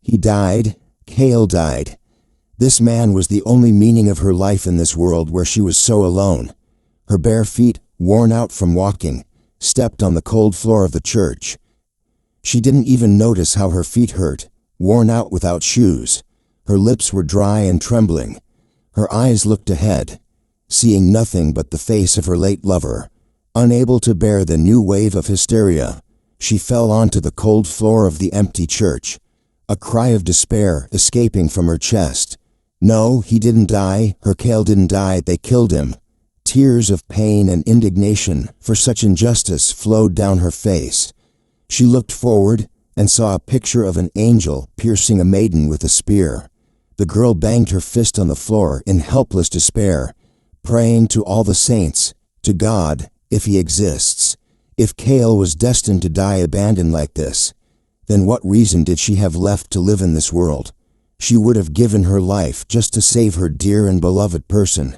He died. Kale died. This man was the only meaning of her life in this world where she was so alone. Her bare feet, worn out from walking, stepped on the cold floor of the church. She didn't even notice how her feet hurt, worn out without shoes. Her lips were dry and trembling. Her eyes looked ahead, seeing nothing but the face of her late lover. Unable to bear the new wave of hysteria, she fell onto the cold floor of the empty church, a cry of despair escaping from her chest. No, he didn't die. Her Kale didn't die. They killed him. Tears of pain and indignation for such injustice flowed down her face. She looked forward and saw a picture of an angel piercing a maiden with a spear. The girl banged her fist on the floor in helpless despair, praying to all the saints, to God, if he exists. If Kale was destined to die abandoned like this, then what reason did she have left to live in this world? She would have given her life just to save her dear and beloved person.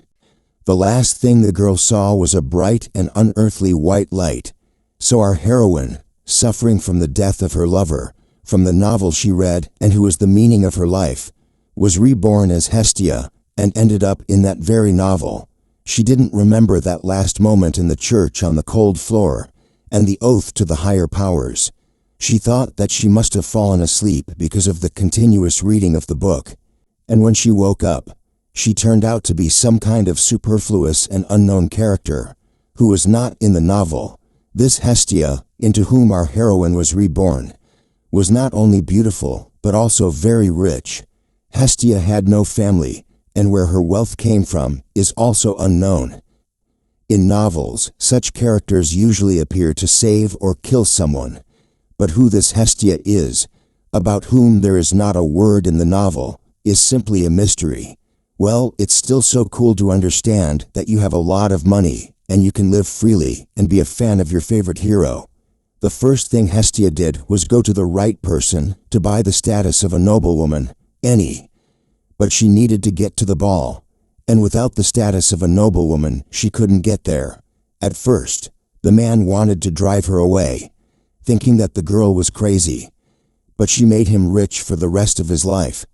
The last thing the girl saw was a bright and unearthly white light. So our heroine, suffering from the death of her lover, from the novel she read and who was the meaning of her life, was reborn as Hestia and ended up in that very novel. She didn't remember that last moment in the church on the cold floor and the oath to the higher powers. She thought that she must have fallen asleep because of the continuous reading of the book, and when she woke up, she turned out to be some kind of superfluous and unknown character, who was not in the novel. This Hestia, into whom our heroine was reborn, was not only beautiful, but also very rich. Hestia had no family, and where her wealth came from is also unknown. In novels, such characters usually appear to save or kill someone. But who this Hestia is, about whom there is not a word in the novel, is simply a mystery. Well, it's still so cool to understand that you have a lot of money, and you can live freely and be a fan of your favorite hero. The first thing Hestia did was go to the right person to buy the status of a noblewoman, any. But she needed to get to the ball, and without the status of a noblewoman, she couldn't get there. At first, the man wanted to drive her away, thinking that the girl was crazy, but she made him rich for the rest of his life,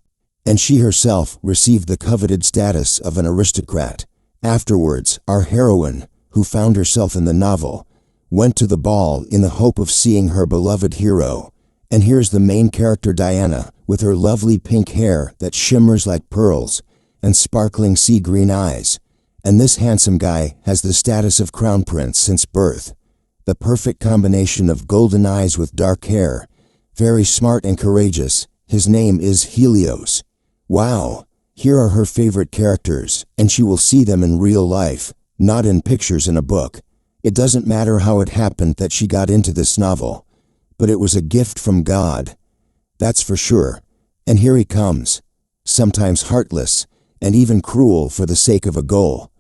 and she herself received the coveted status of an aristocrat. Afterwards, our heroine, who found herself in the novel, went to the ball in the hope of seeing her beloved hero. And here's the main character Diana, with her lovely pink hair that shimmers like pearls, and sparkling sea green eyes. And this handsome guy has the status of crown prince since birth. The perfect combination of golden eyes with dark hair. Very smart and courageous. His name is Helios. Wow, here are her favorite characters, and she will see them in real life, not in pictures in a book. It doesn't matter how it happened that she got into this novel, but it was a gift from God. That's for sure. And here he comes, sometimes heartless, and even cruel for the sake of a goal.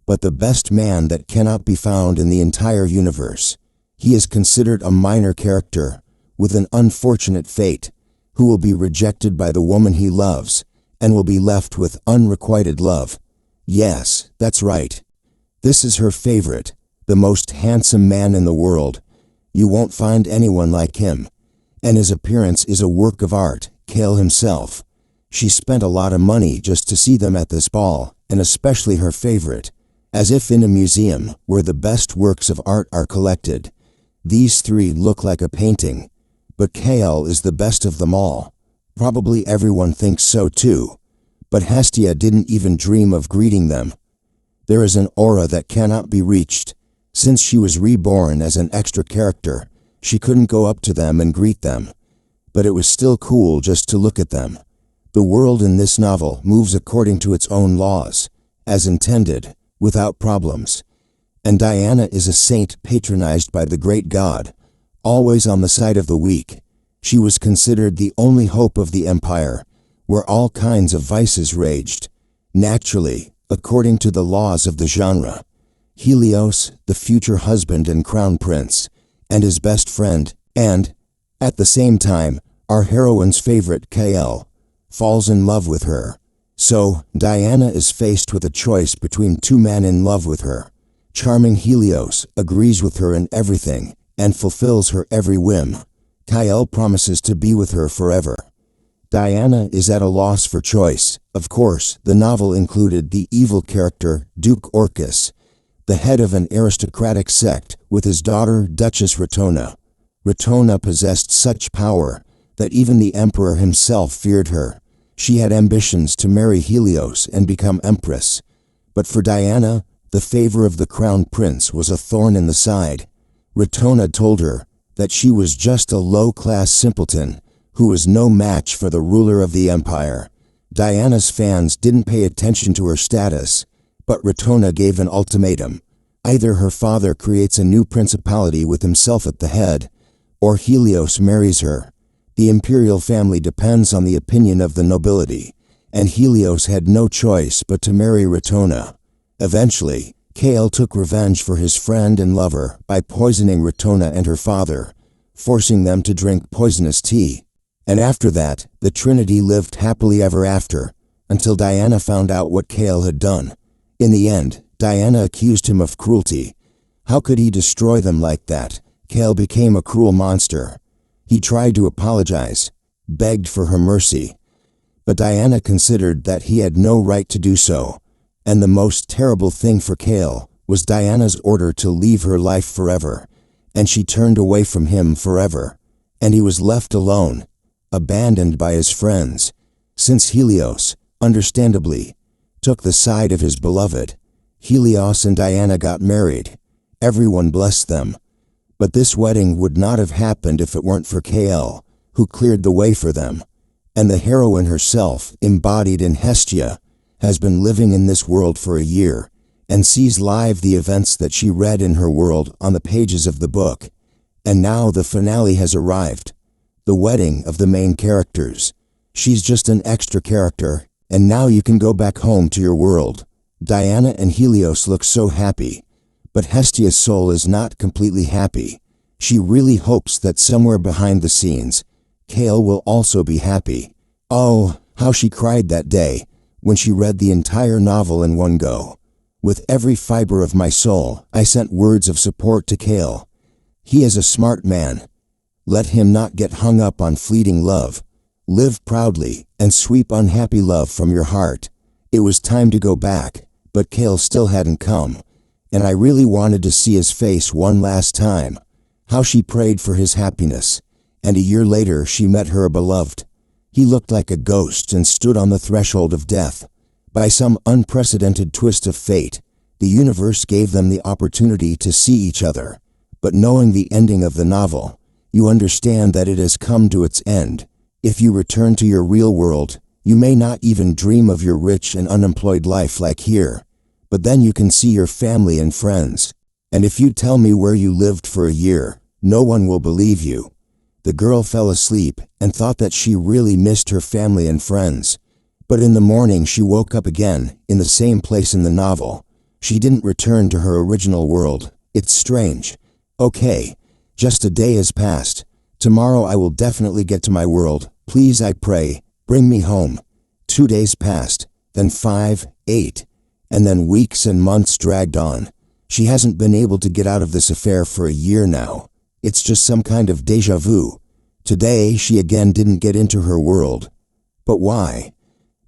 But the best man that cannot be found in the entire universe. He is considered a minor character, with an unfortunate fate, who will be rejected by the woman he loves, and will be left with unrequited love. Yes, that's right. This is her favorite, the most handsome man in the world. You won't find anyone like him, and his appearance is a work of art, Kale himself. She spent a lot of money just to see them at this ball, and especially her favorite. As if in a museum where the best works of art are collected. These three look like a painting, but Kale is the best of them all. Probably everyone thinks so too, but Hestia didn't even dream of greeting them. There is an aura that cannot be reached. Since she was reborn as an extra character, she couldn't go up to them and greet them, but it was still cool just to look at them. The world in this novel moves according to its own laws, as intended, without problems. And Diana is a saint patronized by the great God, always on the side of the weak. She was considered the only hope of the empire, where all kinds of vices raged. Naturally, according to the laws of the genre, Helios, the future husband and crown prince, and his best friend, and, at the same time, our heroine's favorite Kale, falls in love with her. So, Diana is faced with a choice between two men in love with her. Charming Helios agrees with her in everything and fulfills her every whim. Kale promises to be with her forever. Diana is at a loss for choice. Of course, the novel included the evil character, Duke Orcus, the head of an aristocratic sect, with his daughter, Duchess Ratona. Ratona possessed such power that even the emperor himself feared her. She had ambitions to marry Helios and become empress. But for Diana, the favor of the crown prince was a thorn in the side. Ratona told her that she was just a low-class simpleton who was no match for the ruler of the empire. Diana's fans didn't pay attention to her status, but Ratona gave an ultimatum. Either her father creates a new principality with himself at the head, or Helios marries her. The imperial family depends on the opinion of the nobility, and Helios had no choice but to marry Ratona. Eventually, Kale took revenge for his friend and lover by poisoning Ratona and her father, forcing them to drink poisonous tea. And after that, the Trinity lived happily ever after, until Diana found out what Kale had done. In the end, Diana accused him of cruelty. How could he destroy them like that? Kale became a cruel monster. He tried to apologize, begged for her mercy. But Diana considered that he had no right to do so. And the most terrible thing for Kale was Diana's order to leave her life forever. And she turned away from him forever. And he was left alone, abandoned by his friends. Since Helios, understandably, took the side of his beloved, Helios and Diana got married. Everyone blessed them. But this wedding would not have happened if it weren't for Kale, who cleared the way for them. And the heroine herself, embodied in Hestia, has been living in this world for a year, and sees live the events that she read in her world on the pages of the book. And now the finale has arrived. The wedding of the main characters. She's just an extra character, and now you can go back home to your world. Diana and Helios look so happy. But Hestia's soul is not completely happy. She really hopes that somewhere behind the scenes, Kale will also be happy. Oh, how she cried that day when she read the entire novel in one go. With every fiber of my soul, I sent words of support to Kale. He is a smart man. Let him not get hung up on fleeting love. Live proudly and sweep unhappy love from your heart. It was time to go back, but Kale still hadn't come. And I really wanted to see his face one last time. How she prayed for his happiness. And a year later she met her beloved. He looked like a ghost and stood on the threshold of death. By some unprecedented twist of fate, the universe gave them the opportunity to see each other. But knowing the ending of the novel, you understand that it has come to its end. If you return to your real world, you may not even dream of your rich and unemployed life like here. But then you can see your family and friends. And if you tell me where you lived for a year, no one will believe you. The girl fell asleep and thought that she really missed her family and friends. But in the morning she woke up again, in the same place in the novel. She didn't return to her original world. It's strange. Okay, just a day has passed. Tomorrow I will definitely get to my world. Please, I pray, bring me home. 2 days passed, then 5, 8. And then weeks and months dragged on. She hasn't been able to get out of this affair for a year now. It's just some kind of déjà vu. Today, she again didn't get into her world. But why?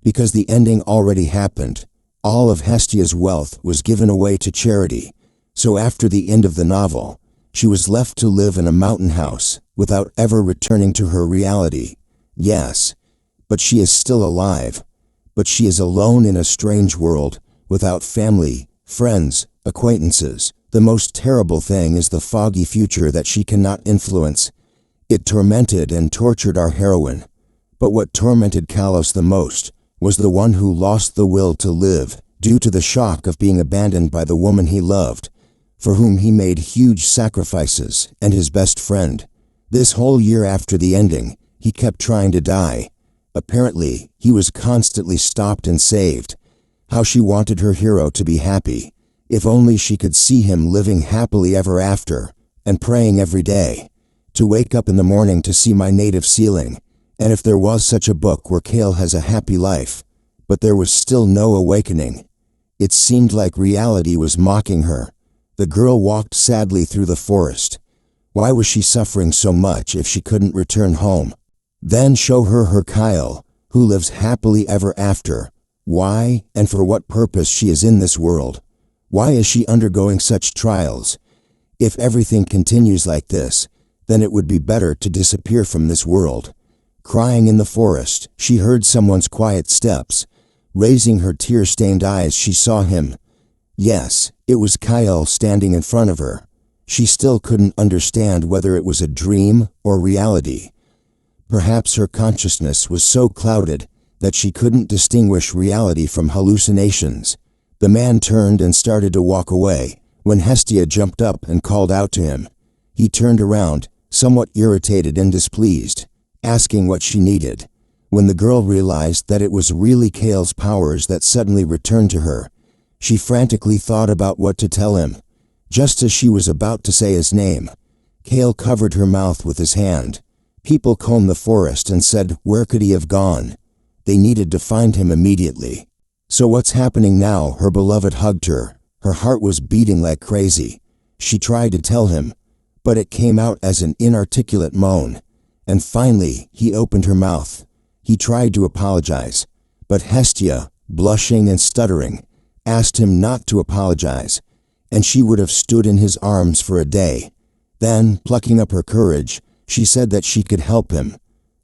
Because the ending already happened. All of Hestia's wealth was given away to charity. So after the end of the novel, she was left to live in a mountain house without ever returning to her reality. Yes, but she is still alive. But she is alone in a strange world, without family, friends, acquaintances. The most terrible thing is the foggy future that she cannot influence. It tormented and tortured our heroine. But what tormented Kalos the most was the one who lost the will to live due to the shock of being abandoned by the woman he loved, for whom he made huge sacrifices, and his best friend. This whole year after the ending, he kept trying to die. Apparently, he was constantly stopped and saved. How she wanted her hero to be happy. If only she could see him living happily ever after, and praying every day. To wake up in the morning to see my native ceiling. And if there was such a book where Kale has a happy life. But there was still no awakening. It seemed like reality was mocking her. The girl walked sadly through the forest. Why was she suffering so much if she couldn't return home? Then show her Kale, who lives happily ever after. Why and for what purpose she is in this world? Why is she undergoing such trials? If everything continues like this, then it would be better to disappear from this world. Crying in the forest, she heard someone's quiet steps. Raising her tear-stained eyes, she saw him. Yes, it was Kale standing in front of her. She still couldn't understand whether it was a dream or reality. Perhaps her consciousness was so clouded that she couldn't distinguish reality from hallucinations. The man turned and started to walk away, when Hestia jumped up and called out to him. He turned around, somewhat irritated and displeased, asking what she needed. When the girl realized that it was really Kale's powers that suddenly returned to her, she frantically thought about what to tell him. Just as she was about to say his name, Kale covered her mouth with his hand. People combed the forest and said, where could he have gone? They needed to find him immediately. So what's happening now? Her beloved hugged her. Her heart was beating like crazy. She tried to tell him, but it came out as an inarticulate moan. And finally, he opened her mouth. He tried to apologize, but Hestia, blushing and stuttering, asked him not to apologize, and she would have stood in his arms for a day. Then, plucking up her courage, she said that she could help him.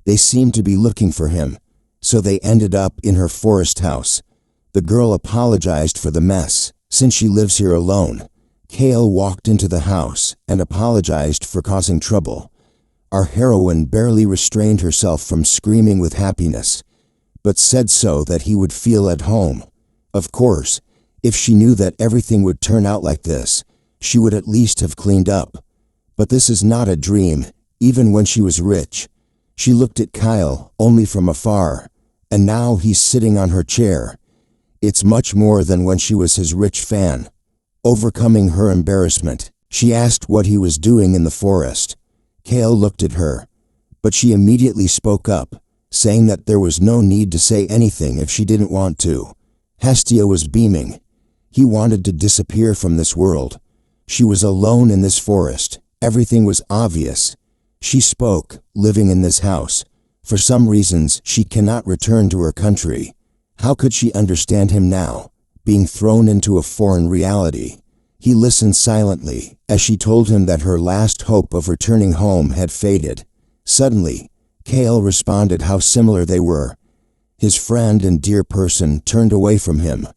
They seemed to be looking for him, so they ended up in her forest house. The girl apologized for the mess, since she lives here alone. Kale walked into the house and apologized for causing trouble. Our heroine barely restrained herself from screaming with happiness, but said so that he would feel at home. Of course, if she knew that everything would turn out like this, she would at least have cleaned up. But this is not a dream, even when she was rich. She looked at Kale only from afar, and now he's sitting on her chair. It's much more than when she was his rich fan. Overcoming her embarrassment, she asked what he was doing in the forest. Kale looked at her, but she immediately spoke up, saying that there was no need to say anything if she didn't want to. Hestia was beaming. He wanted to disappear from this world. She was alone in this forest. Everything was obvious. She spoke, living in this house. For some reasons, she cannot return to her country. How could she understand him now, being thrown into a foreign reality? He listened silently as she told him that her last hope of returning home had faded. Suddenly, Kale responded how similar they were. His friend and dear person turned away from him,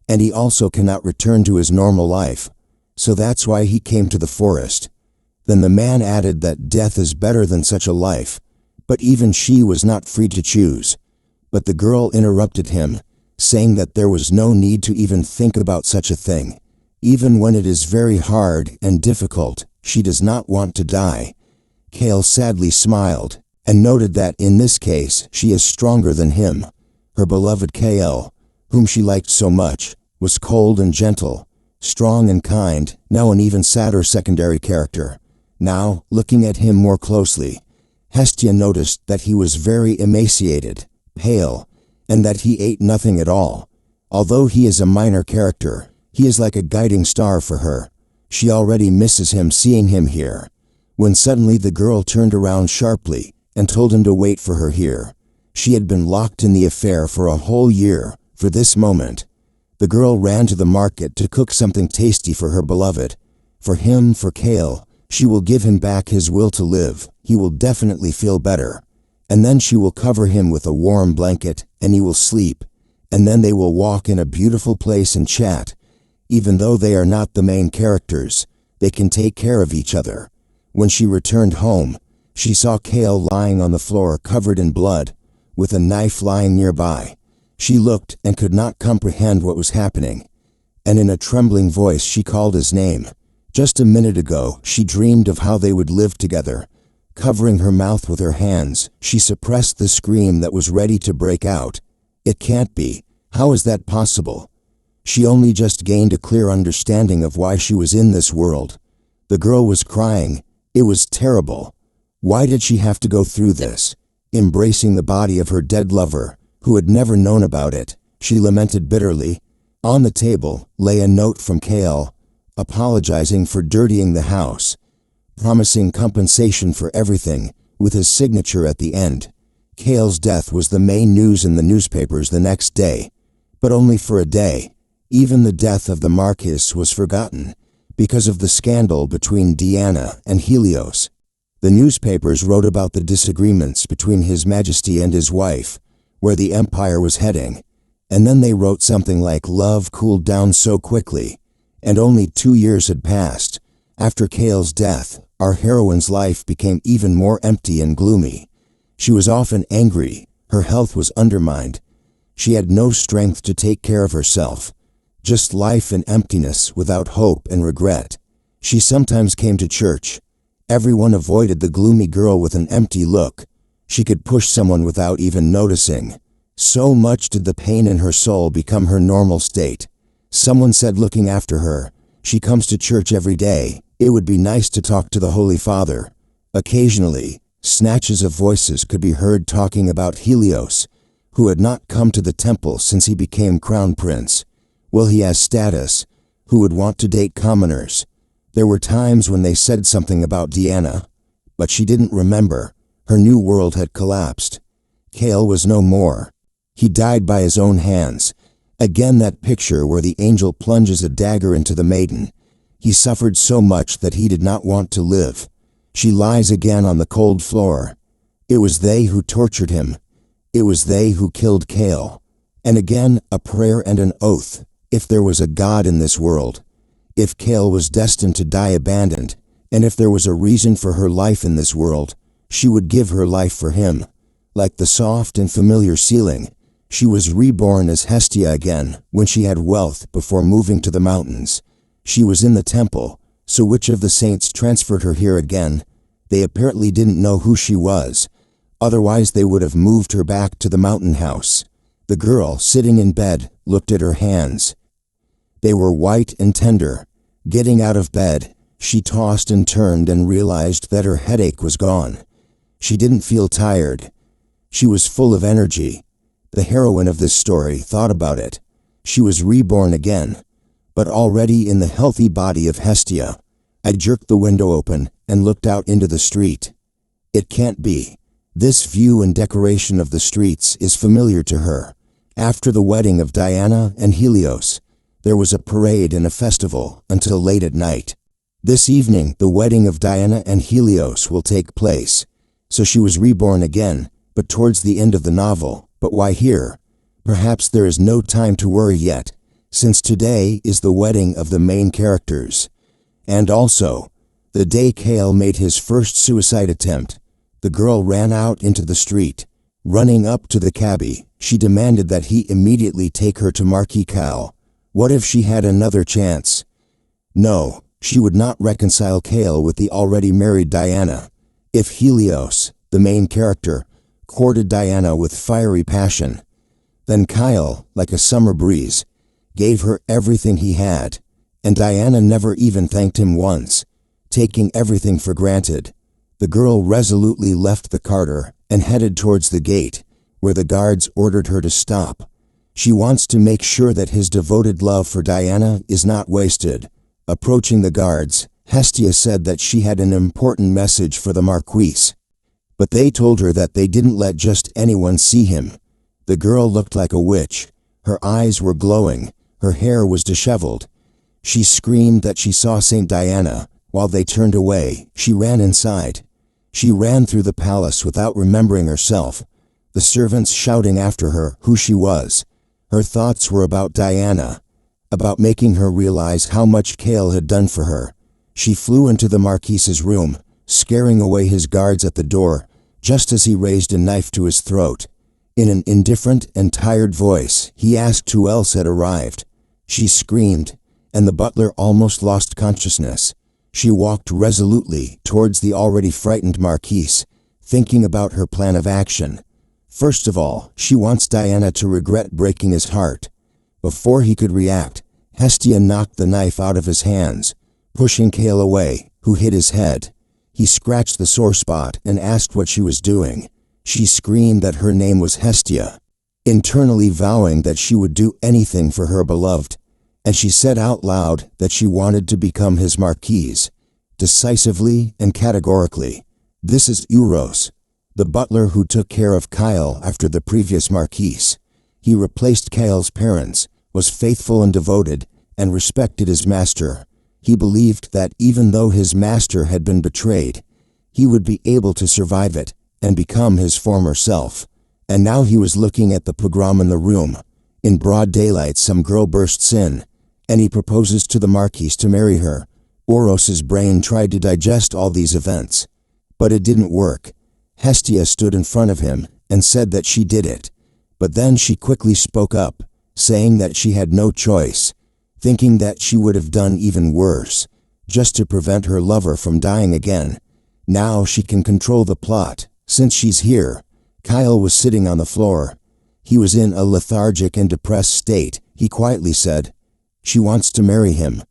and he also cannot return to his normal life. So that's why he came to the forest. Then the man added that death is better than such a life, but even she was not free to choose. But the girl interrupted him, saying that there was no need to even think about such a thing. Even when it is very hard and difficult, she does not want to die. Kale sadly smiled, and noted that in this case she is stronger than him. Her beloved Kale, whom she liked so much, was cold and gentle, strong and kind, now an even sadder secondary character. Now, looking at him more closely, Hestia noticed that he was very emaciated, pale, and that he ate nothing at all. Although he is a minor character, he is like a guiding star for her. She already misses him seeing him here. When suddenly the girl turned around sharply and told him to wait for her here. She had been locked in the affair for a whole year, for this moment. The girl ran to the market to cook something tasty for her beloved. For him, for Kale, she will give him back his will to live. He will definitely feel better. And then she will cover him with a warm blanket, and he will sleep. And then they will walk in a beautiful place and chat. Even though they are not the main characters, they can take care of each other. When she returned home, she saw Kale lying on the floor covered in blood, with a knife lying nearby. She looked and could not comprehend what was happening, and in a trembling voice she called his name. Just a minute ago, she dreamed of how they would live together. Covering her mouth with her hands, she suppressed the scream that was ready to break out. It can't be. How is that possible? She only just gained a clear understanding of why she was in this world. The girl was crying. It was terrible. Why did she have to go through this? Embracing the body of her dead lover, who had never known about it, she lamented bitterly. On the table lay a note from Kale, apologizing for dirtying the house, promising compensation for everything, with his signature at the end. Kale's death was the main news in the newspapers the next day, but only for a day. Even the death of the Marquis was forgotten because of the scandal between Diana and Helios. The newspapers wrote about the disagreements between His Majesty and his wife, where the empire was heading, and then they wrote something like love cooled down so quickly, and only 2 years had passed. After Kale's death, our heroine's life became even more empty and gloomy. She was often angry, her health was undermined. She had no strength to take care of herself, just life and emptiness without hope and regret. She sometimes came to church. Everyone avoided the gloomy girl with an empty look. She could push someone without even noticing. So much did the pain in her soul become her normal state. Someone said looking after her, "She comes to church every day. It would be nice to talk to the Holy Father." Occasionally, snatches of voices could be heard talking about Helios, who had not come to the temple since he became crown prince. Well, he has status. Who would want to date commoners? There were times when they said something about Diana, but she didn't remember. Her new world had collapsed. Kale was no more. He died by his own hands. Again that picture where the angel plunges a dagger into the maiden. He suffered so much that he did not want to live. She lies again on the cold floor. It was they who tortured him. It was they who killed Kale. And again a prayer and an oath. If there was a God in this world, if Kale was destined to die abandoned, and if there was a reason for her life in this world, she would give her life for him. Like the soft and familiar ceiling, she was reborn as Hestia again when she had wealth before moving to the mountains. She was in the temple, so which of the saints transferred her here again? They apparently didn't know who she was. Otherwise they would have moved her back to the mountain house. The girl, sitting in bed, looked at her hands. They were white and tender. Getting out of bed, she tossed and turned and realized that her headache was gone. She didn't feel tired. She was full of energy. The heroine of this story thought about it. She was reborn again, but already in the healthy body of Hestia. I jerked the window open and looked out into the street. It can't be. This view and decoration of the streets is familiar to her. After the wedding of Diana and Helios, there was a parade and a festival until late at night. This evening, the wedding of Diana and Helios will take place. So she was reborn again, but towards the end of the novel. But why here? Perhaps there is no time to worry yet, since today is the wedding of the main characters. And also, the day Kale made his first suicide attempt, the girl ran out into the street. Running up to the cabbie, she demanded that he immediately take her to Marquis Kale. What if she had another chance? No, she would not reconcile Kale with the already married Diana. If Helios, the main character, courted Diana with fiery passion, then Kale, like a summer breeze, gave her everything he had, and Diana never even thanked him once, taking everything for granted. The girl resolutely left the carter and headed towards the gate, where the guards ordered her to stop. She wants to make sure that his devoted love for Diana is not wasted. Approaching the guards, Hestia said that she had an important message for the Marquis. But they told her that they didn't let just anyone see him. The girl looked like a witch. Her eyes were glowing. Her hair was disheveled. She screamed that she saw Saint Diana. While they turned away, she ran inside. She ran through the palace without remembering herself, the servants shouting after her who she was. Her thoughts were about Diana, about making her realize how much Kale had done for her. She flew into the Marquis's room, scaring away his guards at the door, just as he raised a knife to his throat. In an indifferent and tired voice, he asked who else had arrived. She screamed, and the butler almost lost consciousness. She walked resolutely towards the already frightened Marquis, thinking about her plan of action. First of all, she wants Diana to regret breaking his heart. Before he could react, Hestia knocked the knife out of his hands, pushing Kale away, who hit his head. He scratched the sore spot and asked what she was doing. She screamed that her name was Hestia, internally vowing that she would do anything for her beloved. And she said out loud that she wanted to become his Marquise, decisively and categorically. This is Euros. the butler who took care of Kale after the previous Marquis. He replaced Kale's parents, was faithful and devoted, and respected his master. He believed that even though his master had been betrayed, he would be able to survive it and become his former self. And now he was looking at the pogrom in the room. In broad daylight, some girl bursts in, and he proposes to the Marquis to marry her. Uros's brain tried to digest all these events, but it didn't work. Hestia stood in front of him and said that she did it, but then she quickly spoke up, saying that she had no choice, thinking that she would have done even worse, just to prevent her lover from dying again. Now she can control the plot, since she's here. Kale was sitting on the floor. He was in a lethargic and depressed state. He quietly said, "She wants to marry him."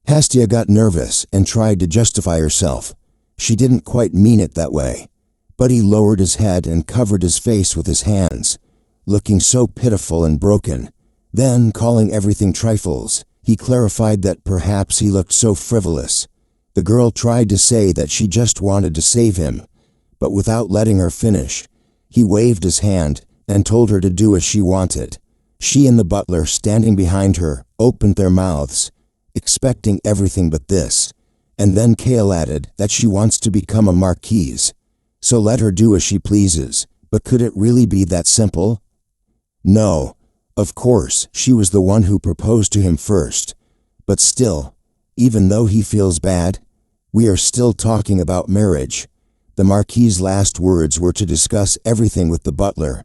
Hestia got nervous and tried to justify herself. She didn't quite mean it that way. But he lowered his head and covered his face with his hands, looking so pitiful and broken. Then, calling everything trifles, he clarified that perhaps he looked so frivolous. The girl tried to say that she just wanted to save him, but without letting her finish, he waved his hand and told her to do as she wanted. She and the butler standing behind her opened their mouths, expecting everything but this. And then Kale added that she wants to become a Marquis, so let her do as she pleases. But could it really be that simple? No. Of course, she was the one who proposed to him first. But still, even though he feels bad, we are still talking about marriage. The Marquis's last words were to discuss everything with the butler.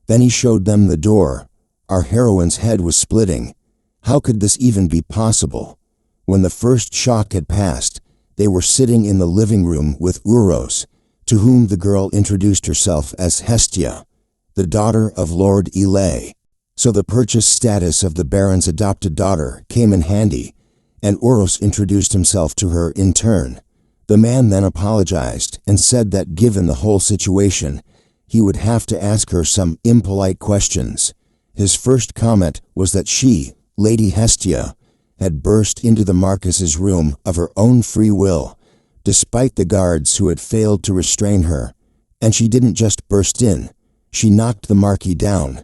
Then he showed them the door. Our heroine's head was splitting. How could this even be possible? When the first shock had passed, they were sitting in the living room with Uros, to whom the girl introduced herself as Hestia, the daughter of Lord Ile. So the purchased status of the Baron's adopted daughter came in handy, and Uros introduced himself to her in turn. The man then apologized and said that given the whole situation, he would have to ask her some impolite questions. His first comment was that she, Lady Hestia, had burst into the Marquis's room of her own free will, despite the guards who had failed to restrain her. And she didn't just burst in, she knocked the Marquis down.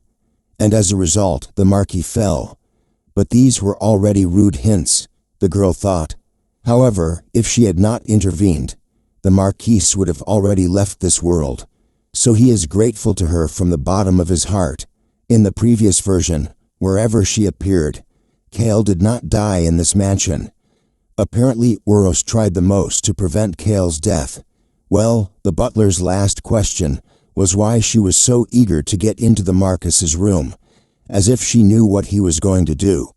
And as a result, the Marquis fell. But these were already rude hints, the girl thought. However, if she had not intervened, the Marquis would have already left this world. So he is grateful to her from the bottom of his heart. In the previous version, wherever she appeared, Kale did not die in this mansion. Apparently, Uros tried the most to prevent Kale's death. Well, the butler's last question was why she was so eager to get into the Marquis's room, as if she knew what he was going to do.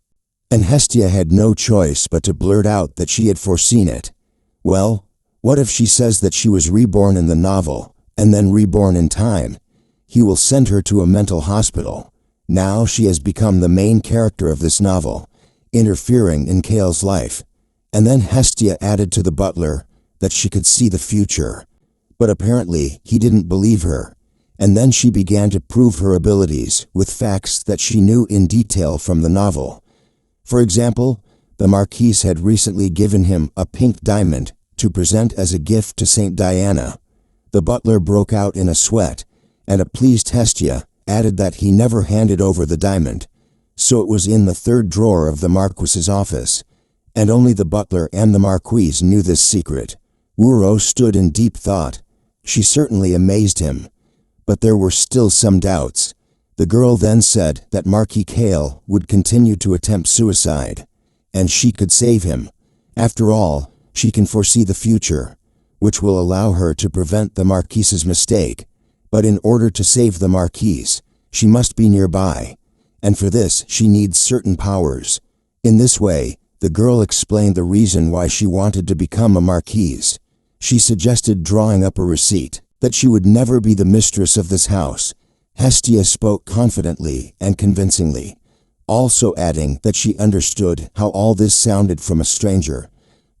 And Hestia had no choice but to blurt out that she had foreseen it. Well, what if she says that she was reborn in the novel, and then reborn in time? He will send her to a mental hospital. Now she has become the main character of this novel, interfering in Kale's life. And then Hestia added to the butler that she could see the future. But apparently he didn't believe her. And then she began to prove her abilities with facts that she knew in detail from the novel. For example, the Marquis had recently given him a pink diamond to present as a gift to Saint Diana. The butler broke out in a sweat, and a pleased Hestia added that he never handed over the diamond, so it was in the third drawer of the Marquis's office, and only the butler and the Marquis knew this secret. Uros stood in deep thought. She certainly amazed him, but there were still some doubts. The girl then said that Marquis Kale would continue to attempt suicide, and she could save him. After all, she can foresee the future, which will allow her to prevent the Marquis's mistake. But in order to save the Marquis, she must be nearby, and for this she needs certain powers. In this way, the girl explained the reason why she wanted to become a Marquis. She suggested drawing up a receipt that she would never be the mistress of this house. Hestia spoke confidently and convincingly, also adding that she understood how all this sounded from a stranger.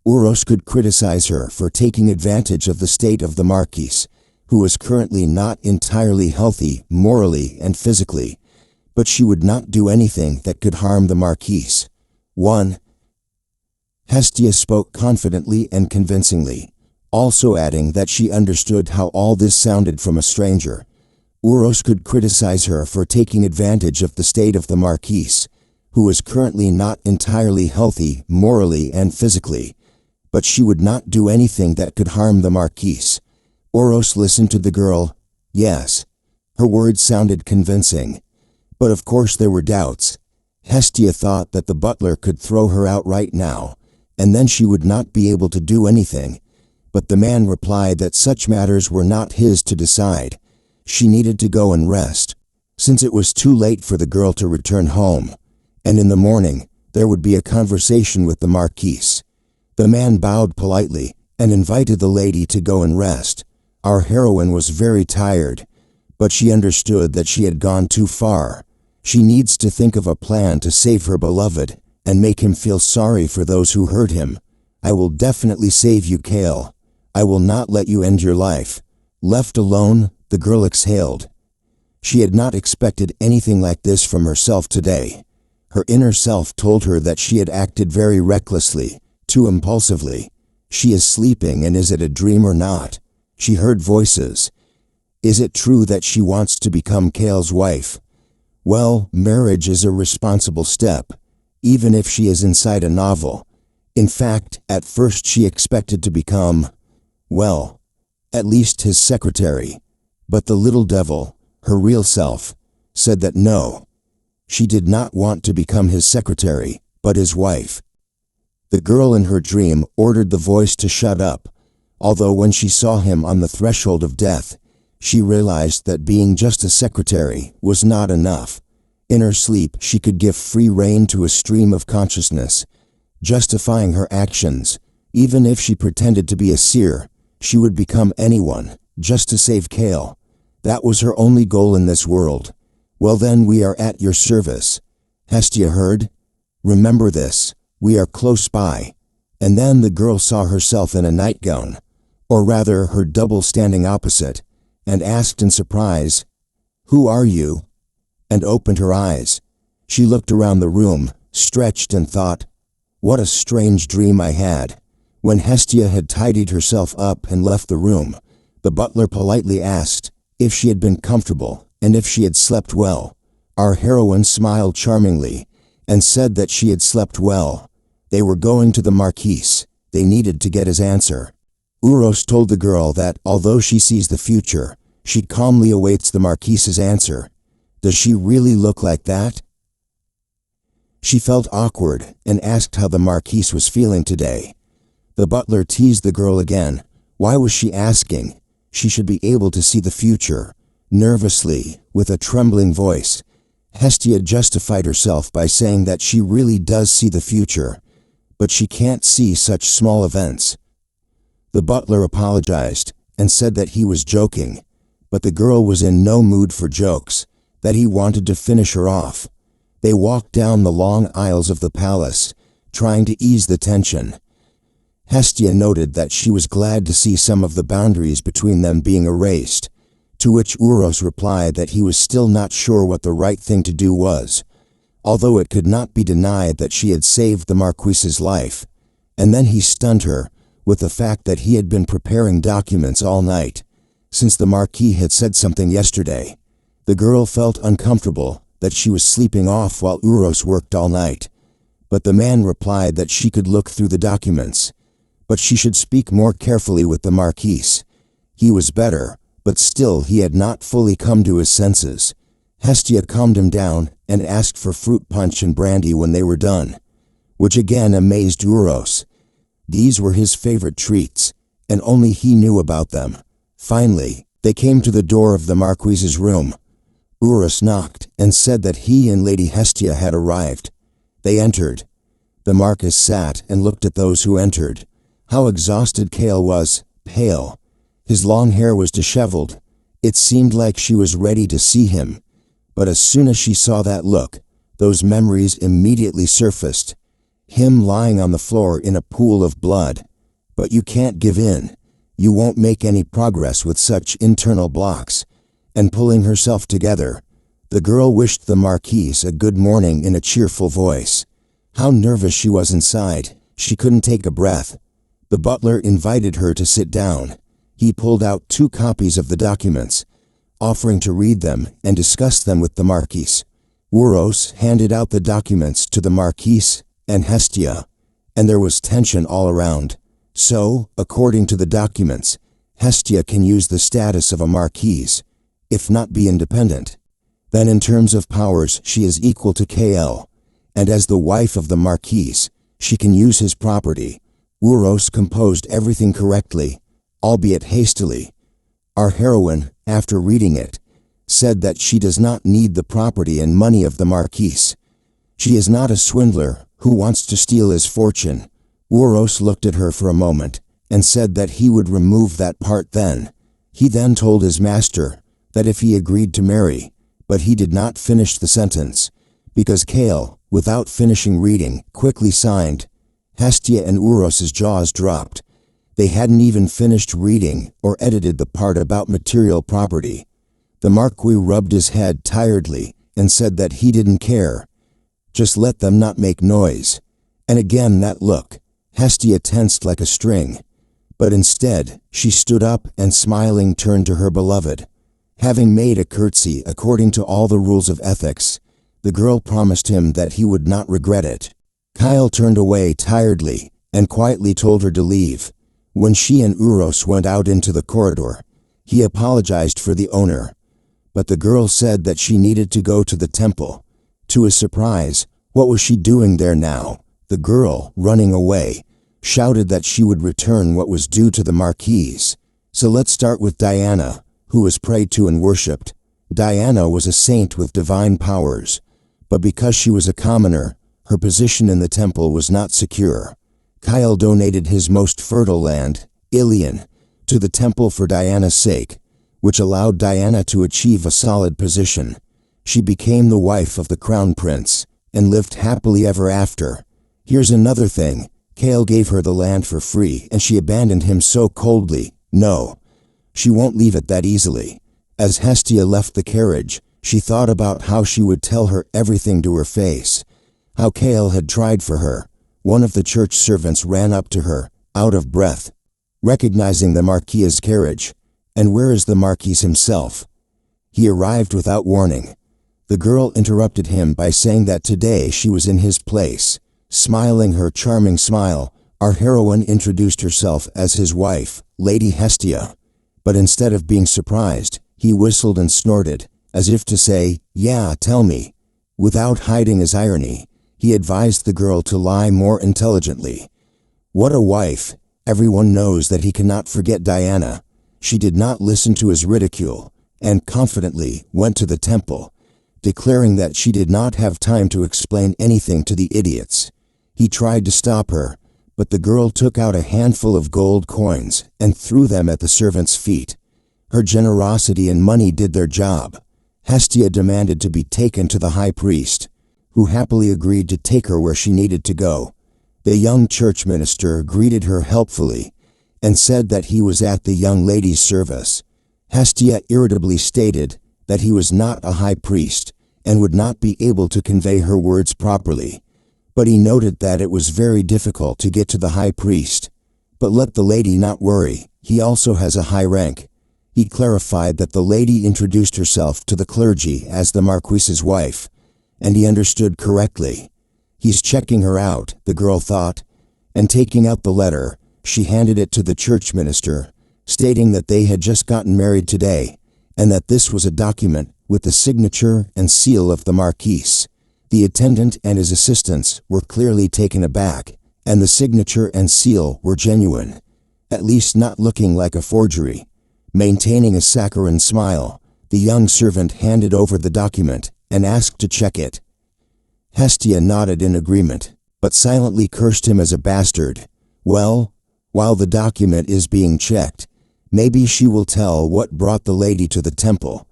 Uros could criticize her for taking advantage of the state of the Marquis, who was currently not entirely healthy morally and physically, but she would not do anything that could harm the Marquis. 1. Hestia spoke confidently and convincingly, also adding that she understood how all this sounded from a stranger. Uros could criticize her for taking advantage of the state of the Marquis, who was currently not entirely healthy morally and physically, but she would not do anything that could harm the Marquis. Uros listened to the girl. Yes, her words sounded convincing. But of course there were doubts. Hestia thought that the butler could throw her out right now, and then she would not be able to do anything. But the man replied that such matters were not his to decide. She needed to go and rest, since it was too late for the girl to return home, and in the morning there would be a conversation with the Marquis. The man bowed politely and invited the lady to go and rest. Our heroine was very tired, but she understood that she had gone too far. She needs to think of a plan to save her beloved and make him feel sorry for those who hurt him. I will definitely save you, Kale. I will not let you end your life. Left alone, the girl exhaled. She had not expected anything like this from herself today. Her inner self told her that she had acted very recklessly, too impulsively. She is sleeping, and is it a dream or not? She heard voices. Is it true that she wants to become Kale's wife? Well, marriage is a responsible step, even if she is inside a novel. In fact, at first she expected to become, well, at least his secretary. But the little devil, her real self, said that no. She did not want to become his secretary, but his wife. The girl in her dream ordered the voice to shut up, although when she saw him on the threshold of death, she realized that being just a secretary was not enough. In her sleep, she could give free rein to a stream of consciousness, justifying her actions. Even if she pretended to be a seer, she would become anyone, just to save Kale. That was her only goal in this world. Well then, we are at your service. Hestia heard. Remember this, we are close by. And then the girl saw herself in a nightgown, or rather her double standing opposite, and asked in surprise, "Who are you?" and opened her eyes. She looked around the room, stretched, and thought, what a strange dream I had. When Hestia had tidied herself up and left the room, the butler politely asked if she had been comfortable and if she had slept well. Our heroine smiled charmingly and said that she had slept well. They were going to the Marquis. They needed to get his answer. Uros told the girl that, although she sees the future, she calmly awaits the Marquis's answer. Does she really look like that? She felt awkward and asked how the Marquis was feeling today. The butler teased the girl again. Why was she asking? She should be able to see the future. Nervously, with a trembling voice, Hestia justified herself by saying that she really does see the future, but she can't see such small events. The butler apologized and said that he was joking, but the girl was in no mood for jokes, that he wanted to finish her off. They walked down the long aisles of the palace, trying to ease the tension. Hestia noted that she was glad to see some of the boundaries between them being erased, to which Uros replied that he was still not sure what the right thing to do was, although it could not be denied that she had saved the Marquis's life. And then he stunned her with the fact that he had been preparing documents all night, since the Marquis had said something yesterday. The girl felt uncomfortable that she was sleeping off while Uros worked all night, but the man replied that she could look through the documents, but she should speak more carefully with the Marquis. He was better, but still he had not fully come to his senses. Hestia calmed him down and asked for fruit punch and brandy when they were done, which again amazed Uros. These were his favorite treats, and only he knew about them. Finally, they came to the door of the Marquis's room. Uros knocked and said that he and Lady Hestia had arrived. They entered. The Marquis sat and looked at those who entered. How exhausted Kale was, pale. His long hair was disheveled. It seemed like she was ready to see him. But as soon as she saw that look, those memories immediately surfaced. Him lying on the floor in a pool of blood. But you can't give in. You won't make any progress with such internal blocks. And pulling herself together, the girl wished the Marquis a good morning in a cheerful voice. How nervous she was inside. She couldn't take a breath. The butler invited her to sit down. He pulled out 2 copies of the documents, offering to read them and discuss them with the Marquis. Uros handed out the documents to the Marquis and Hestia, and there was tension all around. So, according to the documents, Hestia can use the status of a Marquis, if not be independent. Then in terms of powers she is equal to Kale, and as the wife of the Marquis, she can use his property. Uros composed everything correctly, albeit hastily. Our heroine, after reading it, said that she does not need the property and money of the Marquis. She is not a swindler who wants to steal his fortune. Uros looked at her for a moment and said that he would remove that part then. He then told his master that if he agreed to marry, but he did not finish the sentence, because Kale, without finishing reading, quickly signed. Hestia and Uros's jaws dropped. They hadn't even finished reading or edited the part about material property. The Marquis rubbed his head tiredly and said that he didn't care. Just let them not make noise. And again that look. Hestia tensed like a string. But instead, she stood up and smiling turned to her beloved. Having made a curtsy according to all the rules of ethics, the girl promised him that he would not regret it. Kale turned away tiredly and quietly told her to leave. When she and Uros went out into the corridor, he apologized for the owner. But the girl said that she needed to go to the temple. To his surprise, what was she doing there now? The girl, running away, shouted that she would return what was due to the Marquis. So let's start with Diana, who was prayed to and worshipped. Diana was a saint with divine powers, but because she was a commoner, her position in the temple was not secure. Kale donated his most fertile land, Ilion, to the temple for Diana's sake, which allowed Diana to achieve a solid position. She became the wife of the crown prince and lived happily ever after. Here's another thing. Kale gave her the land for free and she abandoned him so coldly. No, she won't leave it that easily. As Hestia left the carriage, she thought about how she would tell her everything to her face. How Kale had tried for her. One of the church servants ran up to her, out of breath, recognizing the Marquis's carriage. And where is the Marquis himself? He arrived without warning. The girl interrupted him by saying that today she was in his place. Smiling her charming smile, our heroine introduced herself as his wife, Lady Hestia. But instead of being surprised, he whistled and snorted, as if to say, "Yeah, tell me." Without hiding his irony, he advised the girl to lie more intelligently. What a wife! Everyone knows that he cannot forget Diana. She did not listen to his ridicule, and confidently went to the temple, declaring that she did not have time to explain anything to the idiots. He tried to stop her, but the girl took out a handful of gold coins and threw them at the servant's feet. Her generosity and money did their job. Hestia demanded to be taken to the high priest, who happily agreed to take her where she needed to go. The young church minister greeted her helpfully and said that he was at the young lady's service. Hestia irritably stated that he was not a high priest and would not be able to convey her words properly, but he noted that it was very difficult to get to the high priest. But let the lady not worry, he also has a high rank. He clarified that the lady introduced herself to the clergy as the Marquis's wife, and he understood correctly. He's checking her out, the girl thought, and taking out the letter, she handed it to the church minister, stating that they had just gotten married today, and that this was a document with the signature and seal of the Marquis. The attendant and his assistants were clearly taken aback, and the signature and seal were genuine, at least not looking like a forgery. Maintaining a saccharine smile, the young servant handed over the document and asked to check it. Hestia nodded in agreement, but silently cursed him as a bastard. Well, while the document is being checked, maybe she will tell what brought the lady to the temple.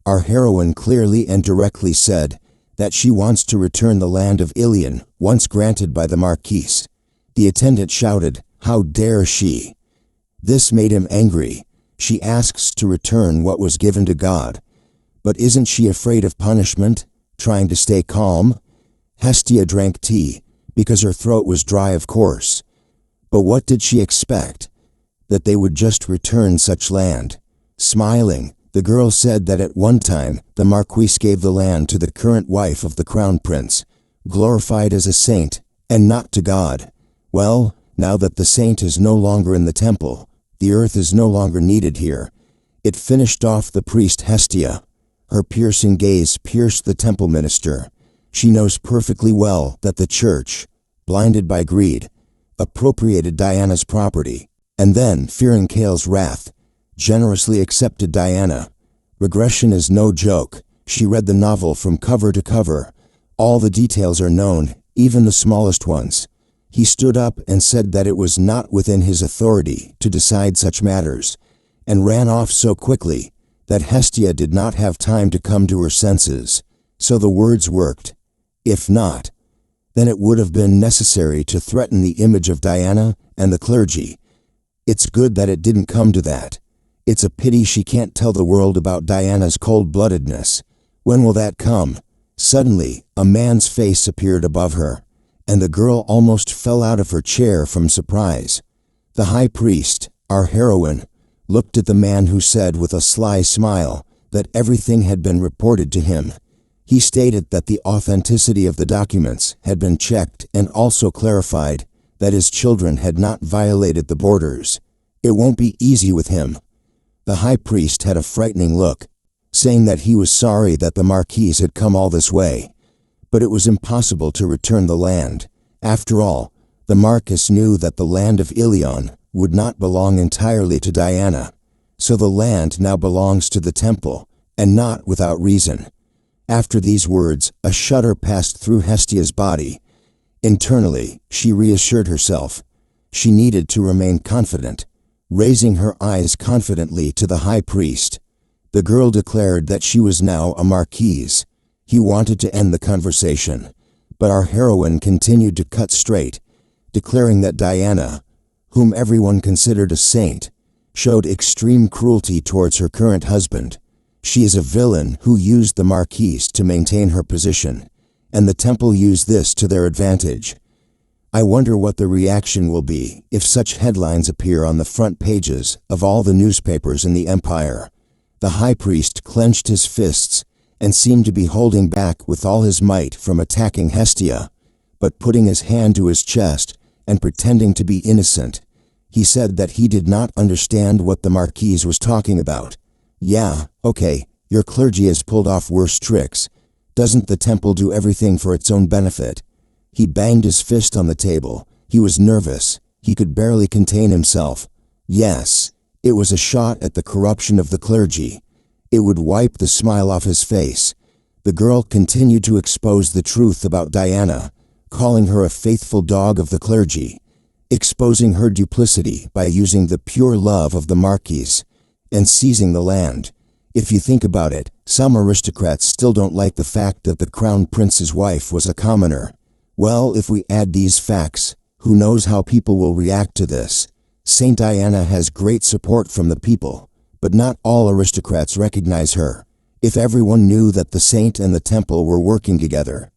Our heroine clearly and directly said that she wants to return the land of Ilion, once granted by the Marquis. The attendant shouted, "How dare she!" This made him angry. She asks to return what was given to God. But isn't she afraid of punishment? Trying to stay calm? Hestia drank tea, because her throat was dry of course. But what did she expect? That they would just return such land? Smiling, the girl said that at one time the Marquis gave the land to the current wife of the crown prince, glorified as a saint, and not to God. Well, now that the saint is no longer in the temple, the earth is no longer needed here. It finished off the priest Hestia. Her piercing gaze pierced the temple minister. She knows perfectly well that the church, blinded by greed, appropriated Diana's property, and then, fearing Kale's wrath, generously accepted Diana. Regression is no joke. She read the novel from cover to cover. All the details are known, even the smallest ones. He stood up and said that it was not within his authority to decide such matters, and ran off so quickly that Hestia did not have time to come to her senses. So the words worked. If not, then it would have been necessary to threaten the image of Diana and the clergy. It's good that it didn't come to that. It's a pity she can't tell the world about Diana's cold-bloodedness. When will that come? Suddenly, a man's face appeared above her, and the girl almost fell out of her chair from surprise. The high priest, our heroine, looked at the man who said with a sly smile that everything had been reported to him. He stated that the authenticity of the documents had been checked and also clarified that his children had not violated the borders. It won't be easy with him. The high priest had a frightening look, saying that he was sorry that the Marquis had come all this way, but it was impossible to return the land. After all, the Marquis knew that the land of Ilion would not belong entirely to Diana, so the land now belongs to the temple, and not without reason. After these words, a shudder passed through Hestia's body. Internally, she reassured herself. She needed to remain confident. Raising her eyes confidently to the high priest, the girl declared that she was now a Marquise. He wanted to end the conversation, but our heroine continued to cut straight, declaring that Diana, whom everyone considered a saint, showed extreme cruelty towards her current husband. She is a villain who used the Marquis to maintain her position, and the temple used this to their advantage. I wonder what the reaction will be if such headlines appear on the front pages of all the newspapers in the empire. The high priest clenched his fists and seemed to be holding back with all his might from attacking Hestia, but putting his hand to his chest and pretending to be innocent, he said that he did not understand what the Marquis was talking about. Yeah, okay, your clergy has pulled off worse tricks. Doesn't the temple do everything for its own benefit? He banged his fist on the table. He was nervous. He could barely contain himself. Yes, it was a shot at the corruption of the clergy. It would wipe the smile off his face. The girl continued to expose the truth about Diana, calling her a faithful dog of the clergy, exposing her duplicity by using the pure love of the Marquis, and seizing the land. If you think about it, some aristocrats still don't like the fact that the crown prince's wife was a commoner. Well, if we add these facts, who knows how people will react to this? Saint Diana has great support from the people, but not all aristocrats recognize her. If everyone knew that the saint and the temple were working together.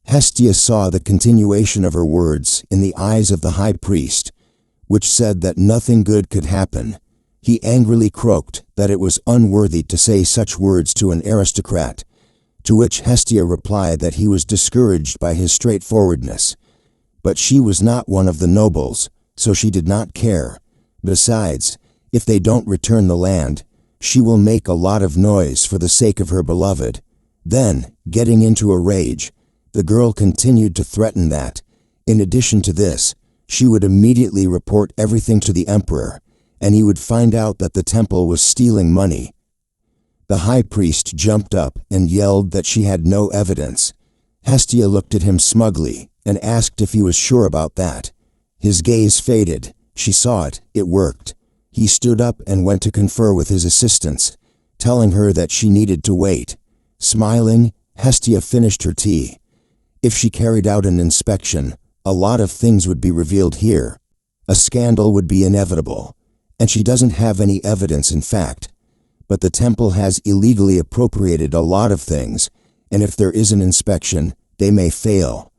Hestia saw the continuation of her words in the eyes of the high priest, which said that nothing good could happen. He angrily croaked that it was unworthy to say such words to an aristocrat, to which Hestia replied that he was discouraged by his straightforwardness. But she was not one of the nobles, so she did not care. Besides, if they don't return the land, she will make a lot of noise for the sake of her beloved. Then, getting into a rage, the girl continued to threaten that, in addition to this, she would immediately report everything to the emperor, and he would find out that the temple was stealing money. The high priest jumped up and yelled that she had no evidence. Hestia looked at him smugly and asked if he was sure about that. His gaze faded. She saw it. It worked. He stood up and went to confer with his assistants, telling her that she needed to wait. Smiling, Hestia finished her tea. If she carried out an inspection, a lot of things would be revealed here. A scandal would be inevitable, and she doesn't have any evidence in fact. But the temple has illegally appropriated a lot of things, and if there is an inspection, they may fail.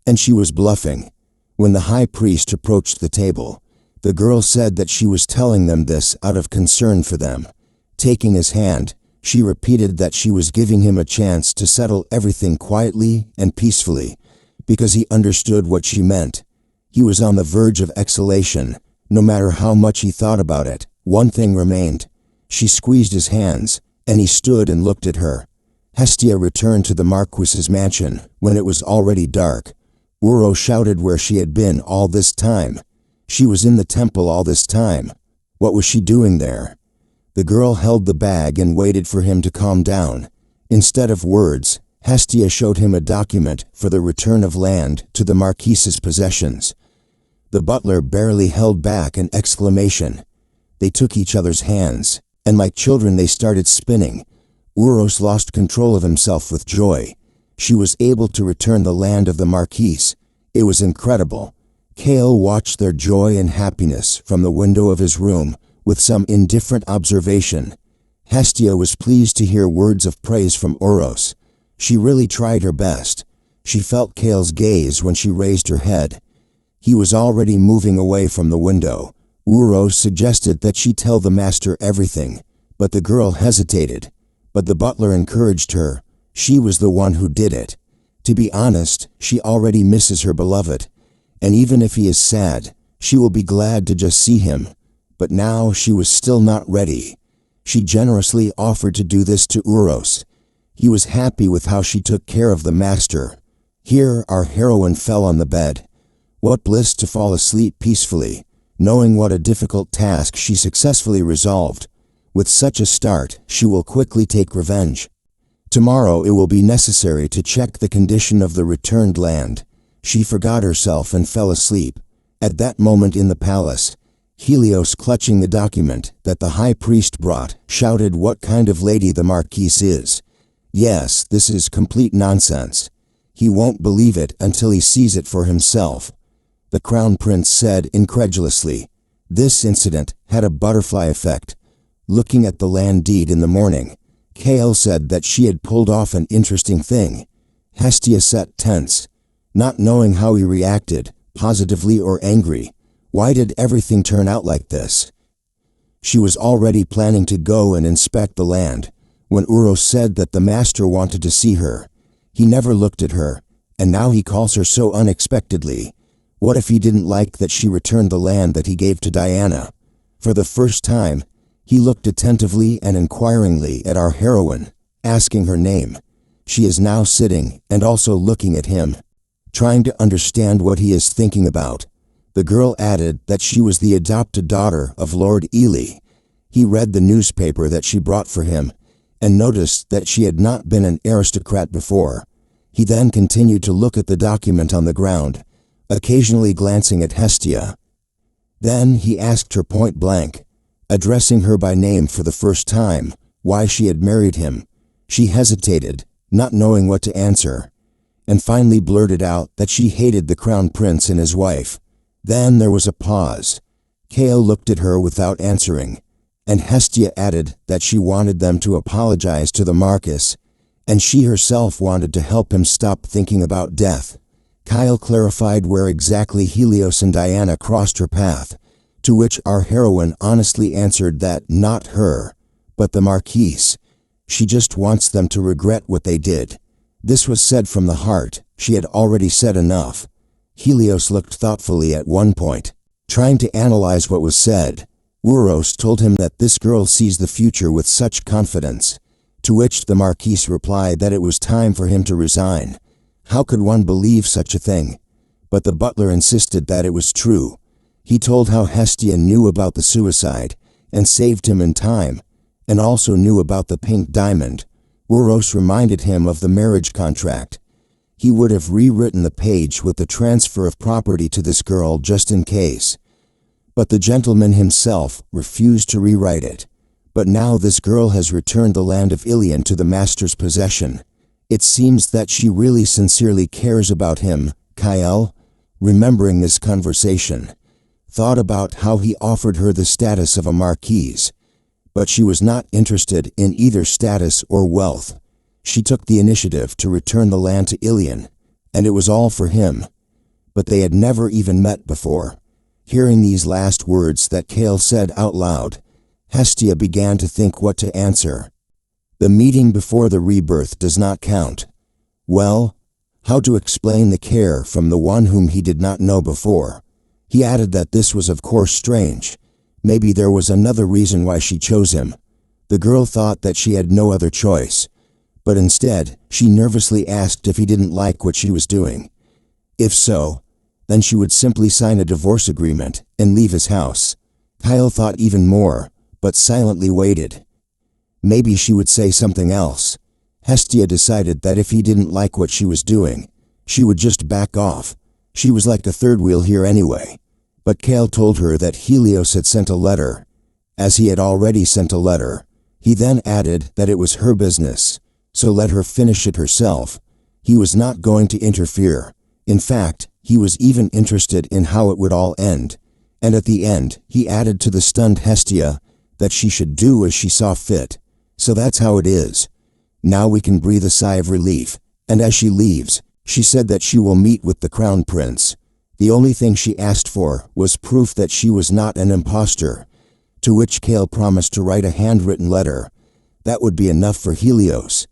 And she was bluffing. When the high priest approached the table, the girl said that she was telling them this out of concern for them. Taking his hand, she repeated that she was giving him a chance to settle everything quietly and peacefully, because he understood what she meant. He was on the verge of exhalation. No matter how much he thought about it, one thing remained. She squeezed his hands, and he stood and looked at her. Hestia returned to the Marquis's mansion when it was already dark. Uro shouted where she had been all this time. She was in the temple all this time. What was she doing there? The girl held the bag and waited for him to calm down. Instead of words, Hestia showed him a document for the return of land to the Marquis's possessions. The butler barely held back an exclamation. They took each other's hands, and like children they started spinning. Uros lost control of himself with joy. She was able to return the land of the Marquis. It was incredible. Kale watched their joy and happiness from the window of his room with some indifferent observation. Hestia was pleased to hear words of praise from Uros. She really tried her best. She felt Kale's gaze when she raised her head. He was already moving away from the window. Uros suggested that she tell the master everything, but the girl hesitated. But the butler encouraged her. She was the one who did it. To be honest, she already misses her beloved. And even if he is sad, she will be glad to just see him. But now she was still not ready. She generously offered to do this to Uros. He was happy with how she took care of the master. Here our heroine fell on the bed. What bliss to fall asleep peacefully, knowing what a difficult task she successfully resolved. With such a start, she will quickly take revenge. Tomorrow it will be necessary to check the condition of the returned land. She forgot herself and fell asleep. At that moment in the palace, Helios, clutching the document that the high priest brought, shouted what kind of lady the Marquis is. Yes, this is complete nonsense. He won't believe it until he sees it for himself. The crown prince said incredulously. This incident had a butterfly effect. Looking at the land deed in the morning, Kale said that she had pulled off an interesting thing. Hestia sat tense, not knowing how he reacted, positively or angry. Why did everything turn out like this? She was already planning to go and inspect the land when Uros said that the master wanted to see her. He never looked at her, and now he calls her so unexpectedly. What if he didn't like that she returned the land that he gave to Diana? For the first time, he looked attentively and inquiringly at our heroine, asking her name. She is now sitting and also looking at him, trying to understand what he is thinking about. The girl added that she was the adopted daughter of Lord Ely. He read the newspaper that she brought for him and noticed that she had not been an aristocrat before. He then continued to look at the document on the ground, occasionally glancing at Hestia. Then he asked her point blank, addressing her by name for the first time, why she had married him. She hesitated, not knowing what to answer, and finally blurted out that she hated the crown prince and his wife. Then there was a pause. Kale looked at her without answering, and Hestia added that she wanted them to apologize to the Marquis, and she herself wanted to help him stop thinking about death. Kale clarified where exactly Helios and Diana crossed her path, to which our heroine honestly answered that not her, but the Marquis. She just wants them to regret what they did. This was said from the heart. She had already said enough. Helios looked thoughtfully at one point, trying to analyze what was said. Uros told him that this girl sees the future with such confidence, to which the Marquis replied that it was time for him to resign. How could one believe such a thing? But the butler insisted that it was true. He told how Hestia knew about the suicide and saved him in time, and also knew about the pink diamond. Uros reminded him of the marriage contract. He would have rewritten the page with the transfer of property to this girl just in case. But the gentleman himself refused to rewrite it. But now this girl has returned the land of Ilion to the master's possession. It seems that she really sincerely cares about him. Kale, remembering this conversation, thought about how he offered her the status of a marquise. But she was not interested in either status or wealth. She took the initiative to return the land to Ilion, and it was all for him. but they had never even met before. Hearing these last words that Kale said out loud, Hestia began to think what to answer. The meeting before the rebirth does not count. Well, how to explain the care from the one whom he did not know before? He added that this was of course strange. Maybe there was another reason why she chose him. The girl thought that she had no other choice, but instead, she nervously asked if he didn't like what she was doing. If so, then she would simply sign a divorce agreement and leave his house. Kale thought even more, but silently waited. Maybe she would say something else. Hestia decided that if he didn't like what she was doing, she would just back off. She was like a third wheel here anyway. But Kale told her that Helios had sent a letter. As he had already sent a letter, he then added that it was her business, so let her finish it herself. He was not going to interfere. In fact, he was even interested in how it would all end. And at the end, he added to the stunned Hestia that she should do as she saw fit. So that's how it is. Now we can breathe a sigh of relief. And as she leaves, she said that she will meet with the crown prince. The only thing she asked for was proof that she was not an imposter, to which Kale promised to write a handwritten letter. That would be enough for Helios.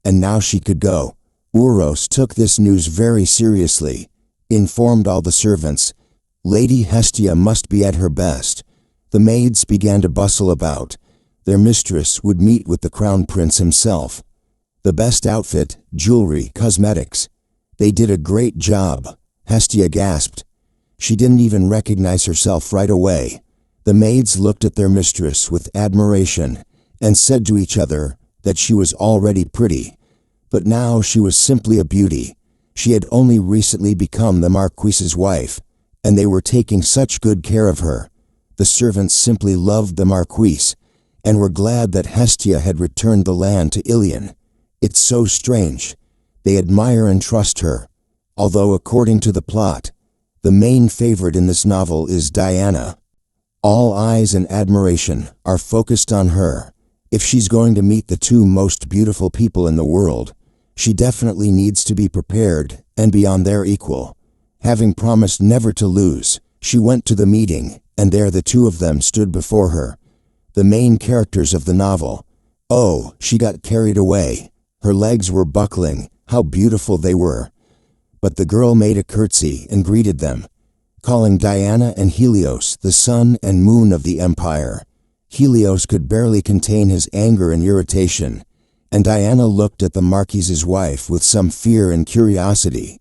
And now she could go. Uros took this news very seriously, informed all the servants. Lady Hestia must be at her best. The maids began to bustle about. Their mistress would meet with the crown prince himself. The best outfit, jewelry, cosmetics. They did a great job, Hestia gasped. She didn't even recognize herself right away. The maids looked at their mistress with admiration and said to each other that she was already pretty. But now she was simply a beauty. She had only recently become the Marquis's wife, and they were taking such good care of her. The servants simply loved the Marquis, and were glad that Hestia had returned the land to Ilion. It's so strange. They admire and trust her. Although according to the plot, the main favorite in this novel is Diana. All eyes and admiration are focused on her. If she's going to meet the two most beautiful people in the world, she definitely needs to be prepared and be on their equal. Having promised never to lose, she went to the meeting, and there the two of them stood before her. The main characters of the novel. Oh, she got carried away. Her legs were buckling. How beautiful they were. But the girl made a curtsy and greeted them, calling Diana and Helios the sun and moon of the empire. Helios could barely contain his anger and irritation, and Diana looked at the Marquis's wife with some fear and curiosity.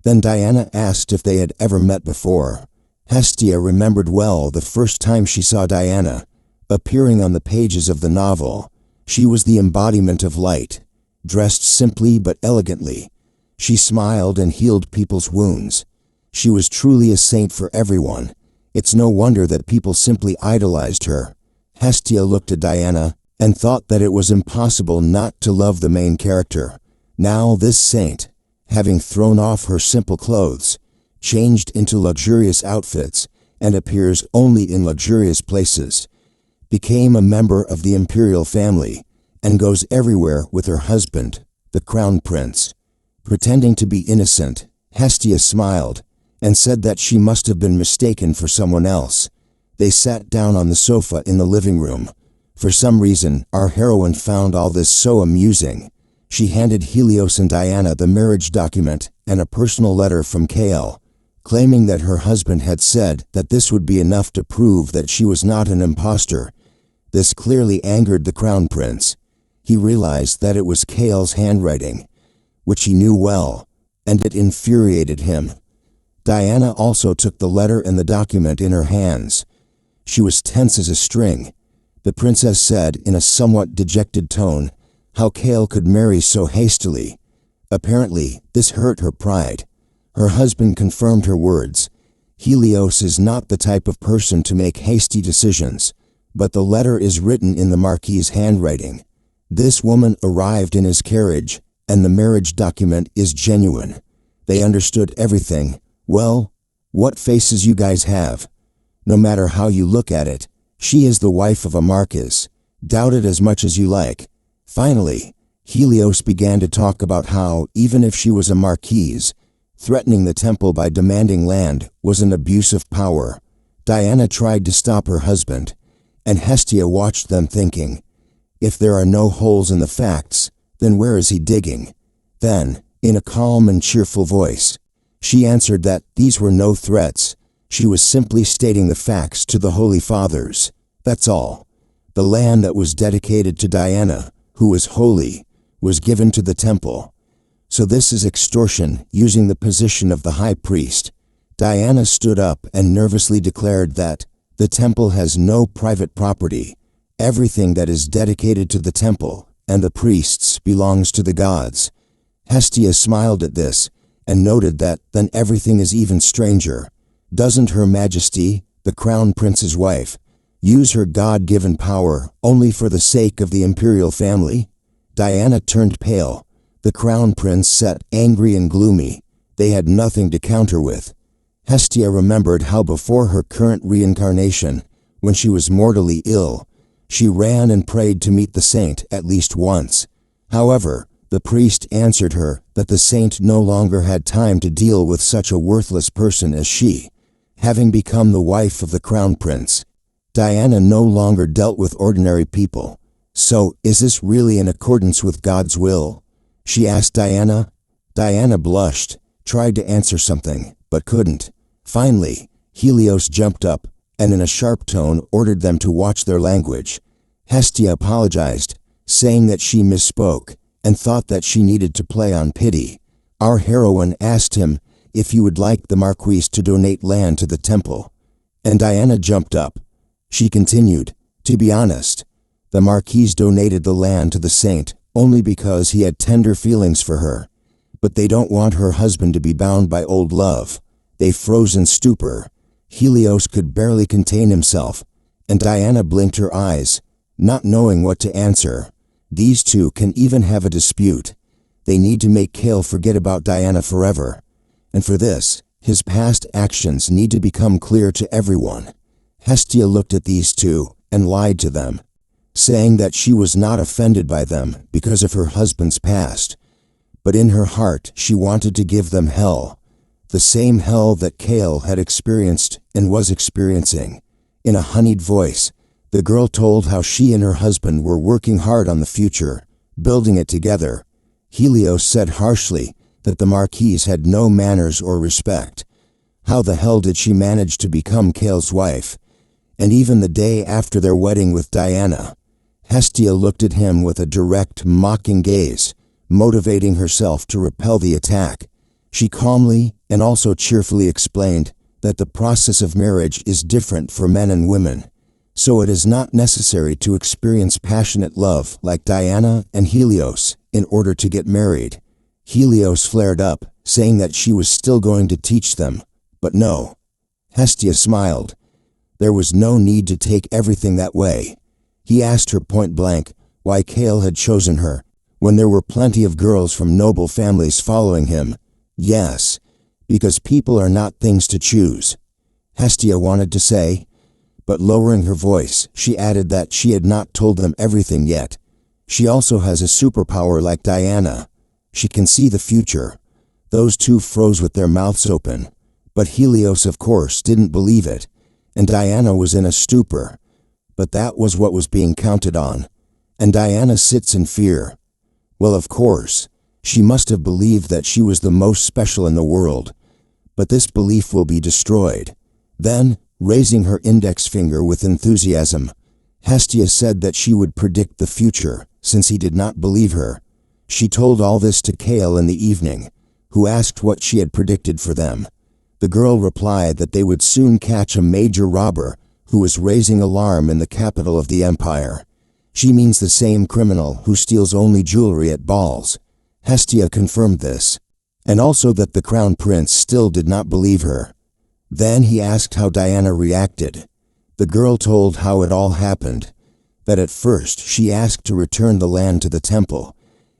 Then Diana asked if they had ever met before. Hestia remembered well the first time she saw Diana, appearing on the pages of the novel. She was the embodiment of light, dressed simply but elegantly. She smiled and healed people's wounds. She was truly a saint for everyone. It's no wonder that people simply idolized her. Hestia looked at Diana and thought that it was impossible not to love the main character. Now this saint, having thrown off her simple clothes, changed into luxurious outfits, and appears only in luxurious places, became a member of the imperial family, and goes everywhere with her husband, the crown prince. Pretending to be innocent, Hestia smiled and said that she must have been mistaken for someone else. They sat down on the sofa in the living room. For some reason, our heroine found all this so amusing. She handed Helios and Diana the marriage document and a personal letter from Kale, claiming that her husband had said that this would be enough to prove that she was not an imposter. This clearly angered the crown prince. He realized that it was Kale's handwriting, which he knew well, and it infuriated him. Diana also took the letter and the document in her hands. She was tense as a string. The princess said in a somewhat dejected tone how Kale could marry so hastily. Apparently, this hurt her pride. Her husband confirmed her words. Helios is not the type of person to make hasty decisions, but the letter is written in the Marquis's handwriting. This woman arrived in his carriage, and the marriage document is genuine. They understood everything. Well, what faces you guys have? No matter how you look at it, she is the wife of a Marquis. Doubt it as much as you like. Finally, Helios began to talk about how, even if she was a Marquise, threatening the temple by demanding land, was an abuse of power. Diana tried to stop her husband, and Hestia watched them thinking, if there are no holes in the facts, then where is he digging? Then, in a calm and cheerful voice, she answered that these were no threats. She was simply stating the facts to the Holy Fathers. That's all. The land that was dedicated to Diana, who was holy, was given to the temple. So this is extortion using the position of the high priest. Diana stood up and nervously declared that the temple has no private property. Everything that is dedicated to the temple and the priests belongs to the gods. Hestia smiled at this and noted that then everything is even stranger. Doesn't Her Majesty, the Crown Prince's wife, use her God-given power only for the sake of the imperial family? Diana turned pale. The Crown Prince sat angry and gloomy. They had nothing to counter with. Hestia remembered how before her current reincarnation, when she was mortally ill, she ran and prayed to meet the saint at least once. However, the priest answered her that the saint no longer had time to deal with such a worthless person as she. Having become the wife of the Crown Prince, Diana no longer dealt with ordinary people. So, is this really in accordance with God's will? She asked Diana. Diana blushed, tried to answer something, but couldn't. Finally, Helios jumped up, and in a sharp tone ordered them to watch their language. Hestia apologized, saying that she misspoke, and thought that she needed to play on pity. Our heroine asked him if he would like the Marquis to donate land to the temple. And Diana jumped up. She continued, to be honest, the Marquis donated the land to the saint only because he had tender feelings for her. But they don't want her husband to be bound by old love. They froze in stupor. Helios could barely contain himself, and Diana blinked her eyes, not knowing what to answer. These two can even have a dispute. They need to make Kale forget about Diana forever. And for this, his past actions need to become clear to everyone. Hestia looked at these two and lied to them, saying that she was not offended by them because of her husband's past. But in her heart, she wanted to give them hell. The same hell that Kale had experienced and was experiencing. In a honeyed voice, the girl told how she and her husband were working hard on the future, building it together. Helios said harshly that the Marquis had no manners or respect. How the hell did she manage to become Kale's wife? And even the day after their wedding with Diana, Hestia looked at him with a direct, mocking gaze, motivating herself to repel the attack. She calmly and also cheerfully explained that the process of marriage is different for men and women, so it is not necessary to experience passionate love like Diana and Helios in order to get married. Helios flared up, saying that she was still going to teach them, but no. Hestia smiled. There was no need to take everything that way. He asked her point blank why Kale had chosen her, when there were plenty of girls from noble families following him. Yes, because people are not things to choose, Hestia wanted to say, but lowering her voice, she added that she had not told them everything yet. She also has a superpower like Diana. She can see the future. Those two froze with their mouths open, but Helios of course didn't believe it, and Diana was in a stupor. But that was what was being counted on. And Diana sits in fear. Well, of course, she must have believed that she was the most special in the world. But this belief will be destroyed. Then, raising her index finger with enthusiasm, Hestia said that she would predict the future, since he did not believe her. She told all this to Kale in the evening, who asked what she had predicted for them. The girl replied that they would soon catch a major robber who was raising alarm in the capital of the empire. She means the same criminal who steals only jewelry at balls. Hestia confirmed this, and also that the crown prince still did not believe her. Then he asked how Diana reacted. The girl told how it all happened, that at first she asked to return the land to the temple,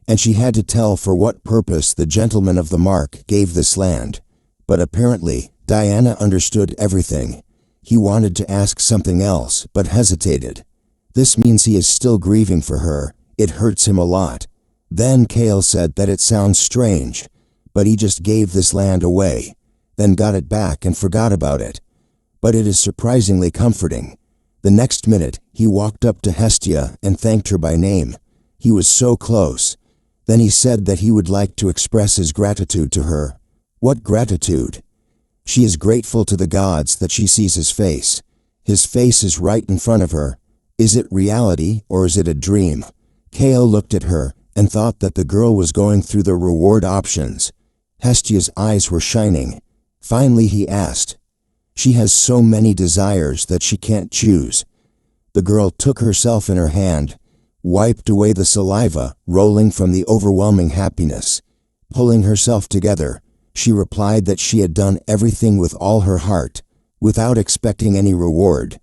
and she had to tell for what purpose the gentleman of the mark gave this land. But apparently, Diana understood everything. He wanted to ask something else, but hesitated. This means he is still grieving for her. It hurts him a lot. Then Kale said that it sounds strange, but he just gave this land away, then got it back and forgot about it. But it is surprisingly comforting. The next minute, he walked up to Hestia and thanked her by name. He was so close. Then he said that he would like to express his gratitude to her. What gratitude? She is grateful to the gods that she sees his face. His face is right in front of her. Is it reality or is it a dream? Kale looked at her and thought that the girl was going through the reward options. Hestia's eyes were shining. Finally he asked. She has so many desires that she can't choose. The girl took herself in her hand, wiped away the saliva rolling from the overwhelming happiness. Pulling herself together, she replied that she had done everything with all her heart, without expecting any reward.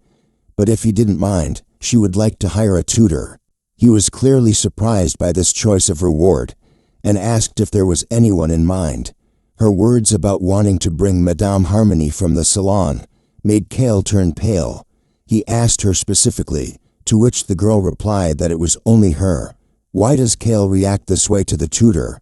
But if he didn't mind, she would like to hire a tutor. He was clearly surprised by this choice of reward, and asked if there was anyone in mind. Her words about wanting to bring Madame Harmony from the salon made Kale turn pale. He asked her specifically, to which the girl replied that it was only her. Why does Kale react this way to the tutor?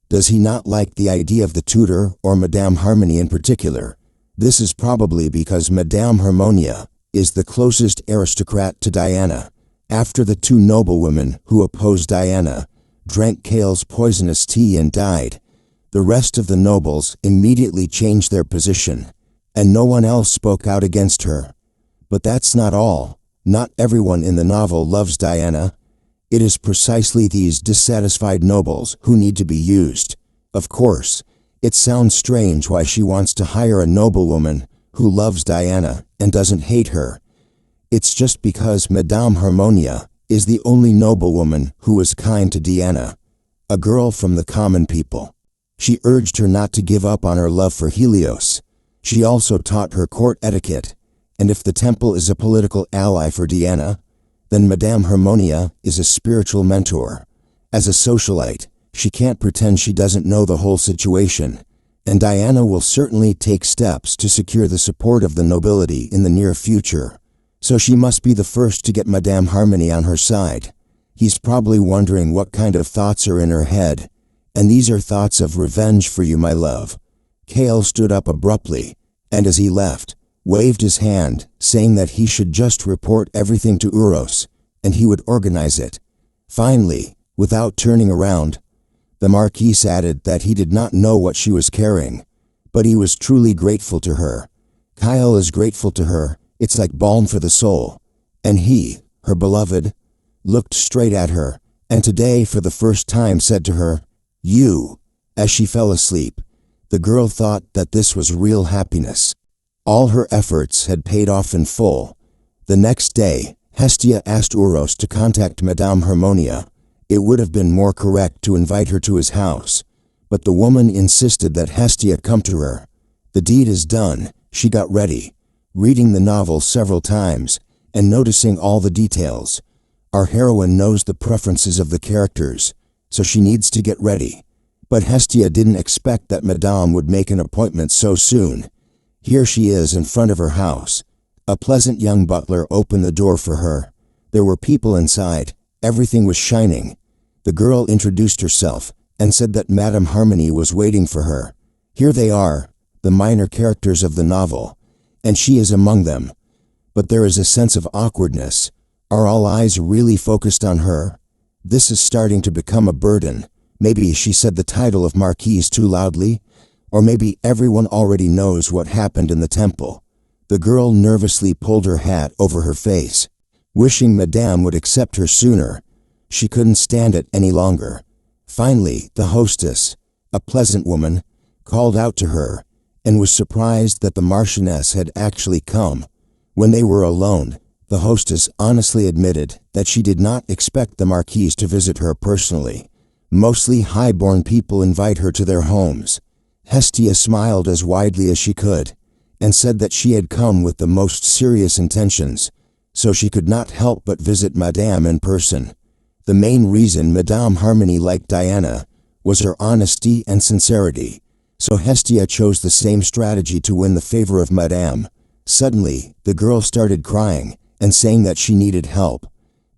Does he not like the idea of the tutor or Madame Harmony in particular? This is probably because Madame Harmonia is the closest aristocrat to Diana. After the two noblewomen who opposed Diana drank Kale's poisonous tea and died, the rest of the nobles immediately changed their position, and no one else spoke out against her. But that's not all. Not everyone in the novel loves Diana. It is precisely these dissatisfied nobles who need to be used. Of course, it sounds strange why she wants to hire a noblewoman who loves Diana and doesn't hate her. It's just because Madame Harmonia is the only noblewoman who is kind to Diana, a girl from the common people. She urged her not to give up on her love for Helios. She also taught her court etiquette, and if the temple is a political ally for Diana, then Madame Harmonia is a spiritual mentor. As a socialite, she can't pretend she doesn't know the whole situation, and Diana will certainly take steps to secure the support of the nobility in the near future. So she must be the first to get Madame Harmony on her side. He's probably wondering what kind of thoughts are in her head, and these are thoughts of revenge for you, my love. Kale stood up abruptly, and as he left, waved his hand, saying that he should just report everything to Uros, and he would organize it. Finally, without turning around, the Marquis added that he did not know what she was carrying, but he was truly grateful to her. Kale is grateful to her. It's like balm for the soul. And he, her beloved, looked straight at her, and today for the first time said to her, "You." As she fell asleep, the girl thought that this was real happiness. All her efforts had paid off in full. The next day, Hestia asked Uros to contact Madame Harmonia. It would have been more correct to invite her to his house, but the woman insisted that Hestia come to her. The deed is done. She got ready, reading the novel several times and noticing all the details. Our heroine knows the preferences of the characters, so she needs to get ready. But Hestia didn't expect that Madame would make an appointment so soon. Here she is in front of her house. A pleasant young butler opened the door for her. There were people inside. Everything was shining. The girl introduced herself and said that Madame Harmony was waiting for her. Here they are, the minor characters of the novel, and she is among them. But there is a sense of awkwardness. Are all eyes really focused on her? This is starting to become a burden. Maybe she said the title of Marquis too loudly, or maybe everyone already knows what happened in the temple. The girl nervously pulled her hat over her face, wishing Madame would accept her sooner. She couldn't stand it any longer. Finally, the hostess, a pleasant woman, called out to her, and was surprised that the Marchioness had actually come. When they were alone, the hostess honestly admitted that she did not expect the Marquis to visit her personally. Mostly high-born people invite her to their homes. Hestia smiled as widely as she could, and said that she had come with the most serious intentions, so she could not help but visit Madame in person. The main reason Madame Harmony liked Diana was her honesty and sincerity, so Hestia chose the same strategy to win the favor of Madame. Suddenly, the girl started crying and saying that she needed help.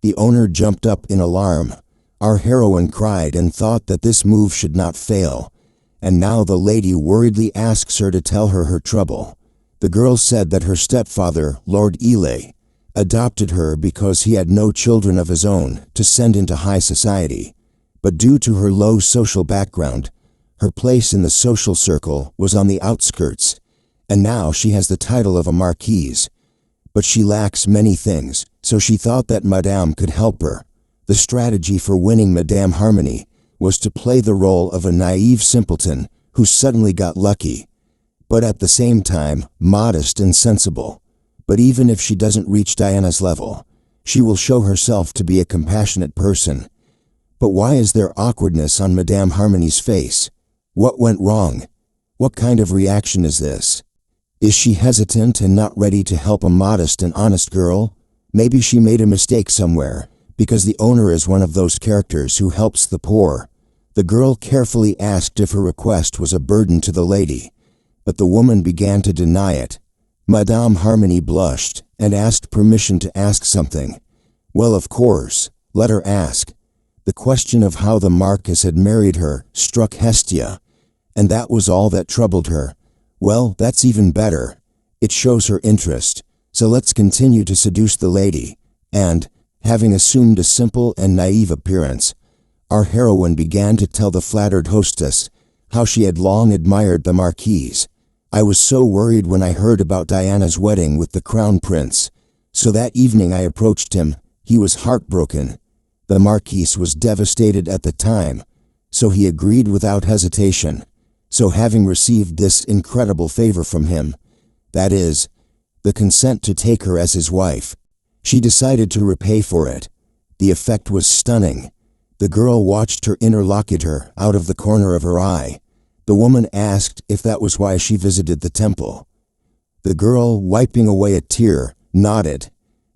The owner jumped up in alarm. Our heroine cried and thought that this move should not fail, and now the lady worriedly asks her to tell her trouble. The girl said that her stepfather, Lord Ely, adopted her because he had no children of his own to send into high society. But due to her low social background, her place in the social circle was on the outskirts, and now she has the title of a Marquis. But she lacks many things, so she thought that Madame could help her. The strategy for winning Madame Harmony was to play the role of a naive simpleton who suddenly got lucky, but at the same time modest and sensible. But even if she doesn't reach Diana's level, she will show herself to be a compassionate person. But why is there awkwardness on Madame Harmony's face? What went wrong? What kind of reaction is this? Is she hesitant and not ready to help a modest and honest girl? Maybe she made a mistake somewhere, because the owner is one of those characters who helps the poor. The girl carefully asked if her request was a burden to the lady, but the woman began to deny it. Madame Harmony blushed and asked permission to ask something. Well, of course, let her ask. The question of how the Marquis had married her struck Hestia, and that was all that troubled her. Well, that's even better. It shows her interest, so let's continue to seduce the lady. And, having assumed a simple and naive appearance, our heroine began to tell the flattered hostess how she had long admired the Marquis. I was so worried when I heard about Diana's wedding with the Crown Prince, so that evening I approached him. He was heartbroken. The Marquis was devastated at the time, so he agreed without hesitation. So having received this incredible favor from him, that is, the consent to take her as his wife, she decided to repay for it. The effect was stunning. The girl watched her interlocutor out of the corner of her eye. The woman asked if that was why she visited the temple. The girl, wiping away a tear, nodded,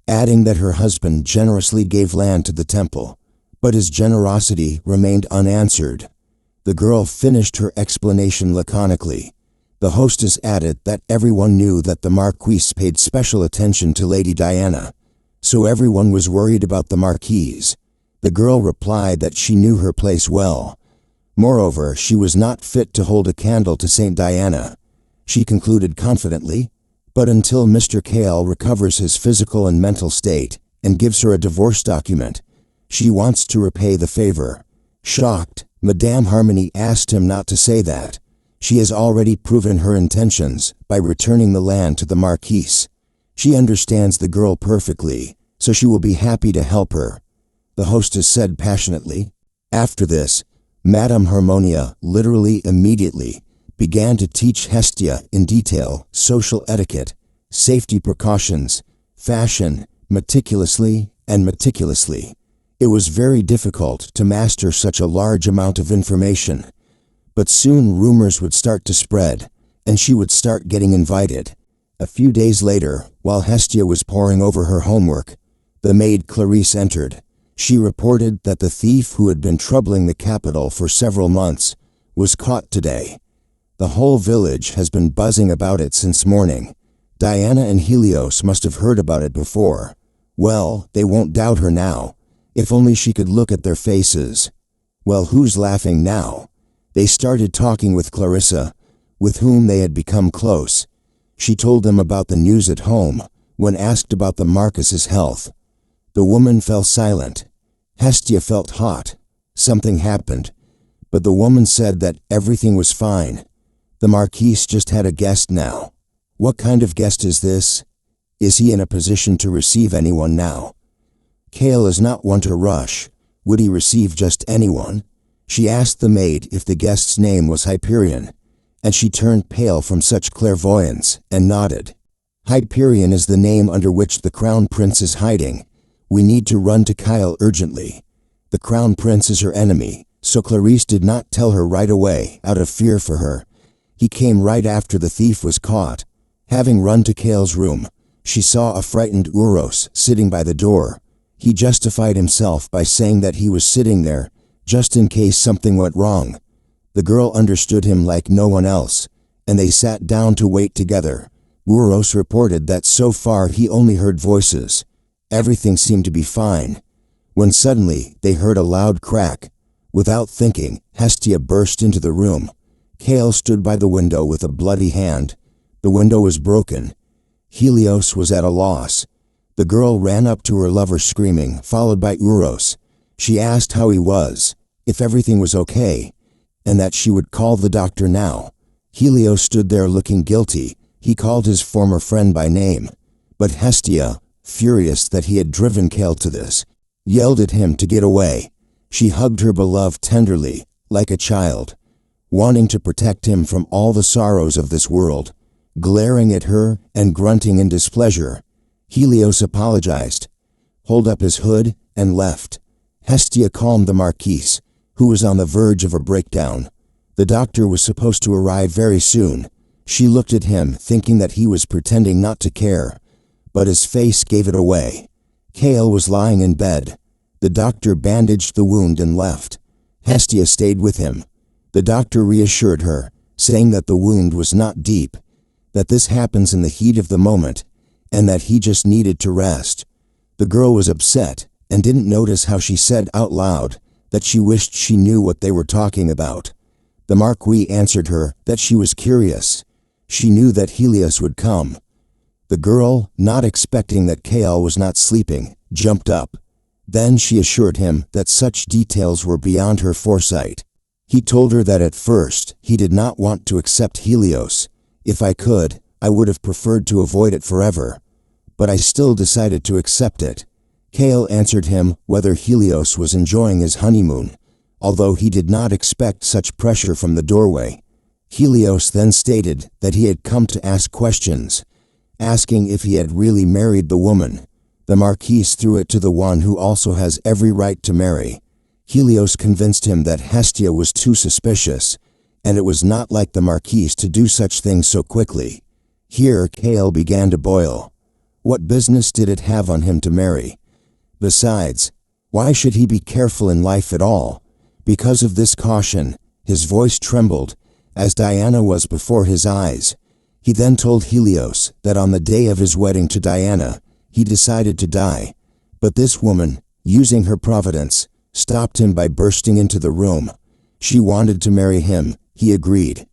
adding that her husband generously gave land to the temple, but his generosity remained unanswered. The girl finished her explanation laconically. The hostess added that everyone knew that the Marquis paid special attention to Lady Diana, so everyone was worried about the Marquis. The girl replied that she knew her place well. Moreover, she was not fit to hold a candle to Saint Diana. She concluded confidently, but until Mr. Kale recovers his physical and mental state and gives her a divorce document, she wants to repay the favor. Shocked, Madame Harmony asked him not to say that. She has already proven her intentions by returning the land to the Marquis. She understands the girl perfectly, so she will be happy to help her, the hostess said passionately. After this, Madame Harmonia literally immediately began to teach Hestia in detail social etiquette, safety precautions, fashion, meticulously. It was very difficult to master such a large amount of information, but soon rumors would start to spread, and she would start getting invited. A few days later, while Hestia was poring over her homework, the maid Clarice entered. She reported that the thief who had been troubling the capital for several months was caught today. The whole village has been buzzing about it since morning. Diana and Helios must have heard about it before. Well, they won't doubt her now. If only she could look at their faces. Well, who's laughing now? They started talking with Clarissa, with whom they had become close. She told them about the news at home when asked about the Marquis's health. The woman fell silent. Hestia felt hot. Something happened, but the woman said that everything was fine. The Marquis just had a guest now. What kind of guest is this? Is he in a position to receive anyone now? Kale is not one to rush. Would he receive just anyone? She asked the maid if the guest's name was Hyperion, and she turned pale from such clairvoyance and nodded. Hyperion is the name under which the Crown Prince is hiding. We need to run to Kale urgently. The Crown Prince is her enemy, so Clarice did not tell her right away out of fear for her. He came right after the thief was caught. Having run to Kale's room, she saw a frightened Uros sitting by the door. He justified himself by saying that he was sitting there just in case something went wrong. The girl understood him like no one else, and they sat down to wait together. Uros reported that so far he only heard voices. Everything seemed to be fine, when suddenly they heard a loud crack. Without thinking, Hestia burst into the room. Kale stood by the window with a bloody hand. The window was broken. Helios was at a loss. The girl ran up to her lover screaming, followed by Uros. She asked how he was, if everything was okay, and that she would call the doctor now. Helios stood there looking guilty. He called his former friend by name. But Hestia, furious that he had driven Kale to this, yelled at him to get away. She hugged her beloved tenderly, like a child, wanting to protect him from all the sorrows of this world. Glaring at her and grunting in displeasure, Helios apologized, pulled up his hood, and left. Hestia calmed the Marquis, who was on the verge of a breakdown. The doctor was supposed to arrive very soon. She looked at him, thinking that he was pretending not to care, but his face gave it away. Kale was lying in bed. The doctor bandaged the wound and left. Hestia stayed with him. The doctor reassured her, saying that the wound was not deep, that this happens in the heat of the moment, and that he just needed to rest. The girl was upset and didn't notice how she said out loud that she wished she knew what they were talking about. The Marquis answered her that she was curious. She knew that Helios would come. The girl, not expecting that Kale was not sleeping, jumped up. Then she assured him that such details were beyond her foresight. He told her that at first he did not want to accept Helios. If I could, I would have preferred to avoid it forever. But I still decided to accept it. Kale answered him whether Helios was enjoying his honeymoon, although he did not expect such pressure from the doorway. Helios then stated that he had come to ask questions, asking if he had really married the woman. The Marquis threw it to the one who also has every right to marry. Helios convinced him that Hestia was too suspicious, and it was not like the Marquis to do such things so quickly. Here Kale began to boil. What business did it have on him to marry? Besides, why should he be careful in life at all? Because of this caution, his voice trembled, as Diana was before his eyes. He then told Helios that on the day of his wedding to Diana, he decided to die. But this woman, using her providence, stopped him by bursting into the room. She wanted to marry him, he agreed.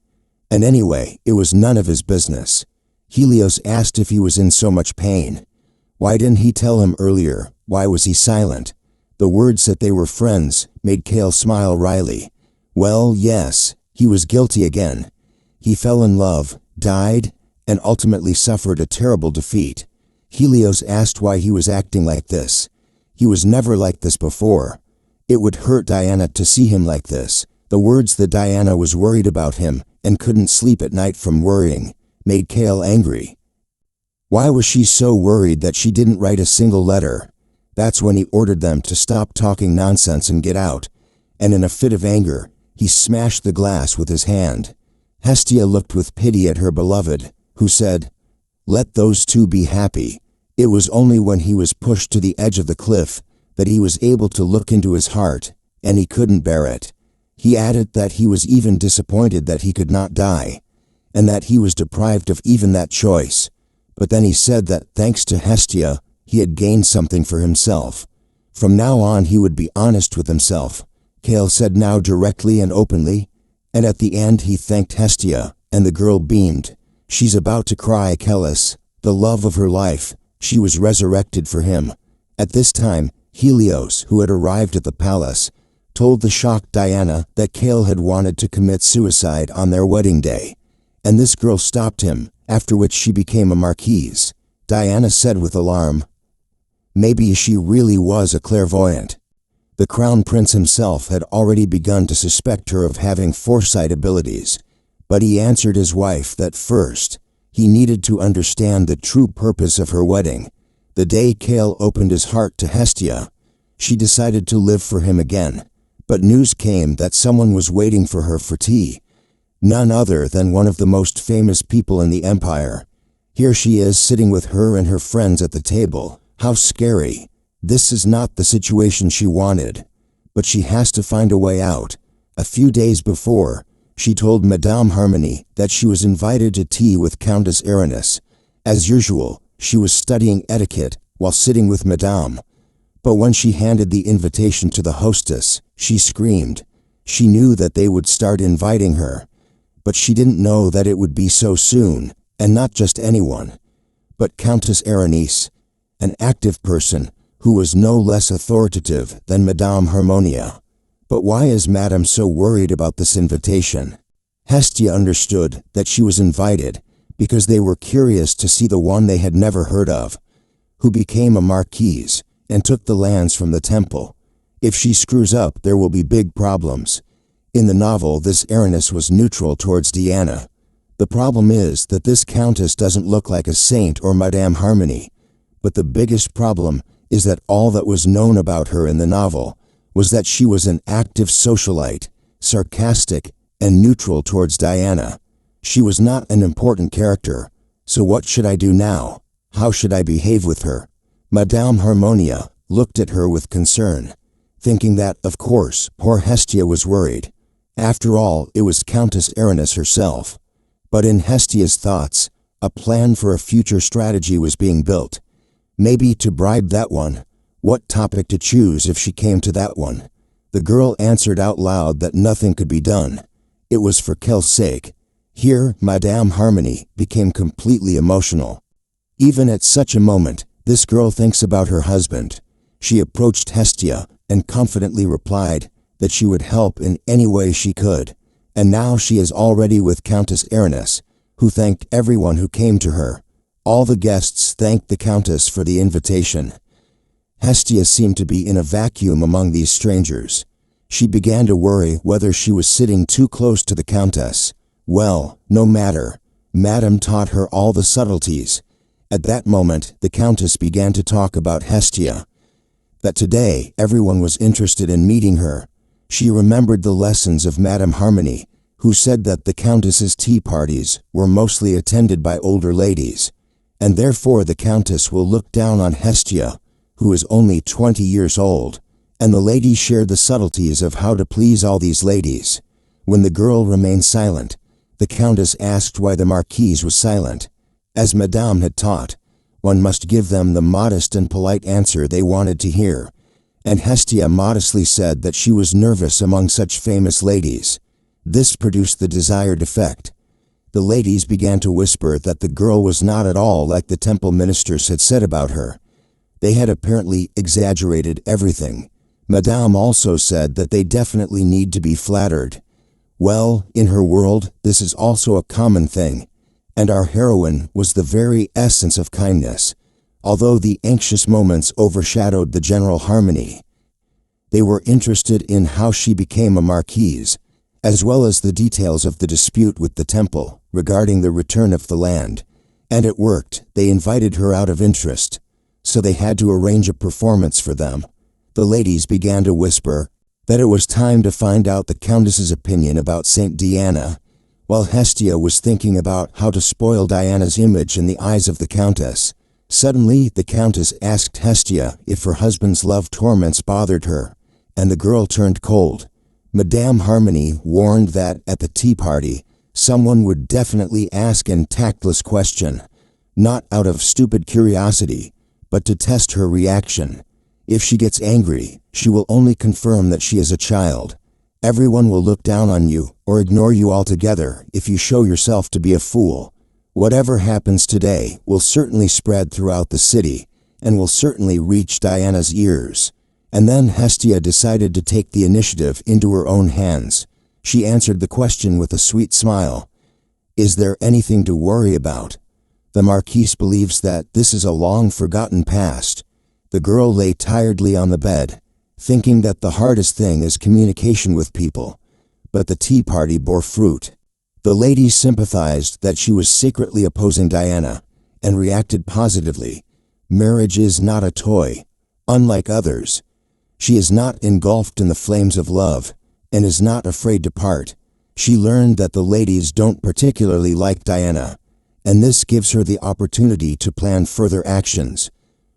And anyway, it was none of his business. Helios asked if he was in so much pain. Why didn't he tell him earlier? Why was he silent? The words that they were friends made Kale smile wryly. Well, yes, he was guilty again. He fell in love, died, and ultimately suffered a terrible defeat. Helios asked why he was acting like this. He was never like this before. It would hurt Diana to see him like this. The words that Diana was worried about him and couldn't sleep at night from worrying made Kale angry. Why was she so worried that she didn't write a single letter? That's when he ordered them to stop talking nonsense and get out, and in a fit of anger, he smashed the glass with his hand. Hestia looked with pity at her beloved, who said, "Let those two be happy." It was only when he was pushed to the edge of the cliff that he was able to look into his heart, and he couldn't bear it. He added that he was even disappointed that he could not die, and that he was deprived of even that choice. But then he said that, thanks to Hestia, he had gained something for himself. From now on he would be honest with himself, Kale said now directly and openly, and at the end he thanked Hestia, and the girl beamed. She's about to cry. Kelis, the love of her life, she was resurrected for him. At this time, Helios, who had arrived at the palace, told the shocked Diana that Kale had wanted to commit suicide on their wedding day, and this girl stopped him, after which she became a Marquise. Diana said with alarm, maybe she really was a clairvoyant. The crown prince himself had already begun to suspect her of having foresight abilities, but he answered his wife that first, he needed to understand the true purpose of her wedding. The day Kale opened his heart to Hestia, she decided to live for him again. But news came that someone was waiting for her for tea. None other than one of the most famous people in the empire. Here she is sitting with her and her friends at the table. How scary. This is not the situation she wanted. But she has to find a way out. A few days before, she told Madame Harmony that she was invited to tea with Countess Aranis. As usual, she was studying etiquette while sitting with Madame. But when she handed the invitation to the hostess, she screamed. She knew that they would start inviting her. But she didn't know that it would be so soon, and not just anyone, but Countess Berenice, an active person who was no less authoritative than Madame Harmonia. But why is Madame so worried about this invitation? Hestia understood that she was invited because they were curious to see the one they had never heard of, who became a Marquis and took the lands from the temple. If she screws up, there will be big problems. In the novel, this Berenice was neutral towards Diana. The problem is that this countess doesn't look like a saint or Madame Harmony. But the biggest problem is that all that was known about her in the novel was that she was an active socialite, sarcastic, and neutral towards Diana. She was not an important character. So what should I do now? How should I behave with her? Madame Harmonia looked at her with concern, thinking that, of course, poor Hestia was worried. After all, it was Countess Berenice herself. But in Hestia's thoughts, a plan for a future strategy was being built. Maybe to bribe that one. What topic to choose if she came to that one? The girl answered out loud that nothing could be done. It was for Kale's sake. Here, Madame Harmony became completely emotional. Even at such a moment, this girl thinks about her husband. She approached Hestia and confidently replied that she would help in any way she could. And now she is already with Countess Berenice, who thanked everyone who came to her. All the guests thanked the Countess for the invitation. Hestia seemed to be in a vacuum among these strangers. She began to worry whether she was sitting too close to the Countess. Well, no matter. Madame taught her all the subtleties. At that moment, the Countess began to talk about Hestia. That today, everyone was interested in meeting her. She remembered the lessons of Madame Harmony, who said that the Countess's tea parties were mostly attended by older ladies, and therefore the Countess will look down on Hestia, who is only 20 years old, and the lady shared the subtleties of how to please all these ladies. When the girl remained silent, the Countess asked why the Marquis was silent. As Madame had taught, one must give them the modest and polite answer they wanted to hear, and Hestia modestly said that she was nervous among such famous ladies. This produced the desired effect. The ladies began to whisper that the girl was not at all like the temple ministers had said about her. They had apparently exaggerated everything. Madame also said that they definitely need to be flattered. Well, in her world, this is also a common thing, and our heroine was the very essence of kindness, although the anxious moments overshadowed the general harmony. They were interested in how she became a Marquise, as well as the details of the dispute with the temple regarding the return of the land, and it worked. They invited her out of interest, so they had to arrange a performance for them. The ladies began to whisper that it was time to find out the Countess's opinion about Saint Diana, while Hestia was thinking about how to spoil Diana's image in the eyes of the Countess. Suddenly, the Countess asked Hestia if her husband's love torments bothered her, and the girl turned cold. Madame Harmony warned that at the tea party, someone would definitely ask an tactless question, not out of stupid curiosity, but to test her reaction. If she gets angry, she will only confirm that she is a child. Everyone will look down on you or ignore you altogether if you show yourself to be a fool. Whatever happens today will certainly spread throughout the city and will certainly reach Diana's ears. And then Hestia decided to take the initiative into her own hands. She answered the question with a sweet smile. Is there anything to worry about? The Marquis believes that this is a long-forgotten past. The girl lay tiredly on the bed, thinking that the hardest thing is communication with people. But the tea party bore fruit. The ladies sympathized that she was secretly opposing Diana, and reacted positively. Marriage is not a toy. Unlike others, she is not engulfed in the flames of love, and is not afraid to part. She learned that the ladies don't particularly like Diana, and this gives her the opportunity to plan further actions.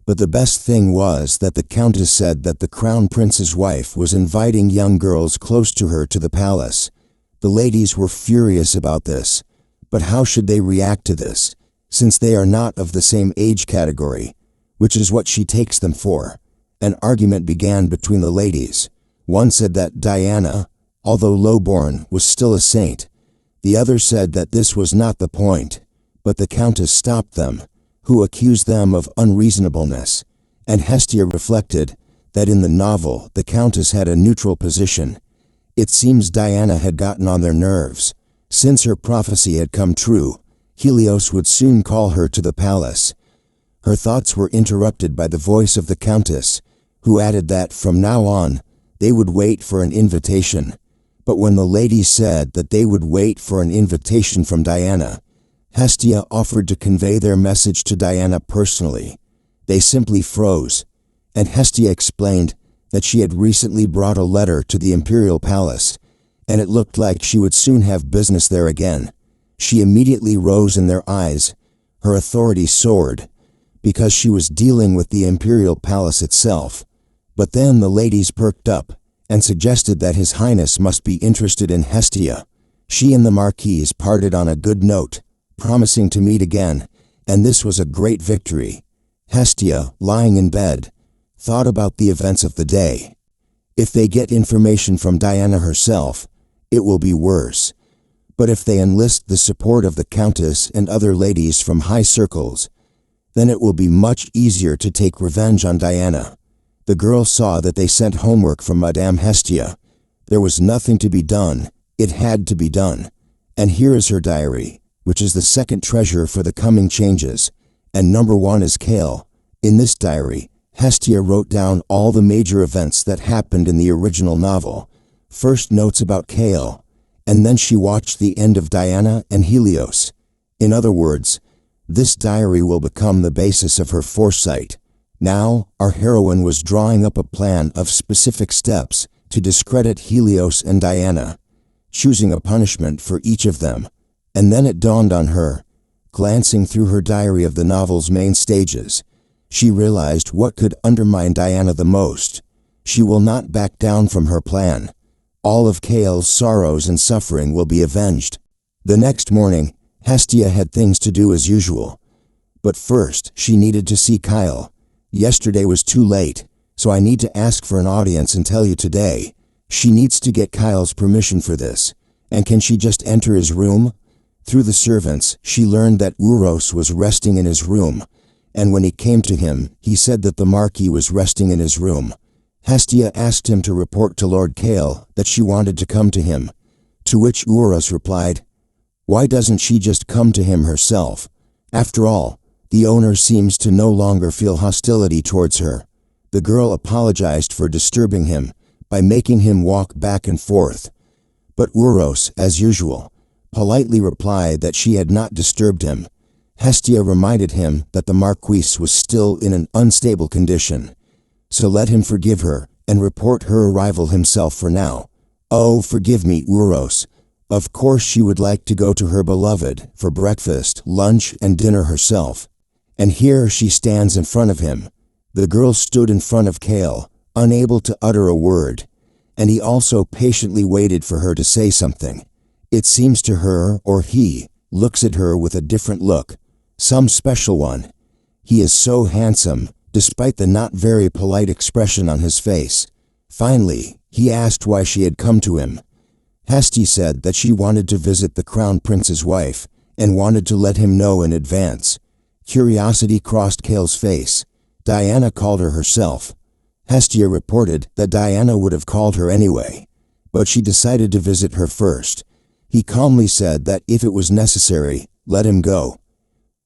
But the best thing was that the Countess said that the Crown Prince's wife was inviting young girls close to her to the palace. The ladies were furious about this, but how should they react to this, since they are not of the same age category, which is what she takes them for? An argument began between the ladies. One said that Diana, although lowborn, was still a saint. The others said that this was not the point, but the Countess stopped them, who accused them of unreasonableness, and Hestia reflected that in the novel the Countess had a neutral position. It seems Diana had gotten on their nerves. Since her prophecy had come true, Helios would soon call her to the palace. Her thoughts were interrupted by the voice of the Countess, who added that from now on, they would wait for an invitation. But when the ladies said that they would wait for an invitation from Diana, Hestia offered to convey their message to Diana personally. They simply froze, and Hestia explained that she had recently brought a letter to the imperial palace, and it looked like she would soon have business there again. She immediately rose in their eyes. Her authority soared, because she was dealing with the imperial palace itself. But then the ladies perked up, and suggested that His Highness must be interested in Hestia. She and the Marquis parted on a good note, promising to meet again, and this was a great victory. Hestia, lying in bed, thought about the events of the day. If they get information from Diana herself, it will be worse. But if they enlist the support of the Countess and other ladies from high circles, then it will be much easier to take revenge on Diana. The girl saw that they sent homework from Madame Hestia. There was nothing to be done. It had to be done. And here is her diary, which is the second treasure for the coming changes, and number 1 is Kale. In this diary, Hestia wrote down all the major events that happened in the original novel. First notes about Kale, and then she watched the end of Diana and Helios. In other words, this diary will become the basis of her foresight. Now, our heroine was drawing up a plan of specific steps to discredit Helios and Diana, choosing a punishment for each of them. And then it dawned on her, glancing through her diary of the novel's main stages, she realized what could undermine Diana the most. She will not back down from her plan. All of Kale's sorrows and suffering will be avenged. The next morning, Hestia had things to do as usual. But first, she needed to see Kale. Yesterday was too late, so I need to ask for an audience and tell you today. She needs to get Kyle's permission for this. And can she just enter his room? Through the servants, she learned that Uros was resting in his room, and when he came to him, he said that the Marquis was resting in his room. Hestia asked him to report to Lord Kale that she wanted to come to him, to which Uros replied, "Why doesn't she just come to him herself? After all, the owner seems to no longer feel hostility towards her." The girl apologized for disturbing him by making him walk back and forth, but Uros, as usual, politely replied that she had not disturbed him. Hestia reminded him that the Marquis was still in an unstable condition, so let him forgive her and report her arrival himself for now. "Oh, forgive me, Uros. Of course she would like to go to her beloved for breakfast, lunch, and dinner herself." And here she stands in front of him. The girl stood in front of Kale, unable to utter a word, and he also patiently waited for her to say something. It seems to her, or he, looks at her with a different look, some special one. He is so handsome, despite the not very polite expression on his face. Finally, he asked why she had come to him. Hestia said that she wanted to visit the Crown Prince's wife, and wanted to let him know in advance. Curiosity crossed Kale's face. Diana called her herself. Hestia reported that Diana would have called her anyway, but she decided to visit her first. He calmly said that if it was necessary, let him go.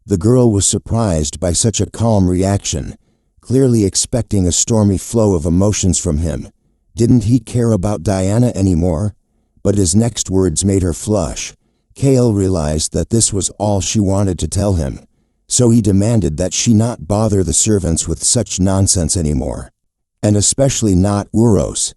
The girl was surprised by such a calm reaction, clearly expecting a stormy flow of emotions from him. Didn't he care about Diana anymore? But his next words made her flush. Kale realized that this was all she wanted to tell him, so he demanded that she not bother the servants with such nonsense anymore, and especially not Uros.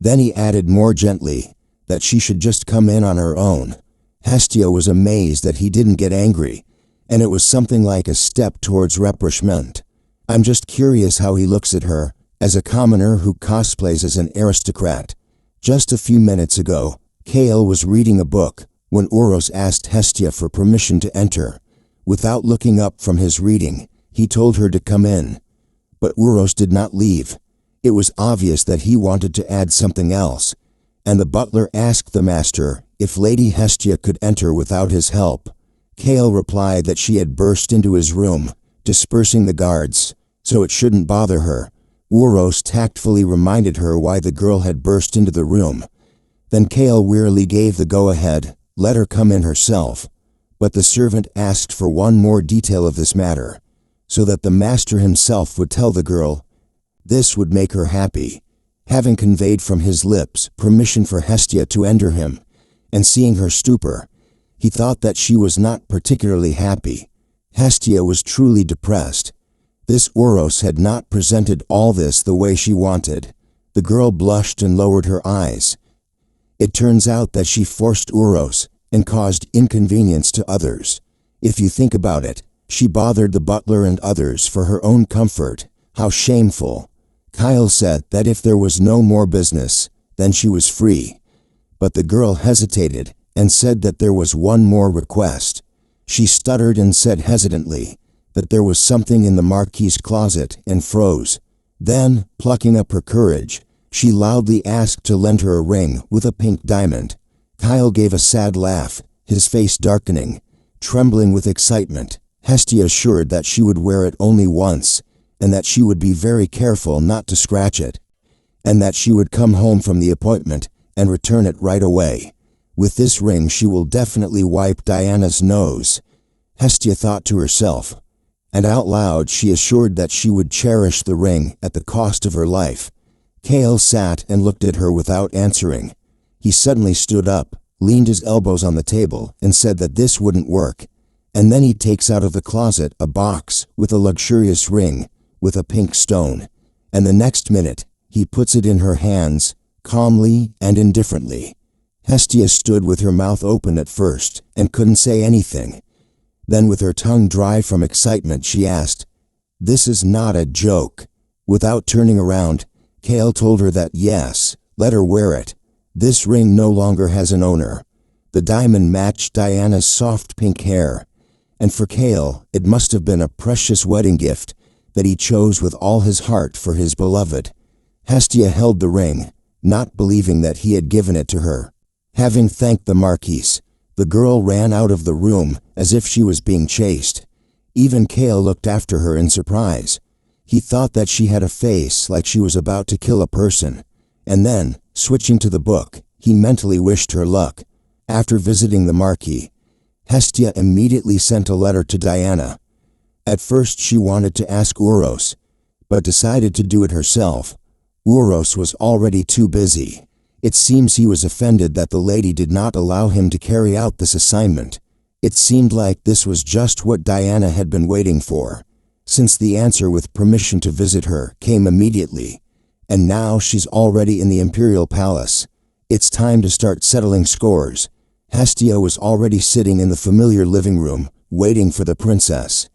Then he added more gently that she should just come in on her own. Hestia was amazed that he didn't get angry, and it was something like a step towards rapprochement. I'm just curious how he looks at her, as a commoner who cosplays as an aristocrat. Just a few minutes ago, Kale was reading a book when Uros asked Hestia for permission to enter. Without looking up from his reading, he told her to come in. But Uros did not leave. It was obvious that he wanted to add something else, and the butler asked the master if Lady Hestia could enter without his help. Kale replied that she had burst into his room, dispersing the guards, so it shouldn't bother her. Uros tactfully reminded her why the girl had burst into the room. Then Kale wearily gave the go-ahead, let her come in herself. But the servant asked for one more detail of this matter, so that the master himself would tell the girl. This would make her happy. Having conveyed from his lips permission for Hestia to enter him, and seeing her stupor, he thought that she was not particularly happy. Hestia was truly depressed. This Uros had not presented all this the way she wanted. The girl blushed and lowered her eyes. It turns out that she forced Uros and caused inconvenience to others. If you think about it, she bothered the butler and others for her own comfort. How shameful. Kale said that if there was no more business, then she was free. But the girl hesitated and said that there was one more request. She stuttered and said hesitantly that there was something in the Marquis' closet and froze. Then, plucking up her courage, she loudly asked to lend her a ring with a pink diamond. Kale gave a sad laugh, his face darkening, trembling with excitement. Hestia assured that she would wear it only once, and that she would be very careful not to scratch it, and that she would come home from the appointment and return it right away. With this ring she will definitely wipe Diana's nose, Hestia thought to herself, and out loud she assured that she would cherish the ring at the cost of her life. Kale sat and looked at her without answering. He suddenly stood up, leaned his elbows on the table, and said that this wouldn't work. And then he takes out of the closet a box with a luxurious ring with a pink stone, and the next minute he puts it in her hands, calmly and indifferently. Hestia stood with her mouth open at first and couldn't say anything. Then with her tongue dry from excitement she asked, "This is not a joke." Without turning around, Kale told her that yes, let her wear it. This ring no longer has an owner. The diamond matched Diana's soft pink hair, and for Kale it must have been a precious wedding gift that he chose with all his heart for his beloved. Hestia held the ring, not believing that he had given it to her. Having thanked the Marquis, the girl ran out of the room as if she was being chased. Even Kale looked after her in surprise. He thought that she had a face like she was about to kill a person. And then, switching to the book, he mentally wished her luck. After visiting the Marquis, Hestia immediately sent a letter to Diana. At first she wanted to ask Uros, but decided to do it herself. Uros was already too busy. It seems he was offended that the lady did not allow him to carry out this assignment. It seemed like this was just what Diana had been waiting for, since the answer with permission to visit her came immediately. And now she's already in the Imperial Palace. It's time to start settling scores. Hestia was already sitting in the familiar living room, waiting for the princess.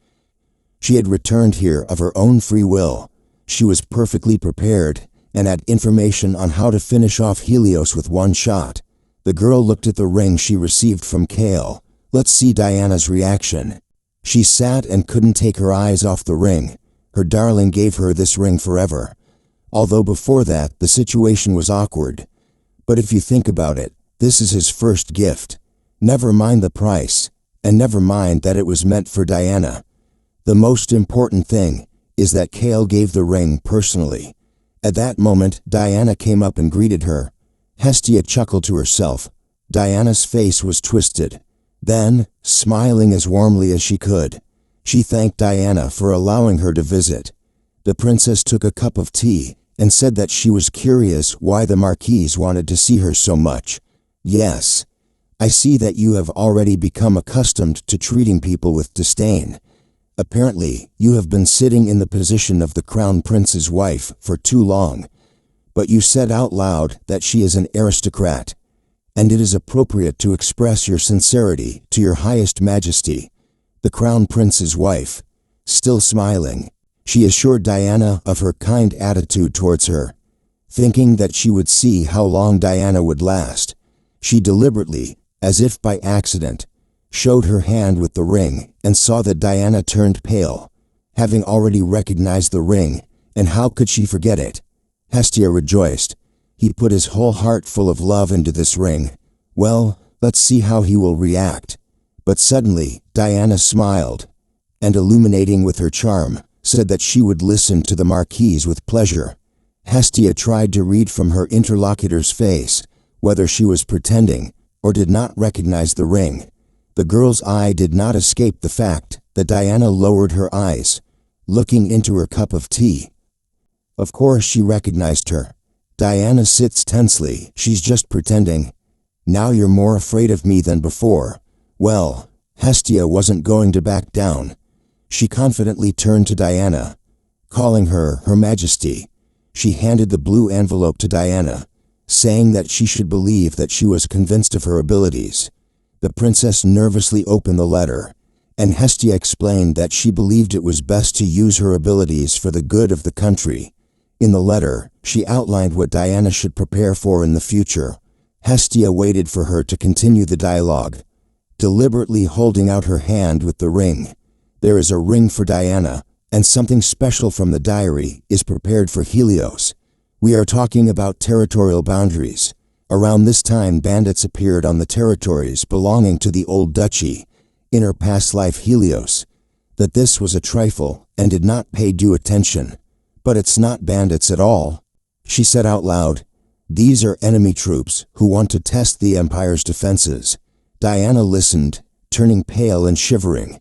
She had returned here of her own free will. She was perfectly prepared and had information on how to finish off Helios with one shot. The girl looked at the ring she received from Kale. Let's see Diana's reaction. She sat and couldn't take her eyes off the ring. Her darling gave her this ring forever. Although before that, the situation was awkward. But if you think about it, this is his first gift. Never mind the price, and never mind that it was meant for Diana. The most important thing is that Kale gave the ring personally. At that moment, Diana came up and greeted her. Hestia chuckled to herself. Diana's face was twisted. Then, smiling as warmly as she could, she thanked Diana for allowing her to visit. The princess took a cup of tea and said that she was curious why the Marquis wanted to see her so much. Yes, I see that you have already become accustomed to treating people with disdain. Apparently, you have been sitting in the position of the crown prince's wife for too long, but you said out loud that she is an aristocrat, and it is appropriate to express your sincerity to your highest majesty. The crown prince's wife, still smiling, she assured Diana of her kind attitude towards her. Thinking that she would see how long Diana would last, she deliberately, as if by accident, showed her hand with the ring and saw that Diana turned pale, having already recognized the ring, and how could she forget it? Hestia rejoiced. He put his whole heart full of love into this ring. Well, Let's see how he will react." But suddenly, Diana smiled, and illuminating with her charm, said that she would listen to the Marquis with pleasure. Hestia tried to read from her interlocutor's face whether she was pretending or did not recognize the ring. The girl's eye did not escape the fact that Diana lowered her eyes, looking into her cup of tea. Of course she recognized her. Diana sits tensely. "She's just pretending. Now you're more afraid of me than before." Well, Hestia wasn't going to back down. She confidently turned to Diana, calling her Her Majesty. She handed the blue envelope to Diana, saying that she should believe that she was convinced of her abilities. The princess nervously opened the letter, and Hestia explained that she believed it was best to use her abilities for the good of the country. In the letter, she outlined what Diana should prepare for in the future. Hestia waited for her to continue the dialogue, deliberately holding out her hand with the ring. There is a ring for Diana, and something special from the diary is prepared for Helios. We are talking about territorial boundaries. Around this time, bandits appeared on the territories belonging to the old duchy, in her past life Helios. That this was a trifle and did not pay due attention. "But it's not bandits at all," she said out loud. "These are enemy troops who want to test the Empire's defenses." Diana listened, turning pale and shivering.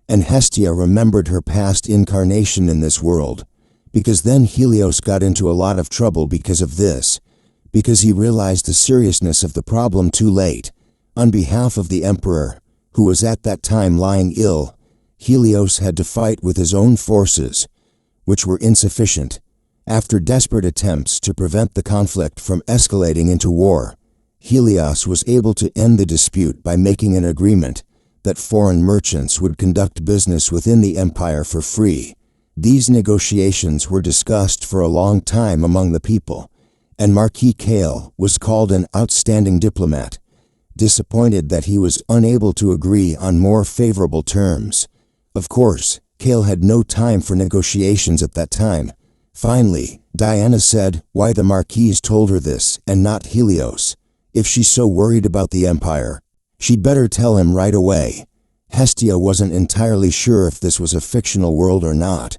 And Hestia remembered her past incarnation in this world, because then Helios got into a lot of trouble because of this, because he realized the seriousness of the problem too late. On behalf of the Emperor, who was at that time lying ill, Helios had to fight with his own forces, which were insufficient. After desperate attempts to prevent the conflict from escalating into war, Helios was able to end the dispute by making an agreement that foreign merchants would conduct business within the empire for free. These negotiations were discussed for a long time among the people, and Marquis Kale was called an outstanding diplomat, disappointed that he was unable to agree on more favorable terms. Of course, Kale had no time for negotiations at that time. Finally, Diana said why the Marquis told her this and not Helios. If she's so worried about the Empire, she'd better tell him right away. Hestia wasn't entirely sure if this was a fictional world or not,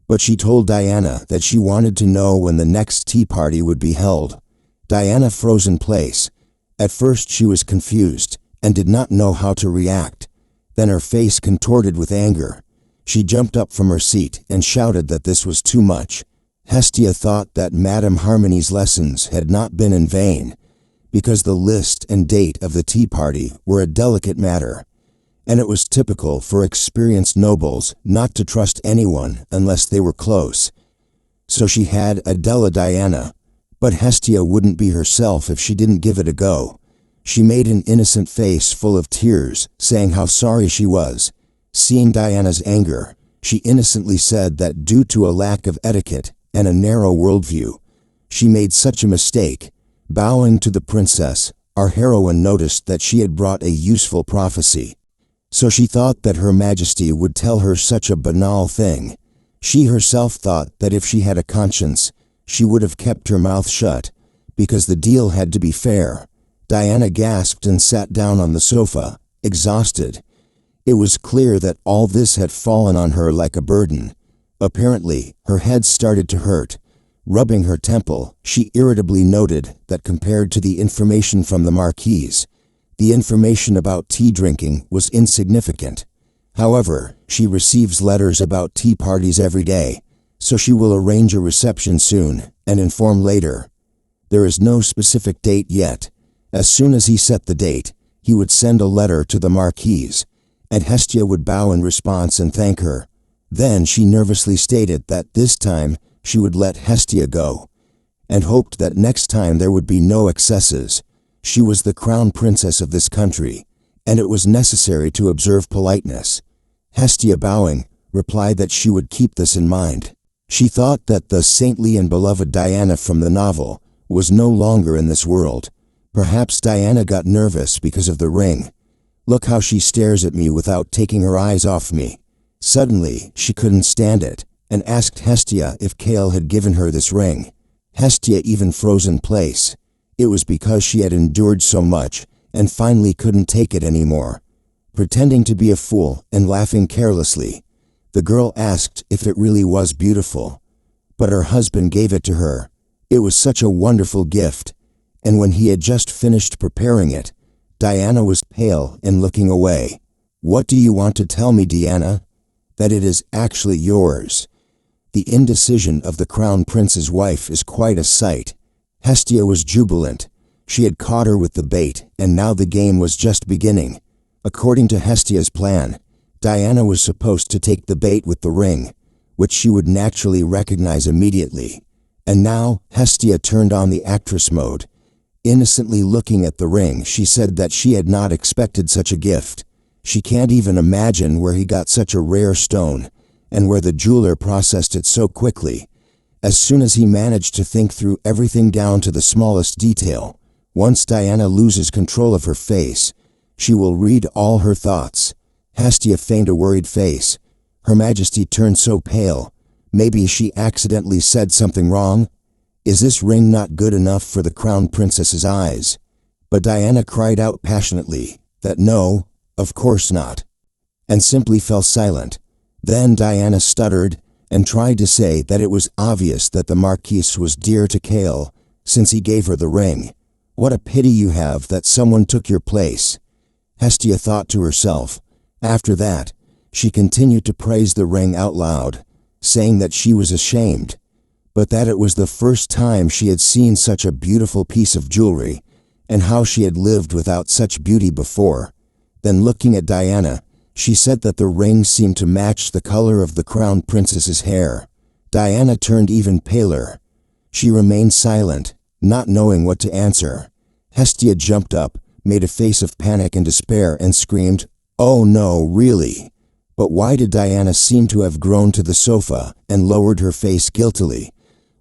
but she told Diana that she wanted to know when the next tea party would be held. Diana froze in place. At first she was confused and did not know how to react. Then her face contorted with anger. She jumped up from her seat and shouted that this was too much. Hestia thought that Madame Harmony's lessons had not been in vain, because the list and date of the tea party were a delicate matter, and it was typical for experienced nobles not to trust anyone unless they were close. So she had Adela Diana, but Hestia wouldn't be herself if she didn't give it a go. She made an innocent face full of tears, saying how sorry she was. Seeing Diana's anger, she innocently said that due to a lack of etiquette and a narrow worldview, she made such a mistake. Bowing to the princess, our heroine noticed that she had brought a useful prophecy. So she thought that Her Majesty would tell her such a banal thing. She herself thought that if she had a conscience, she would have kept her mouth shut, because the deal had to be fair. Diana gasped and sat down on the sofa, exhausted. It was clear that all this had fallen on her like a burden. Apparently, her head started to hurt. Rubbing her temple, she irritably noted that compared to the information from the Marquis, the information about tea drinking was insignificant. However, she receives letters about tea parties every day, so she will arrange a reception soon and inform later. There is no specific date yet. As soon as he set the date, he would send a letter to the Marquis, and Hestia would bow in response and thank her. Then she nervously stated that this time she would let Hestia go, and hoped that next time there would be no excesses. She was the crown princess of this country, and it was necessary to observe politeness. Hestia, bowing, replied that she would keep this in mind. She thought that the saintly and beloved Diana from the novel was no longer in this world. Perhaps Diana got nervous because of the ring. Look how she stares at me without taking her eyes off me. Suddenly, she couldn't stand it, and asked Hestia if Kale had given her this ring. Hestia even froze in place. It was because she had endured so much, and finally couldn't take it anymore. Pretending to be a fool and laughing carelessly, the girl asked if it really was beautiful. But her husband gave it to her. It was such a wonderful gift, and when he had just finished preparing it, Diana was pale and looking away. "What do you want to tell me, Diana? That it is actually yours?" The indecision of the crown prince's wife is quite a sight. Hestia was jubilant. She had caught her with the bait, and now the game was just beginning. According to Hestia's plan, Diana was supposed to take the bait with the ring, which she would naturally recognize immediately. And now, Hestia turned on the actress mode. Innocently looking at the ring, she said that she had not expected such a gift. She can't even imagine where he got such a rare stone, and where the jeweler processed it so quickly. As soon as he managed to think through everything down to the smallest detail, once Diana loses control of her face, she will read all her thoughts. Hestia feigned a worried face. Her Majesty turned so pale. Maybe she accidentally said something wrong? Is this ring not good enough for the crown princess's eyes? But Diana cried out passionately that no, of course not, and simply fell silent. Then Diana stuttered and tried to say that it was obvious that the Marquis was dear to Kale, since he gave her the ring. What a pity you have that someone took your place, Hestia thought to herself. After that, she continued to praise the ring out loud, saying that she was ashamed, but that it was the first time she had seen such a beautiful piece of jewelry, and how she had lived without such beauty before. Then looking at Diana, she said that the ring seemed to match the color of the crown princess's hair. Diana turned even paler. She remained silent, not knowing what to answer. Hestia jumped up, made a face of panic and despair, and screamed, "Oh no, really?" But why did Diana seem to have grown to the sofa and lowered her face guiltily,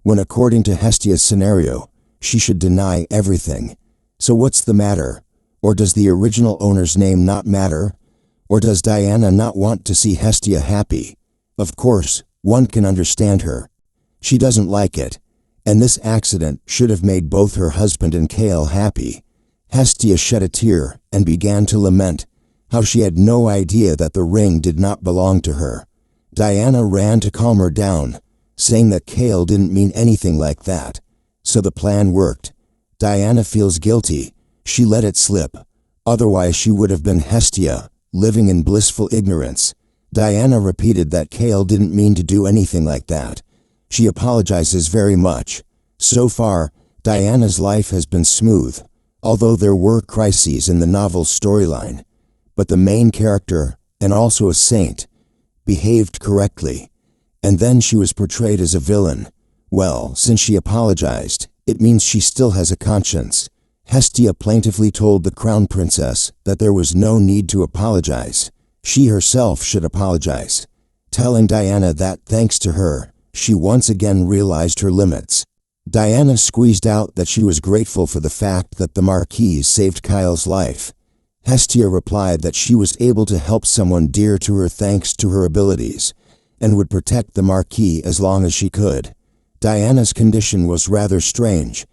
when according to Hestia's scenario, she should deny everything? So what's the matter? Or does the original owner's name not matter? Or does Diana not want to see Hestia happy? Of course, one can understand her. She doesn't like it, and this accident should have made both her husband and Kale happy. Hestia shed a tear and began to lament how she had no idea that the ring did not belong to her. Diana ran to calm her down, saying that Kale didn't mean anything like that. So the plan worked. Diana feels guilty. She let it slip. Otherwise she would have been Hestia, living in blissful ignorance. Diana repeated that Kale didn't mean to do anything like that. She apologizes very much. So far, Diana's life has been smooth, although there were crises in the novel's storyline. But the main character, and also a saint, behaved correctly. And then she was portrayed as a villain. Well, since she apologized, it means she still has a conscience. Hestia plaintively told the crown princess that there was no need to apologize. She herself should apologize, telling Diana that thanks to her, she once again realized her limits. Diana squeezed out that she was grateful for the fact that the Marquis saved Kyle's life. Hestia replied that she was able to help someone dear to her thanks to her abilities, and would protect the Marquis as long as she could. Diana's condition was rather strange.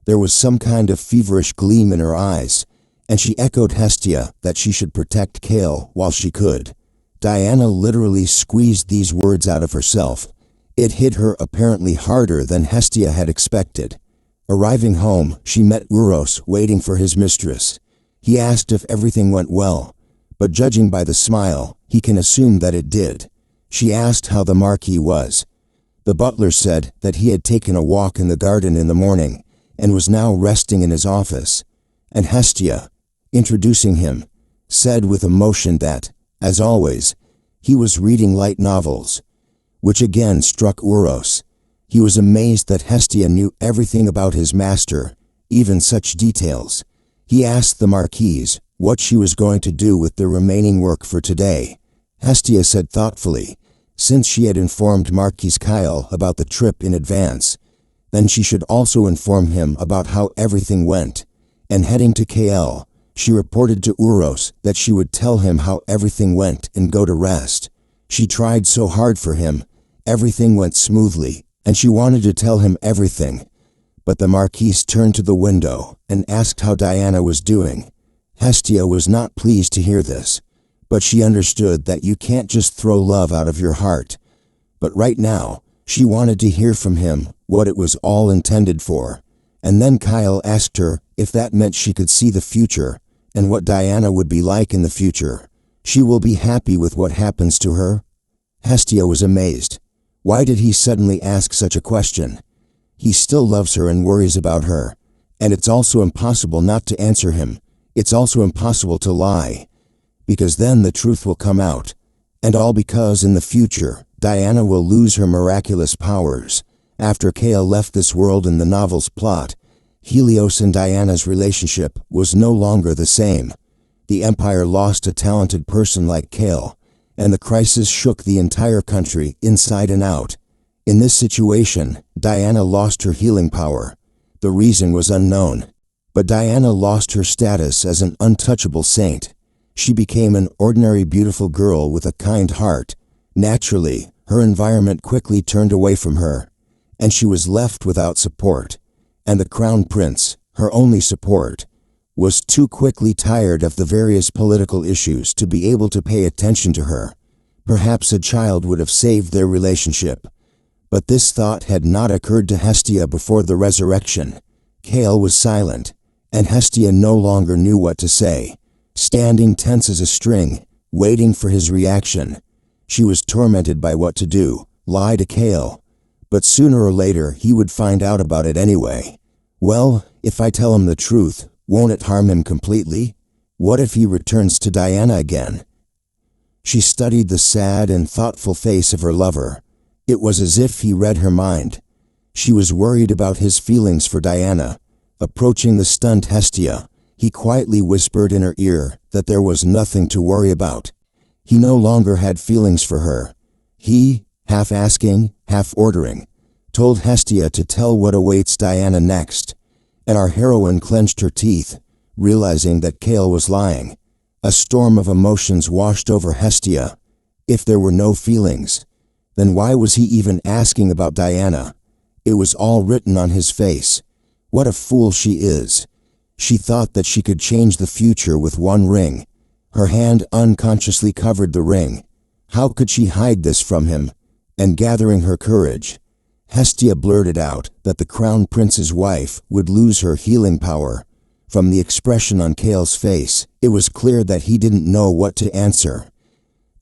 There was some kind of feverish gleam in her eyes, and she echoed Hestia that she should protect Kale while she could. Diana literally squeezed these words out of herself. It hit her apparently harder than Hestia had expected. Arriving home, she met Uros waiting for his mistress. He asked if everything went well, but judging by the smile, he can assume that it did. She asked how the Marquis was. The butler said that he had taken a walk in the garden in the morning, and was now resting in his office. And Hestia, introducing him, said with emotion that, as always, he was reading light novels, which again struck Uros. He was amazed that Hestia knew everything about his master, even such details. He asked the Marquise what she was going to do with the remaining work for today. Hestia said thoughtfully, since she had informed Marquis Kale about the trip in advance, then she should also inform him about how everything went. And heading to Kale, she reported to Uros that she would tell him how everything went and go to rest. She tried so hard for him. Everything went smoothly, and she wanted to tell him everything. But the Marquis turned to the window and asked how Diana was doing. Hestia was not pleased to hear this, but she understood that you can't just throw love out of your heart. But right now, she wanted to hear from him what it was all intended for. And then Kale asked her if that meant she could see the future and what Diana would be like in the future. She will be happy with what happens to her? Hestia was amazed. Why did he suddenly ask such a question? He still loves her and worries about her. And it's also impossible not to answer him. It's also impossible to lie. Because then the truth will come out. And all because in the future, Diana will lose her miraculous powers. After Kale left this world in the novel's plot, Helios and Diana's relationship was no longer the same. The Empire lost a talented person like Kale, and the crisis shook the entire country inside and out. In this situation, Diana lost her healing power. The reason was unknown. But Diana lost her status as an untouchable saint. She became an ordinary beautiful girl with a kind heart. Naturally, her environment quickly turned away from her, and she was left without support. And the Crown Prince, her only support, was too quickly tired of the various political issues to be able to pay attention to her. Perhaps a child would have saved their relationship. But this thought had not occurred to Hestia before the resurrection. Kale was silent, and Hestia no longer knew what to say, standing tense as a string, waiting for his reaction. She was tormented by what to do, lie to Kale. But sooner or later he would find out about it anyway. Well, if I tell him the truth, won't it harm him completely? What if he returns to Diana again? She studied the sad and thoughtful face of her lover. It was as if he read her mind. She was worried about his feelings for Diana. Approaching the stunned Hestia, he quietly whispered in her ear that there was nothing to worry about. He no longer had feelings for her. He, half asking, half ordering, told Hestia to tell what awaits Diana next. And our heroine clenched her teeth, realizing that Kale was lying. A storm of emotions washed over Hestia. If there were no feelings, then why was he even asking about Diana? It was all written on his face. What a fool she is. She thought that she could change the future with one ring. Her hand unconsciously covered the ring. How could she hide this from him? And gathering her courage, Hestia blurted out that the Crown Prince's wife would lose her healing power. From the expression on Kale's face, it was clear that he didn't know what to answer.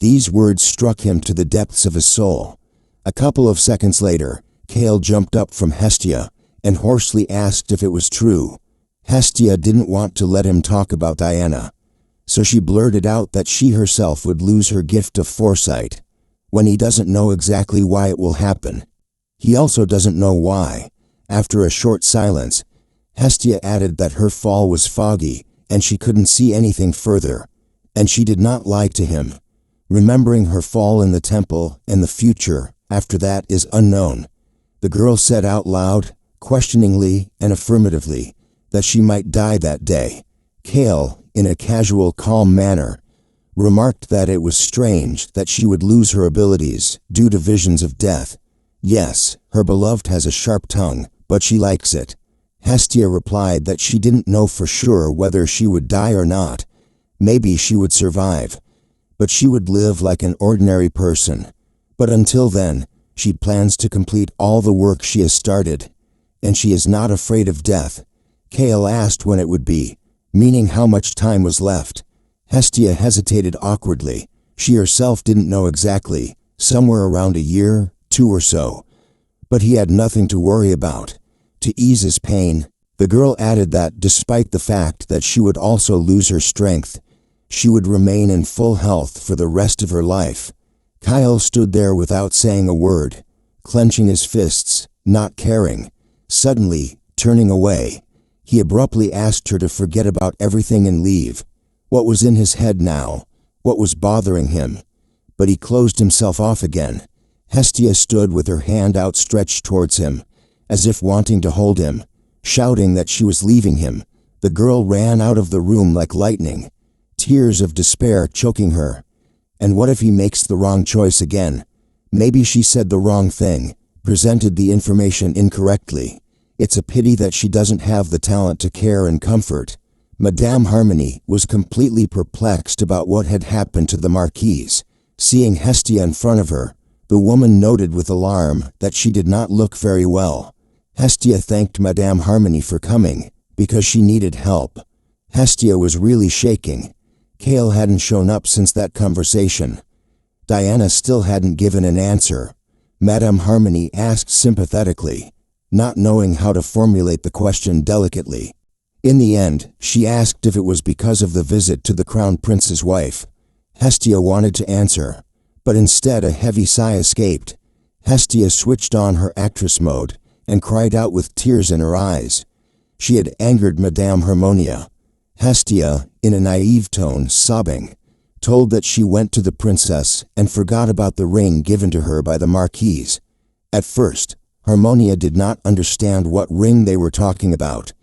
These words struck him to the depths of his soul. A couple of seconds later, Kale jumped up from Hestia and hoarsely asked if it was true. Hestia didn't want to let him talk about Diana, so she blurted out that she herself would lose her gift of foresight. When he doesn't know exactly why it will happen, he also doesn't know why. After a short silence, Hestia added that her fall was foggy and she couldn't see anything further, and she did not lie to him. Remembering her fall in the temple and the future after that is unknown, the girl said out loud, questioningly and affirmatively, that she might die that day. Kale, in a casual, calm manner, remarked that it was strange that she would lose her abilities due to visions of death. Yes, her beloved has a sharp tongue, but she likes it. Hestia replied that she didn't know for sure whether she would die or not. Maybe she would survive, but she would live like an ordinary person. But until then, she plans to complete all the work she has started, and she is not afraid of death. Kale asked when it would be, meaning how much time was left. Hestia hesitated awkwardly. She herself didn't know exactly, somewhere around a year, 2 or so. But he had nothing to worry about. To ease his pain, the girl added that despite the fact that she would also lose her strength, she would remain in full health for the rest of her life. Kyle stood there without saying a word, clenching his fists, not caring. Suddenly, turning away, he abruptly asked her to forget about everything and leave. What was in his head now? What was bothering him? But he closed himself off again. Hestia stood with her hand outstretched towards him, as if wanting to hold him, shouting that she was leaving him. The girl ran out of the room like lightning, tears of despair choking her. And what if he makes the wrong choice again? Maybe she said the wrong thing, presented the information incorrectly. It's a pity that she doesn't have the talent to care and comfort. Madame Harmony was completely perplexed about what had happened to the Marquis. Seeing Hestia in front of her, the woman noted with alarm that she did not look very well. Hestia thanked Madame Harmony for coming, because she needed help. Hestia was really shaking. Kale hadn't shown up since that conversation. Diana still hadn't given an answer. Madame Harmony asked sympathetically, not knowing how to formulate the question delicately. In the end, she asked if it was because of the visit to the Crown Prince's wife. Hestia wanted to answer, but instead a heavy sigh escaped. Hestia switched on her actress mode and cried out with tears in her eyes. She had angered Madame Harmonia. Hestia, in a naive tone, sobbing, told that she went to the princess and forgot about the ring given to her by the Marquis. At first, Harmonia did not understand what ring they were talking about.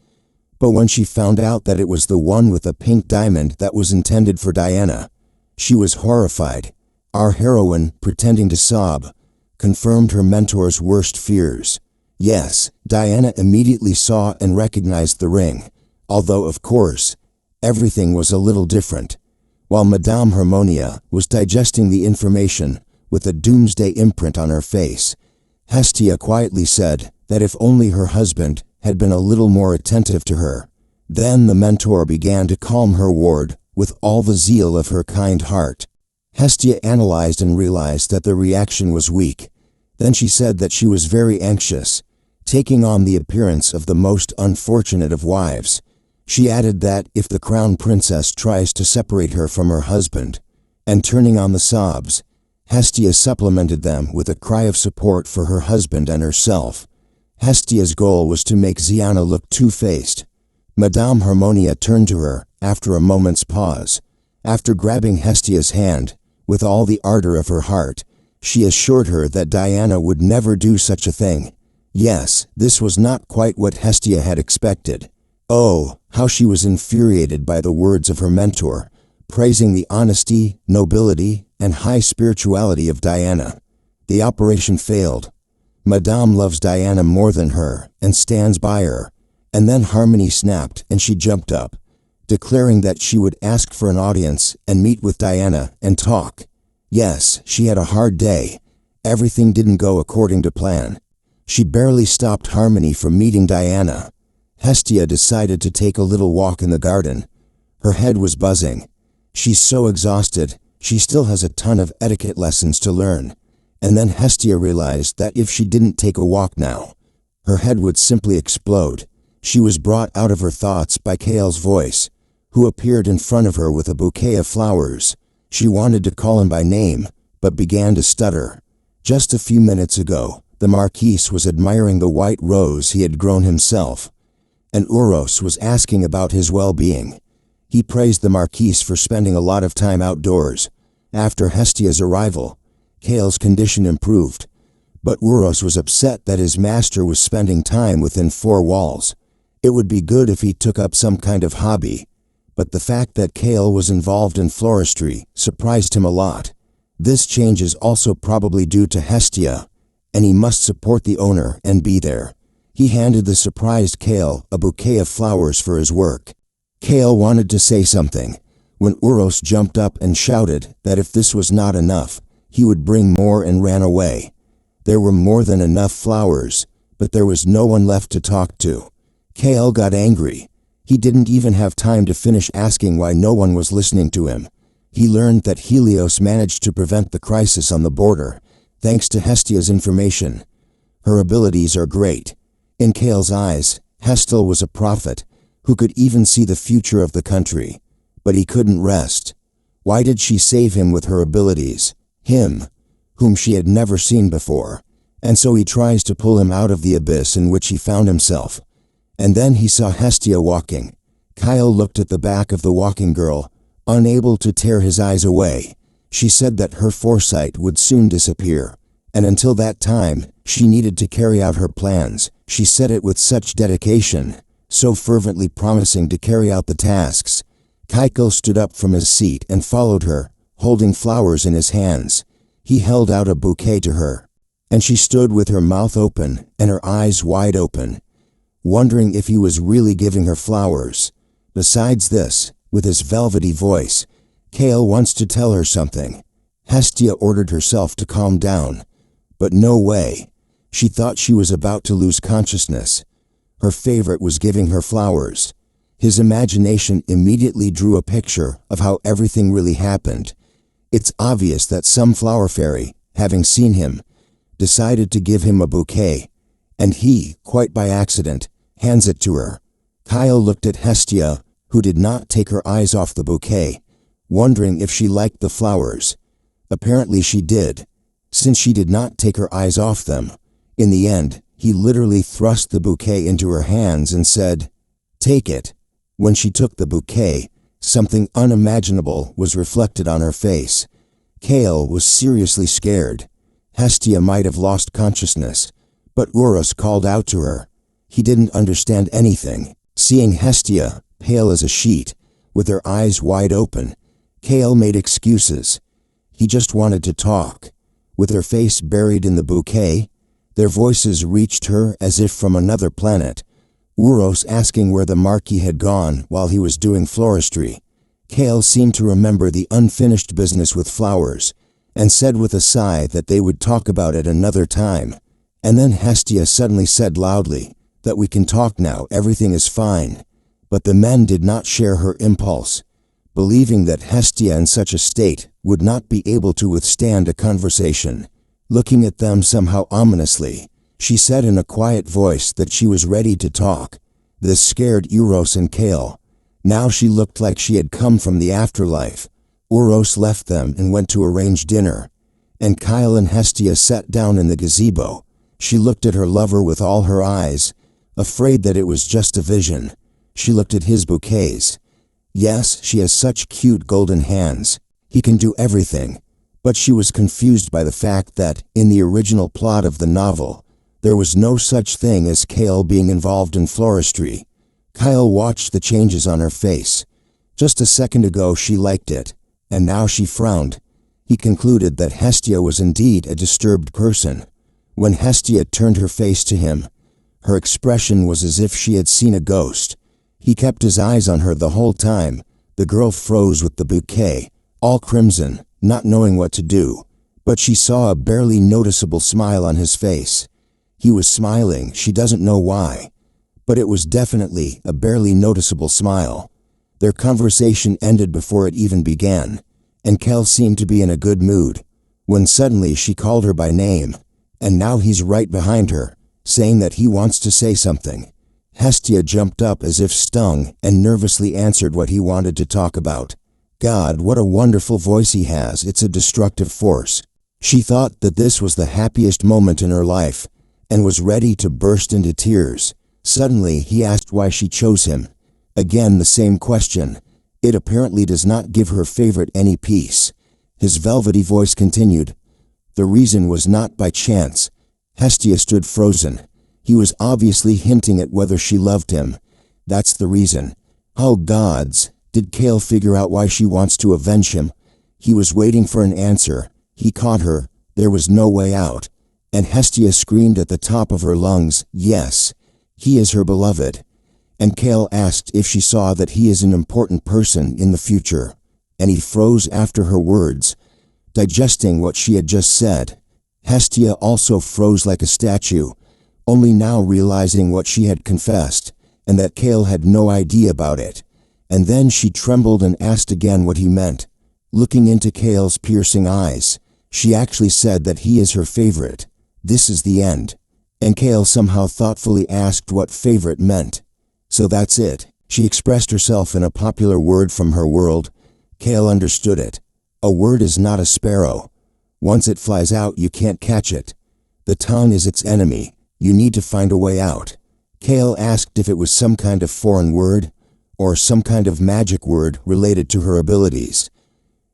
But when she found out that it was the one with a pink diamond that was intended for Diana, she was horrified. Our heroine, pretending to sob, confirmed her mentor's worst fears. Yes, Diana immediately saw and recognized the ring, although, of course, everything was a little different. While Madame Harmonia was digesting the information with a doomsday imprint on her face, Hestia quietly said that if only her husband had been a little more attentive to her. Then the mentor began to calm her ward with all the zeal of her kind heart. Hestia analyzed and realized that the reaction was weak. Then she said that she was very anxious, taking on the appearance of the most unfortunate of wives. She added that if the crown princess tries to separate her from her husband, and turning on the sobs, Hestia supplemented them with a cry of support for her husband and herself. Hestia's goal was to make Ziana look two-faced. Madame Harmonia turned to her after a moment's pause. After grabbing Hestia's hand, with all the ardor of her heart, she assured her that Diana would never do such a thing. Yes, this was not quite what Hestia had expected. Oh, how she was infuriated by the words of her mentor, praising the honesty, nobility, and high spirituality of Diana. The operation failed. Madame loves Diana more than her and stands by her. And then Harmony snapped and she jumped up, declaring that she would ask for an audience and meet with Diana and talk. Yes, she had a hard day. Everything didn't go according to plan. She barely stopped Harmony from meeting Diana. Hestia decided to take a little walk in the garden. Her head was buzzing. She's so exhausted, she still has a ton of etiquette lessons to learn. And then Hestia realized that if she didn't take a walk now, her head would simply explode. She was brought out of her thoughts by Kale's voice, who appeared in front of her with a bouquet of flowers. She wanted to call him by name, but began to stutter. Just a few minutes ago, the Marquis was admiring the white rose he had grown himself, and Uros was asking about his well-being. He praised the Marquis for spending a lot of time outdoors. After Hestia's arrival, Kale's condition improved, but Uros was upset that his master was spending time within four walls. It would be good if he took up some kind of hobby, but the fact that Kale was involved in floristry surprised him a lot. This change is also probably due to Hestia, and he must support the owner and be there. He handed the surprised Kale a bouquet of flowers for his work. Kale wanted to say something, when Uros jumped up and shouted that if this was not enough, he would bring more and ran away. There were more than enough flowers, but there was no one left to talk to. Kale got angry. He didn't even have time to finish asking why no one was listening to him. He learned that Helios managed to prevent the crisis on the border, thanks to Hestia's information. Her abilities are great. In Kale's eyes, Hestia was a prophet, who could even see the future of the country. But he couldn't rest. Why did she save him with her abilities? Him, whom she had never seen before. And so he tries to pull him out of the abyss in which he found himself. And then he saw Hestia walking. Kale looked at the back of the walking girl, unable to tear his eyes away. She said that her foresight would soon disappear, and until that time, she needed to carry out her plans. She said it with such dedication, so fervently promising to carry out the tasks. Kale stood up from his seat and followed her, holding flowers in his hands. He held out a bouquet to her, and she stood with her mouth open and her eyes wide open, wondering if he was really giving her flowers. Besides this, with his velvety voice, Kale wants to tell her something. Hestia ordered herself to calm down. But no way. She thought she was about to lose consciousness. Her favorite was giving her flowers. His imagination immediately drew a picture of how everything really happened. It's obvious that some flower fairy, having seen him, decided to give him a bouquet, and he, quite by accident, hands it to her. Kale looked at Hestia, who did not take her eyes off the bouquet, wondering if she liked the flowers. Apparently she did, since she did not take her eyes off them. In the end, he literally thrust the bouquet into her hands and said, "Take it." When she took the bouquet, something unimaginable was reflected on her face. Kale was seriously scared. Hestia might have lost consciousness, but Urus called out to her. He didn't understand anything. Seeing Hestia, pale as a sheet, with her eyes wide open, Kale made excuses. He just wanted to talk. With her face buried in the bouquet, their voices reached her as if from another planet. Urus asking where the Marquis had gone while he was doing floristry. Kale seemed to remember the unfinished business with flowers, and said with a sigh that they would talk about it another time. And then Hestia suddenly said loudly that we can talk now, everything is fine. But the men did not share her impulse, believing that Hestia in such a state would not be able to withstand a conversation. Looking at them somehow ominously, she said in a quiet voice that she was ready to talk. This scared Urus and Kale. Now she looked like she had come from the afterlife. Urus left them and went to arrange dinner, and Kale and Hestia sat down in the gazebo. She looked at her lover with all her eyes, afraid that it was just a vision. She looked at his bouquets. Yes, she has such cute golden hands. He can do everything. But she was confused by the fact that, in the original plot of the novel, there was no such thing as Kale being involved in floristry. Kyle watched the changes on her face. Just a second ago she liked it, and now she frowned. He concluded that Hestia was indeed a disturbed person. When Hestia turned her face to him, her expression was as if she had seen a ghost. He kept his eyes on her the whole time. The girl froze with the bouquet, all crimson, not knowing what to do. But she saw a barely noticeable smile on his face. He was smiling, she doesn't know why. But it was definitely a barely noticeable smile. Their conversation ended before it even began, and Kale seemed to be in a good mood, when suddenly she called her by name, and now he's right behind her, saying that he wants to say something. Hestia jumped up as if stung and nervously answered what he wanted to talk about. God, what a wonderful voice he has, it's a destructive force. She thought that this was the happiest moment in her life, and was ready to burst into tears. Suddenly he asked why she chose him. Again the same question. It apparently does not give her favorite any peace. His velvety voice continued. The reason was not by chance. Hestia stood frozen. He was obviously hinting at whether she loved him. That's the reason. Oh gods, did Kale figure out why she wants to avenge him? He was waiting for an answer. He caught her. There was no way out. And Hestia screamed at the top of her lungs, yes, he is her beloved. And Kale asked if she saw that he is an important person in the future. And he froze after her words, digesting what she had just said. Hestia also froze like a statue, only now realizing what she had confessed, and that Kale had no idea about it. And then she trembled and asked again what he meant. Looking into Kale's piercing eyes, she actually said that he is her favorite. This is the end. And Kale somehow thoughtfully asked what favorite meant. So that's it. She expressed herself in a popular word from her world. Kale understood it. A word is not a sparrow. Once it flies out, you can't catch it. The tongue is its enemy. You need to find a way out. Kale asked if it was some kind of foreign word, or some kind of magic word related to her abilities.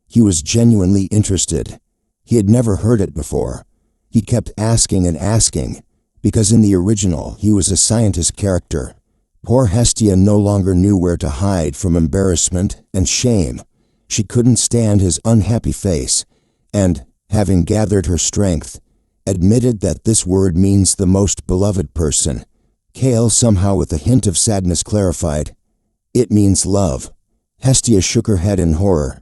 He was genuinely interested. He had never heard it before. He kept asking and asking, because in the original he was a scientist character. Poor Hestia no longer knew where to hide from embarrassment and shame. She couldn't stand his unhappy face, and, having gathered her strength, admitted that this word means the most beloved person. Kale, somehow with a hint of sadness, clarified, It means love. Hestia shook her head in horror.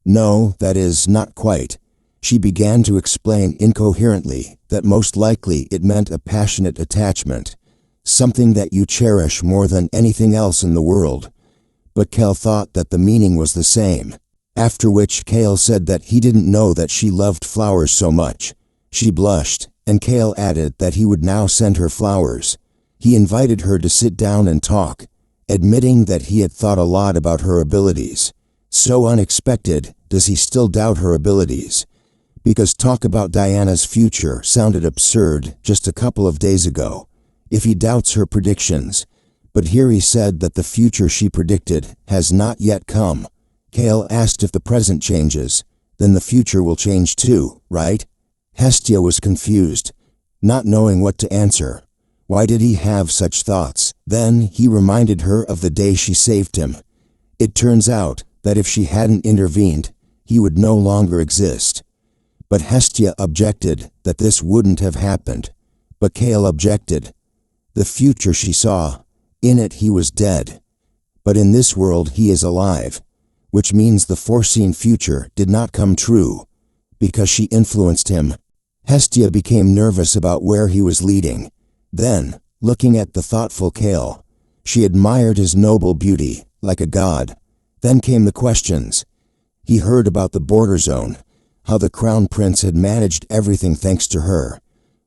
No, that is, not quite. She began to explain incoherently that most likely it meant a passionate attachment, something that you cherish more than anything else in the world. But Kale thought that the meaning was the same, after which Kale said that he didn't know that she loved flowers so much. She blushed, and Kale added that he would now send her flowers. He invited her to sit down and talk, admitting that he had thought a lot about her abilities. So unexpected, does he still doubt her abilities? Because talk about Diana's future sounded absurd just a couple of days ago, if he doubts her predictions. But here he said that the future she predicted has not yet come. Kale asked if the present changes, then the future will change too, right? Hestia was confused, not knowing what to answer. Why did he have such thoughts? Then he reminded her of the day she saved him. It turns out that if she hadn't intervened, he would no longer exist. But Hestia objected that this wouldn't have happened. But Kale objected. The future she saw, in it he was dead. But in this world he is alive, which means the foreseen future did not come true, because she influenced him. Hestia became nervous about where he was leading. Then, looking at the thoughtful Kale, she admired his noble beauty, like a god. Then came the questions. He heard about the border zone, how the crown prince had managed everything thanks to her,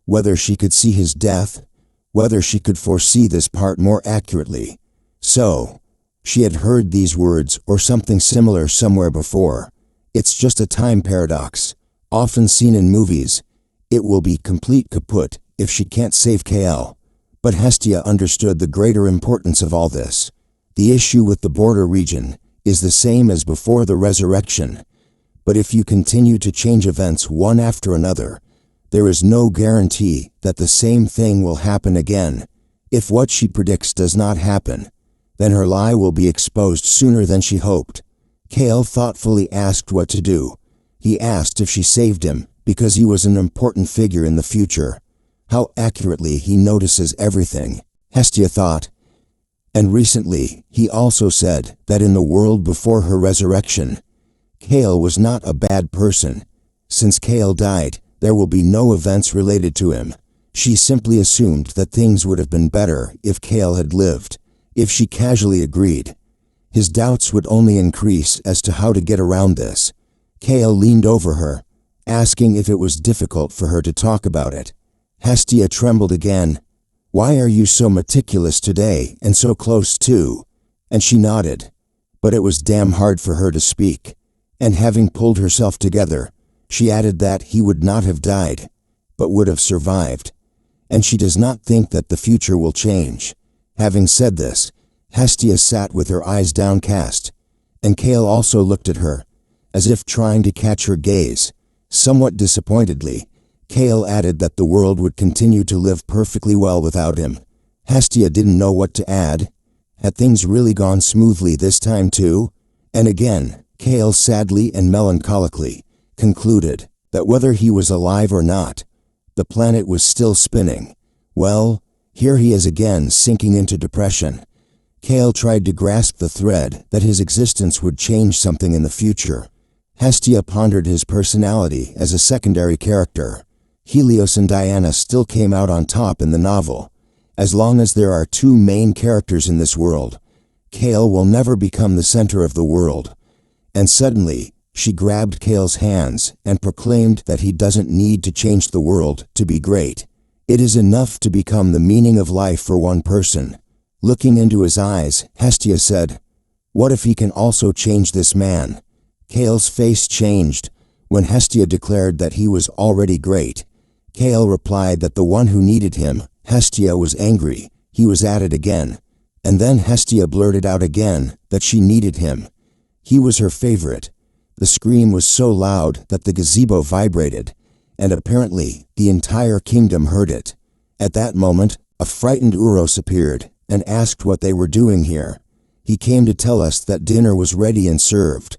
whether she could see his death, whether she could foresee this part more accurately. So, she had heard these words or something similar somewhere before. It's just a time paradox, often seen in movies. It will be complete kaput if she can't save Kale. But Hestia understood the greater importance of all this. The issue with the border region is the same as before the resurrection. But if you continue to change events one after another, there is no guarantee that the same thing will happen again. If what she predicts does not happen, then her lie will be exposed sooner than she hoped. Kale thoughtfully asked what to do. He asked if she saved him, because he was an important figure in the future. How accurately he notices everything, Hestia thought. And recently, he also said that in the world before her resurrection, Kale was not a bad person. Since Kale died, there will be no events related to him. She simply assumed that things would have been better if Kale had lived. If she casually agreed, his doubts would only increase as to how to get around this. Kale leaned over her, asking if it was difficult for her to talk about it. Hestia trembled again. Why are you so meticulous today and so close too? And she nodded. But it was damn hard for her to speak. And having pulled herself together, she added that he would not have died, but would have survived. And she does not think that the future will change. Having said this, Hestia sat with her eyes downcast, and Kale also looked at her, as if trying to catch her gaze. Somewhat disappointedly, Kale added that the world would continue to live perfectly well without him. Hestia didn't know what to add. Had things really gone smoothly this time too? And again, Kale sadly and melancholically concluded that whether he was alive or not, the planet was still spinning. Well, here he is again sinking into depression. Kale tried to grasp the thread that his existence would change something in the future. Hestia pondered his personality as a secondary character. Helios and Diana still came out on top in the novel. As long as there are two main characters in this world, Kale will never become the center of the world. And suddenly, she grabbed Kale's hands and proclaimed that he doesn't need to change the world to be great. It is enough to become the meaning of life for one person. Looking into his eyes, Hestia said, "What if he can also change this man?" Kale's face changed when Hestia declared that he was already great. Kale replied that the one who needed him, Hestia, was angry. He was at it again. And then Hestia blurted out again that she needed him. He was her favorite. The scream was so loud that the gazebo vibrated, and apparently the entire kingdom heard it. At that moment, a frightened Uros appeared and asked what they were doing here. He came to tell us that dinner was ready and served,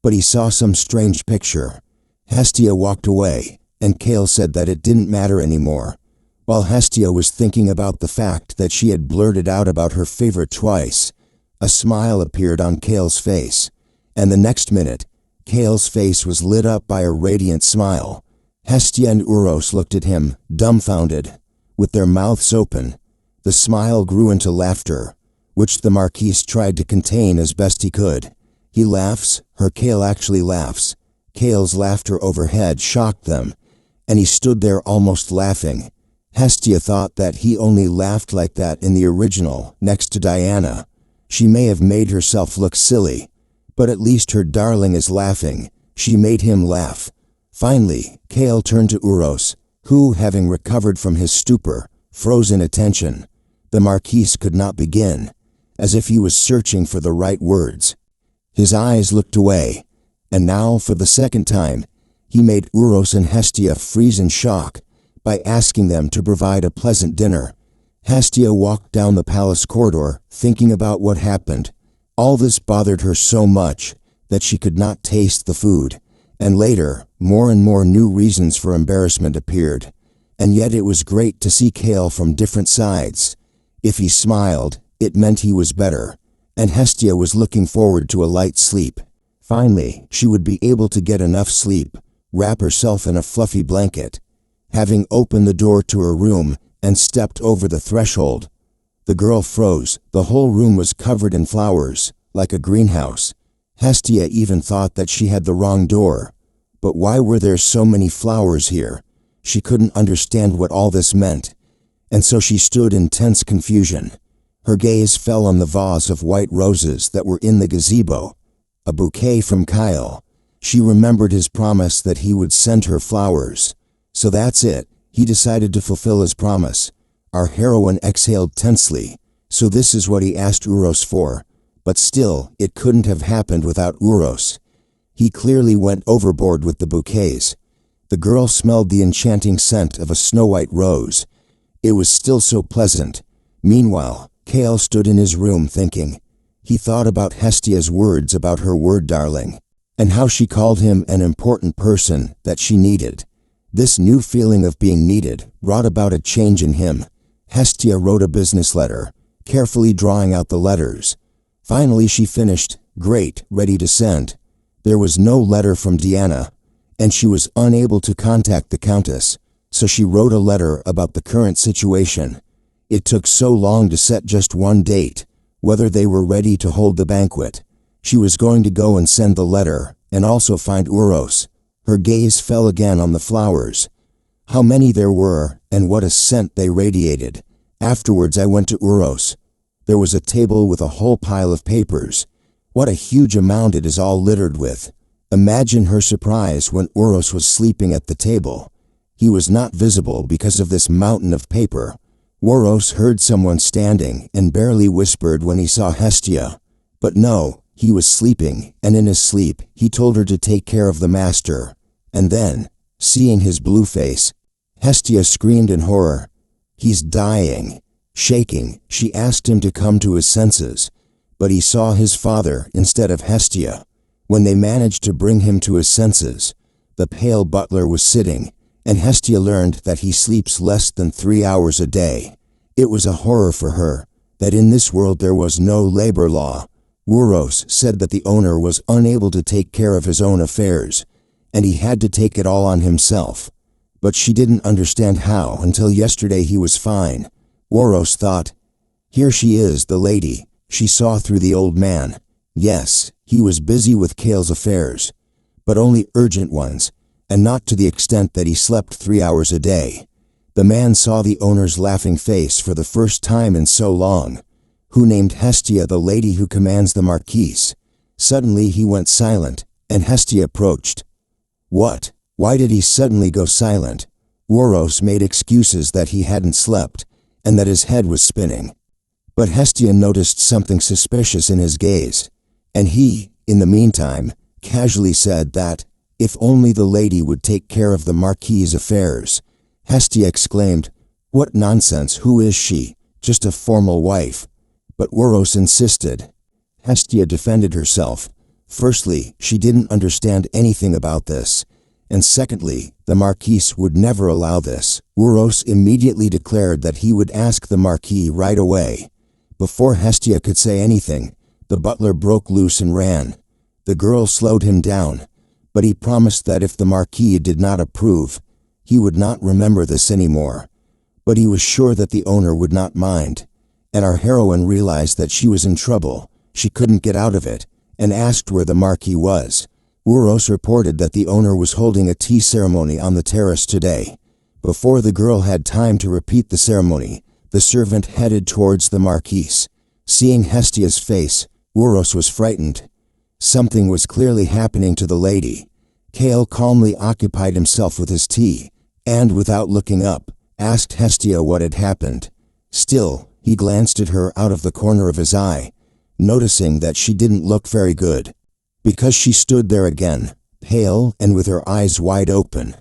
but he saw some strange picture. Hestia walked away, and Kale said that it didn't matter anymore. While Hestia was thinking about the fact that she had blurted out about her favorite twice, A smile appeared on Kale's face, and the next minute, Kale's face was lit up by a radiant smile. Hestia and Uros looked at him, dumbfounded, with their mouths open. The smile grew into laughter, which the Marquis tried to contain as best he could. He laughs, her Kale actually laughs. Kale's laughter overhead shocked them, and he stood there almost laughing. Hestia thought that he only laughed like that in the original, next to Diana. She may have made herself look silly, but at least her darling is laughing. She made him laugh. Finally, Kale turned to Uros, who, having recovered from his stupor, froze in attention. The Marquis could not begin, as if he was searching for the right words. His eyes looked away, and now, for the second time, he made Uros and Hestia freeze in shock by asking them to provide a pleasant dinner. Hestia walked down the palace corridor, thinking about what happened. All this bothered her so much that she could not taste the food, and later, more and more new reasons for embarrassment appeared. And yet it was great to see Kale from different sides. If he smiled, it meant he was better, and Hestia was looking forward to a light sleep. Finally, she would be able to get enough sleep, wrap herself in a fluffy blanket. Having opened the door to her room and stepped over the threshold, the girl froze. The whole room was covered in flowers, like a greenhouse. Hestia even thought that she had the wrong door. But why were there so many flowers here? She couldn't understand what all this meant, and so she stood in tense confusion. Her gaze fell on the vase of white roses that were in the gazebo, a bouquet from Kale. She remembered his promise that he would send her flowers. So that's it. He decided to fulfill his promise. Our heroine exhaled tensely. So this is what he asked Uros for. But still, it couldn't have happened without Uros. He clearly went overboard with the bouquets. The girl smelled the enchanting scent of a snow-white rose. It was still so pleasant. Meanwhile, Kale stood in his room thinking. He thought about Hestia's words about her word darling, and how she called him an important person that she needed. This new feeling of being needed brought about a change in him. Hestia wrote a business letter, carefully drawing out the letters. Finally she finished, great, ready to send. There was no letter from Diana, and she was unable to contact the Countess, so she wrote a letter about the current situation. It took so long to set just one date, whether they were ready to hold the banquet. She was going to go and send the letter, and also find Uros. Her gaze fell again on the flowers. How many there were, and what a scent they radiated. Afterwards I went to Uros. There was a table with a whole pile of papers. What a huge amount it is all littered with. Imagine her surprise when Uros was sleeping at the table. He was not visible because of this mountain of paper. Uros heard someone standing and barely whispered when he saw Hestia. But no, he was sleeping, and in his sleep, he told her to take care of the master. And then, seeing his blue face, Hestia screamed in horror. He's dying. Shaking, she asked him to come to his senses, but he saw his father instead of Hestia. When they managed to bring him to his senses, the pale butler was sitting, and Hestia learned that he sleeps less than 3 hours a day. It was a horror for her that in this world there was no labor law. Uros said that the owner was unable to take care of his own affairs, and he had to take it all on himself. But she didn't understand how until yesterday he was fine. Uros thought, here she is, the lady. She saw through the old man. Yes, he was busy with Kale's affairs, but only urgent ones, and not to the extent that he slept 3 hours a day. The man saw the owner's laughing face for the first time in so long. Who named Hestia the lady who commands the Marquis? Suddenly he went silent, and Hestia approached. What? Why did he suddenly go silent? Uros made excuses that he hadn't slept, and that his head was spinning. But Hestia noticed something suspicious in his gaze, and he, in the meantime, casually said that, if only the lady would take care of the Marquis' affairs. Hestia exclaimed, what nonsense, who is she? Just a formal wife. But Uros insisted. Hestia defended herself. Firstly, she didn't understand anything about this, and secondly, the Marquis would never allow this. Uros immediately declared that he would ask the Marquis right away. Before Hestia could say anything, The butler broke loose and ran. The girl slowed him down, but he promised that if the Marquis did not approve, he would not remember this anymore. But he was sure that the owner would not mind, and our heroine realized that she was in trouble. She couldn't get out of it, and asked where the Marquis was. Uros reported that the owner was holding a tea ceremony on the terrace today. Before the girl had time to repeat the ceremony, the servant headed towards the Marquis. Seeing Hestia's face, Uros was frightened. Something was clearly happening to the lady. Kale calmly occupied himself with his tea, and without looking up, asked Hestia what had happened. Still, he glanced at her out of the corner of his eye, noticing that she didn't look very good. Because she stood there again, pale and with her eyes wide open.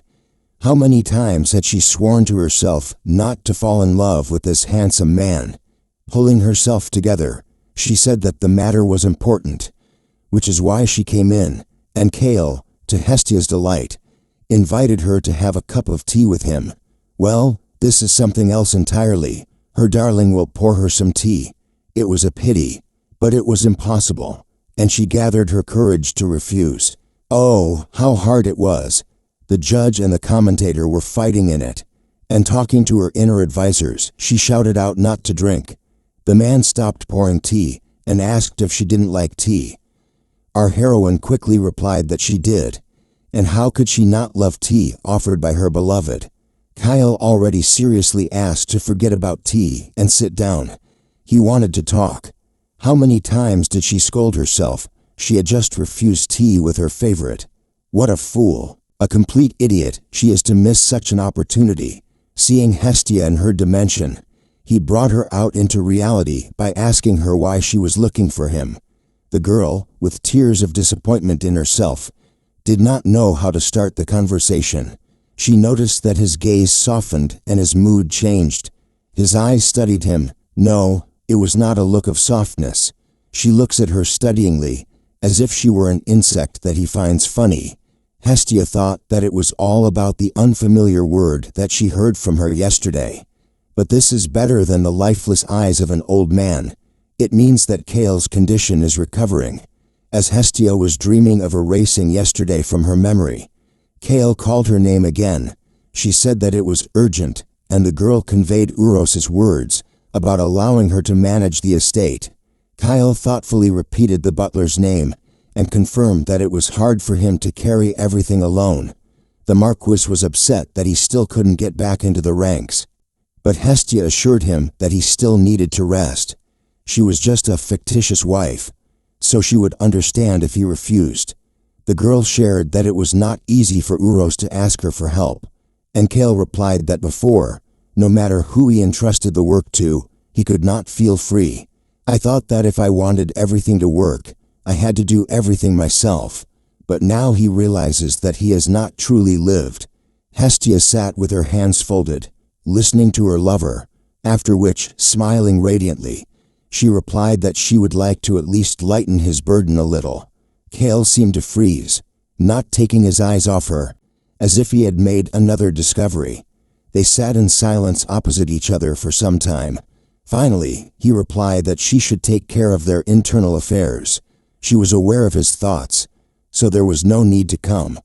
How many times had she sworn to herself not to fall in love with this handsome man? Pulling herself together, she said that the matter was important, which is why she came in, and Kale, to Hestia's delight, invited her to have a cup of tea with him. Well, this is something else entirely. Her darling will pour her some tea. It was a pity, but it was impossible, and she gathered her courage to refuse. Oh, how hard it was. The judge and the commentator were fighting in it, and talking to her inner advisors, she shouted out not to drink. The man stopped pouring tea and asked if she didn't like tea. Our heroine quickly replied that she did, and how could she not love tea offered by her beloved? Kale already seriously asked to forget about tea and sit down. He wanted to talk. How many times did she scold herself? She had just refused tea with her favorite. What a fool, a complete idiot she is to miss such an opportunity. Seeing Hestia in her dimension, he brought her out into reality by asking her why she was looking for him. The girl, with tears of disappointment in herself, did not know how to start the conversation. She noticed that his gaze softened and his mood changed. His eyes studied him. No, it was not a look of softness. She looks at her studyingly, as if she were an insect that he finds funny. Hestia thought that it was all about the unfamiliar word that she heard from her yesterday. But this is better than the lifeless eyes of an old man. It means that Kale's condition is recovering. As Hestia was dreaming of erasing yesterday from her memory, Kale called her name again. She said that it was urgent, and the girl conveyed Uros's words about allowing her to manage the estate. Kale thoughtfully repeated the butler's name and confirmed that it was hard for him to carry everything alone. The Marquis was upset that he still couldn't get back into the ranks, but Hestia assured him that he still needed to rest. She was just a fictitious wife, so she would understand if he refused. The girl shared that it was not easy for Uros to ask her for help, and Kale replied that before, no matter who he entrusted the work to, he could not feel free. I thought that if I wanted everything to work, I had to do everything myself, but now he realizes that he has not truly lived. Hestia sat with her hands folded, listening to her lover, after which, smiling radiantly, she replied that she would like to at least lighten his burden a little. Kale seemed to freeze, not taking his eyes off her, as if he had made another discovery. They sat in silence opposite each other for some time. Finally, he replied that she should take care of their internal affairs. She was aware of his thoughts, so there was no need to come.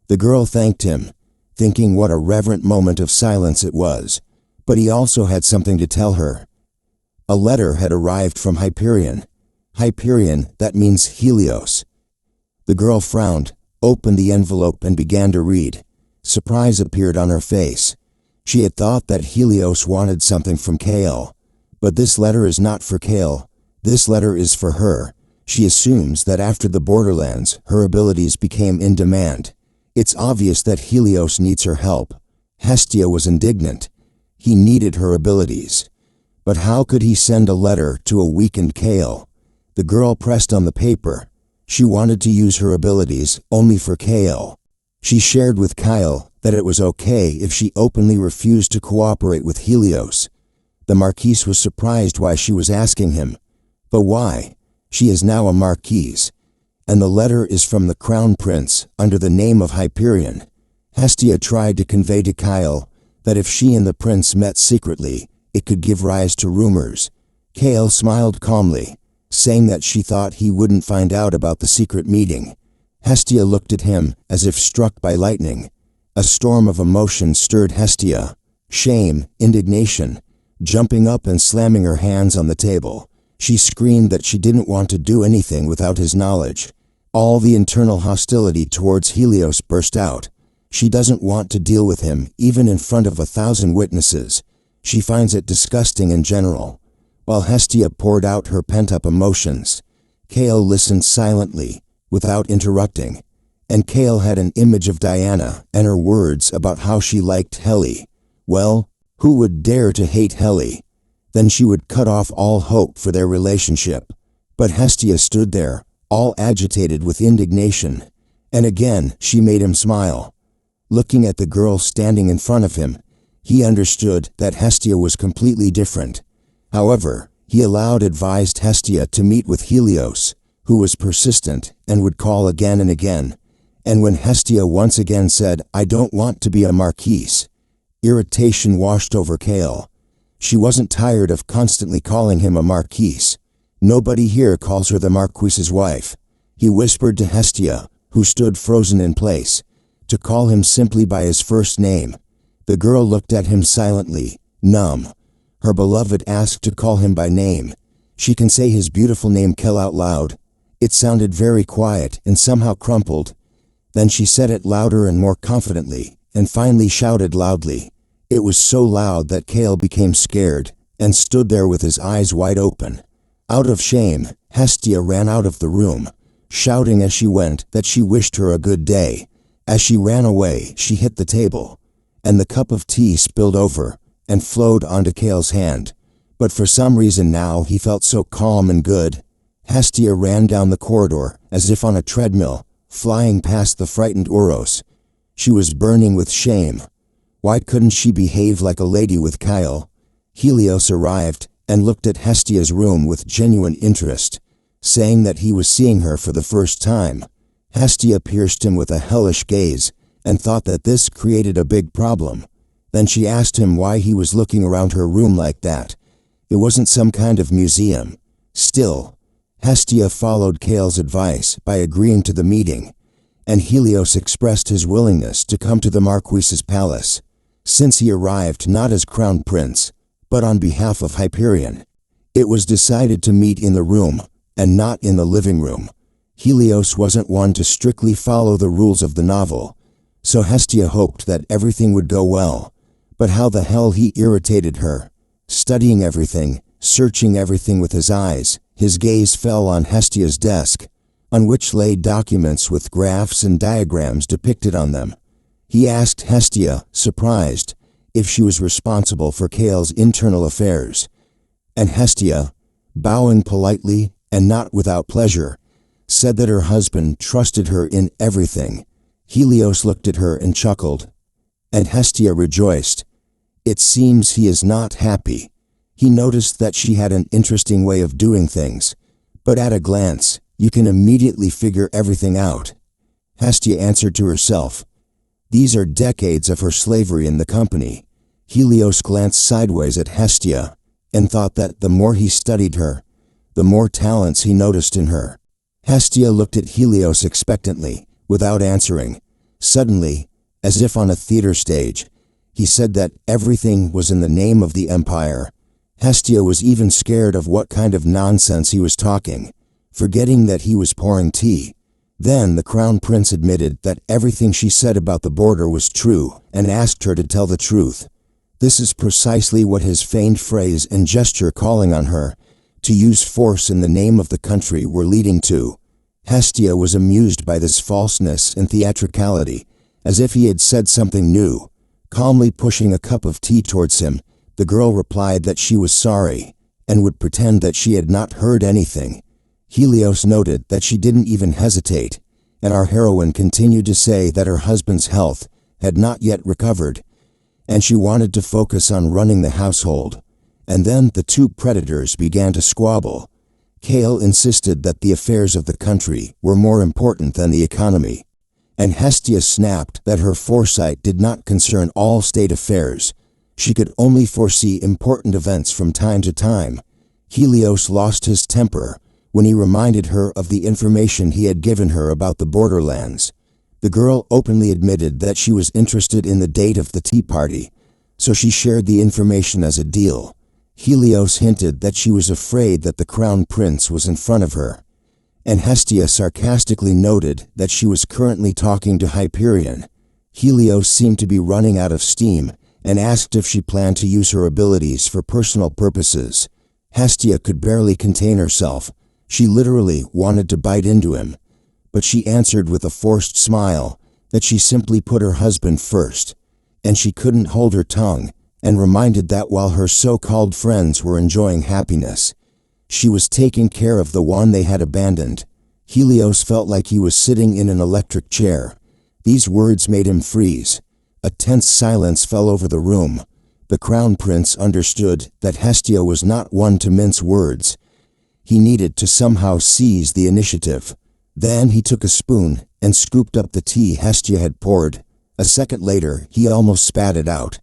The girl thanked him, thinking what a reverent moment of silence it was, but he also had something to tell her. A letter had arrived from Hyperion. Hyperion, that means Helios. The girl frowned, opened the envelope and began to read. Surprise appeared on her face. She had thought that Helios wanted something from Kale. But this letter is not for Kale. This letter is for her. She assumes that after the Borderlands, her abilities became in demand. It's obvious that Helios needs her help. Hestia was indignant. He needed her abilities. But how could he send a letter to a weakened Kale? The girl pressed on the paper. She wanted to use her abilities only for Kale. She shared with Kyle that it was okay if she openly refused to cooperate with Helios. The Marquis was surprised why she was asking him. But why? She is now a Marquis, and the letter is from the Crown Prince under the name of Hyperion. Hestia tried to convey to Kyle that if she and the prince met secretly, it could give rise to rumors. Kale smiled calmly. saying that she thought he wouldn't find out about the secret meeting. Hestia looked at him as if struck by lightning. A storm of emotion stirred Hestia. Shame, indignation. Jumping up and slamming her hands on the table, she screamed that she didn't want to do anything without his knowledge. All the internal hostility towards Helios burst out. She doesn't want to deal with him, even in front of 1,000 witnesses. She finds it disgusting in general. While Hestia poured out her pent-up emotions, Kale listened silently, without interrupting. And Kale had an image of Diana and her words about how she liked Heli. Well, who would dare to hate Heli? Then she would cut off all hope for their relationship. But Hestia stood there, all agitated with indignation. And again, she made him smile. Looking at the girl standing in front of him, he understood that Hestia was completely different. However, he advised Hestia to meet with Helios, who was persistent and would call again and again. And when Hestia once again said, "I don't want to be a Marquis," irritation washed over Kale. She wasn't tired of constantly calling him a Marquis. "Nobody here calls her the Marquis's wife," he whispered to Hestia, who stood frozen in place, to call him simply by his first name. The girl looked at him silently, numb. Her beloved asked to call him by name. She can say his beautiful name Kale out loud. It sounded very quiet and somehow crumpled. Then she said it louder and more confidently, and finally shouted loudly. It was so loud that Kale became scared, and stood there with his eyes wide open. Out of shame, Hestia ran out of the room, shouting as she went that she wished her a good day. As she ran away, she hit the table, and the cup of tea spilled over and flowed onto Kale's hand. But for some reason now he felt so calm and good. Hestia ran down the corridor as if on a treadmill, flying past the frightened Uros. She was burning with shame. Why couldn't she behave like a lady with Kale? Helios arrived and looked at Hestia's room with genuine interest, saying that he was seeing her for the first time. Hestia pierced him with a hellish gaze and thought that this created a big problem. Then she asked him why he was looking around her room like that. It wasn't some kind of museum. Still, Hestia followed Kale's advice by agreeing to the meeting, and Helios expressed his willingness to come to the Marquis's palace, since he arrived not as crown prince, but on behalf of Hyperion. It was decided to meet in the room, and not in the living room. Helios wasn't one to strictly follow the rules of the novel, so Hestia hoped that everything would go well. But how the hell he irritated her. Studying everything, searching everything with his eyes, his gaze fell on Hestia's desk, on which lay documents with graphs and diagrams depicted on them. He asked Hestia, surprised, if she was responsible for Kale's internal affairs. And Hestia, bowing politely and not without pleasure, said that her husband trusted her in everything. Helios looked at her and chuckled, and Hestia rejoiced. It seems he is not happy. He noticed that she had an interesting way of doing things, but at a glance, you can immediately figure everything out. Hestia answered to herself. These are decades of her slavery in the company. Helios glanced sideways at Hestia, and thought that the more he studied her, the more talents he noticed in her. Hestia looked at Helios expectantly, without answering. Suddenly, as if on a theater stage, he said that everything was in the name of the Empire. Hestia was even scared of what kind of nonsense he was talking, forgetting that he was pouring tea. Then the Crown Prince admitted that everything she said about the border was true, and asked her to tell the truth. This is precisely what his feigned phrase and gesture calling on her to use force in the name of the country were leading to. Hestia was amused by this falseness and theatricality, as if he had said something new. Calmly pushing a cup of tea towards him, the girl replied that she was sorry, and would pretend that she had not heard anything. Helios noted that she didn't even hesitate, and our heroine continued to say that her husband's health had not yet recovered, and she wanted to focus on running the household. And then the two predators began to squabble. Kale insisted that the affairs of the country were more important than the economy, and Hestia snapped that her foresight did not concern all state affairs. She could only foresee important events from time to time. Helios lost his temper, when he reminded her of the information he had given her about the borderlands. The girl openly admitted that she was interested in the date of the tea party, so she shared the information as a deal. Helios hinted that she was afraid that the crown prince was in front of her, and Hestia sarcastically noted that she was currently talking to Hyperion. Helios seemed to be running out of steam and asked if she planned to use her abilities for personal purposes. Hestia could barely contain herself. She literally wanted to bite into him, but she answered with a forced smile that she simply put her husband first, and she couldn't hold her tongue, and reminded that while her so-called friends were enjoying happiness, she was taking care of the one they had abandoned. Helios felt like he was sitting in an electric chair. These words made him freeze. A tense silence fell over the room. The crown prince understood that Hestia was not one to mince words. He needed to somehow seize the initiative. Then he took a spoon and scooped up the tea Hestia had poured. A second later, he almost spat it out,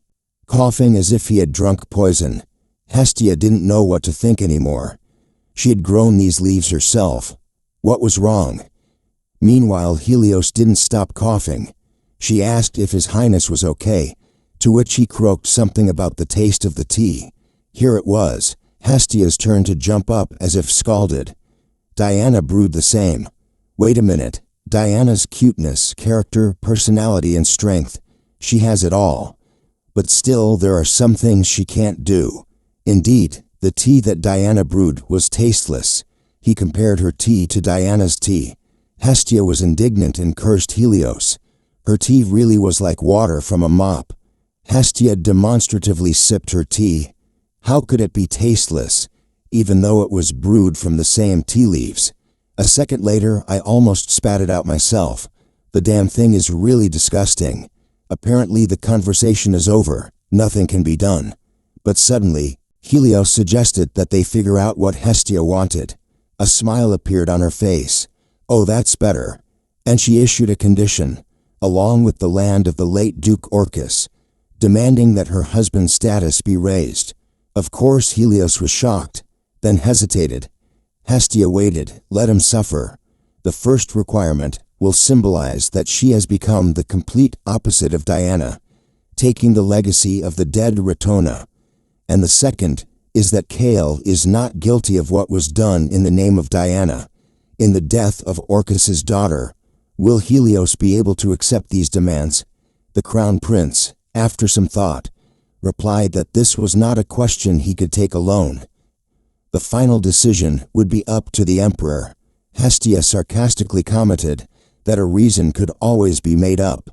coughing as if he had drunk poison. Hestia didn't know what to think anymore. She had grown these leaves herself. What was wrong? Meanwhile, Helios didn't stop coughing. She asked if His Highness was okay, to which he croaked something about the taste of the tea. Here it was, Hestia's turn to jump up as if scalded. Diana brewed the same. Wait a minute. Diana's cuteness, character, personality, and strength. She has it all. But still, there are some things she can't do. Indeed, the tea that Diana brewed was tasteless. He compared her tea to Diana's tea. Hestia was indignant and cursed Helios. Her tea really was like water from a mop. Hestia demonstratively sipped her tea. How could it be tasteless, even though it was brewed from the same tea leaves? A second later, I almost spat it out myself. The damn thing is really disgusting. Apparently the conversation is over. Nothing can be done. But suddenly, Helios suggested that they figure out what Hestia wanted. A smile appeared on her face. Oh, that's better. And she issued a condition, along with the land of the late Duke Orcus, demanding that her husband's status be raised. Of course, Helios was shocked, then hesitated. Hestia waited, let him suffer. The first requirement will symbolize that she has become the complete opposite of Diana, taking the legacy of the dead Ratona. And the second is that Kale is not guilty of what was done in the name of Diana. In the death of Orcus's daughter, will Helios be able to accept these demands? The crown prince, after some thought, replied that this was not a question he could take alone. The final decision would be up to the emperor. Hestia sarcastically commented that a reason could always be made up,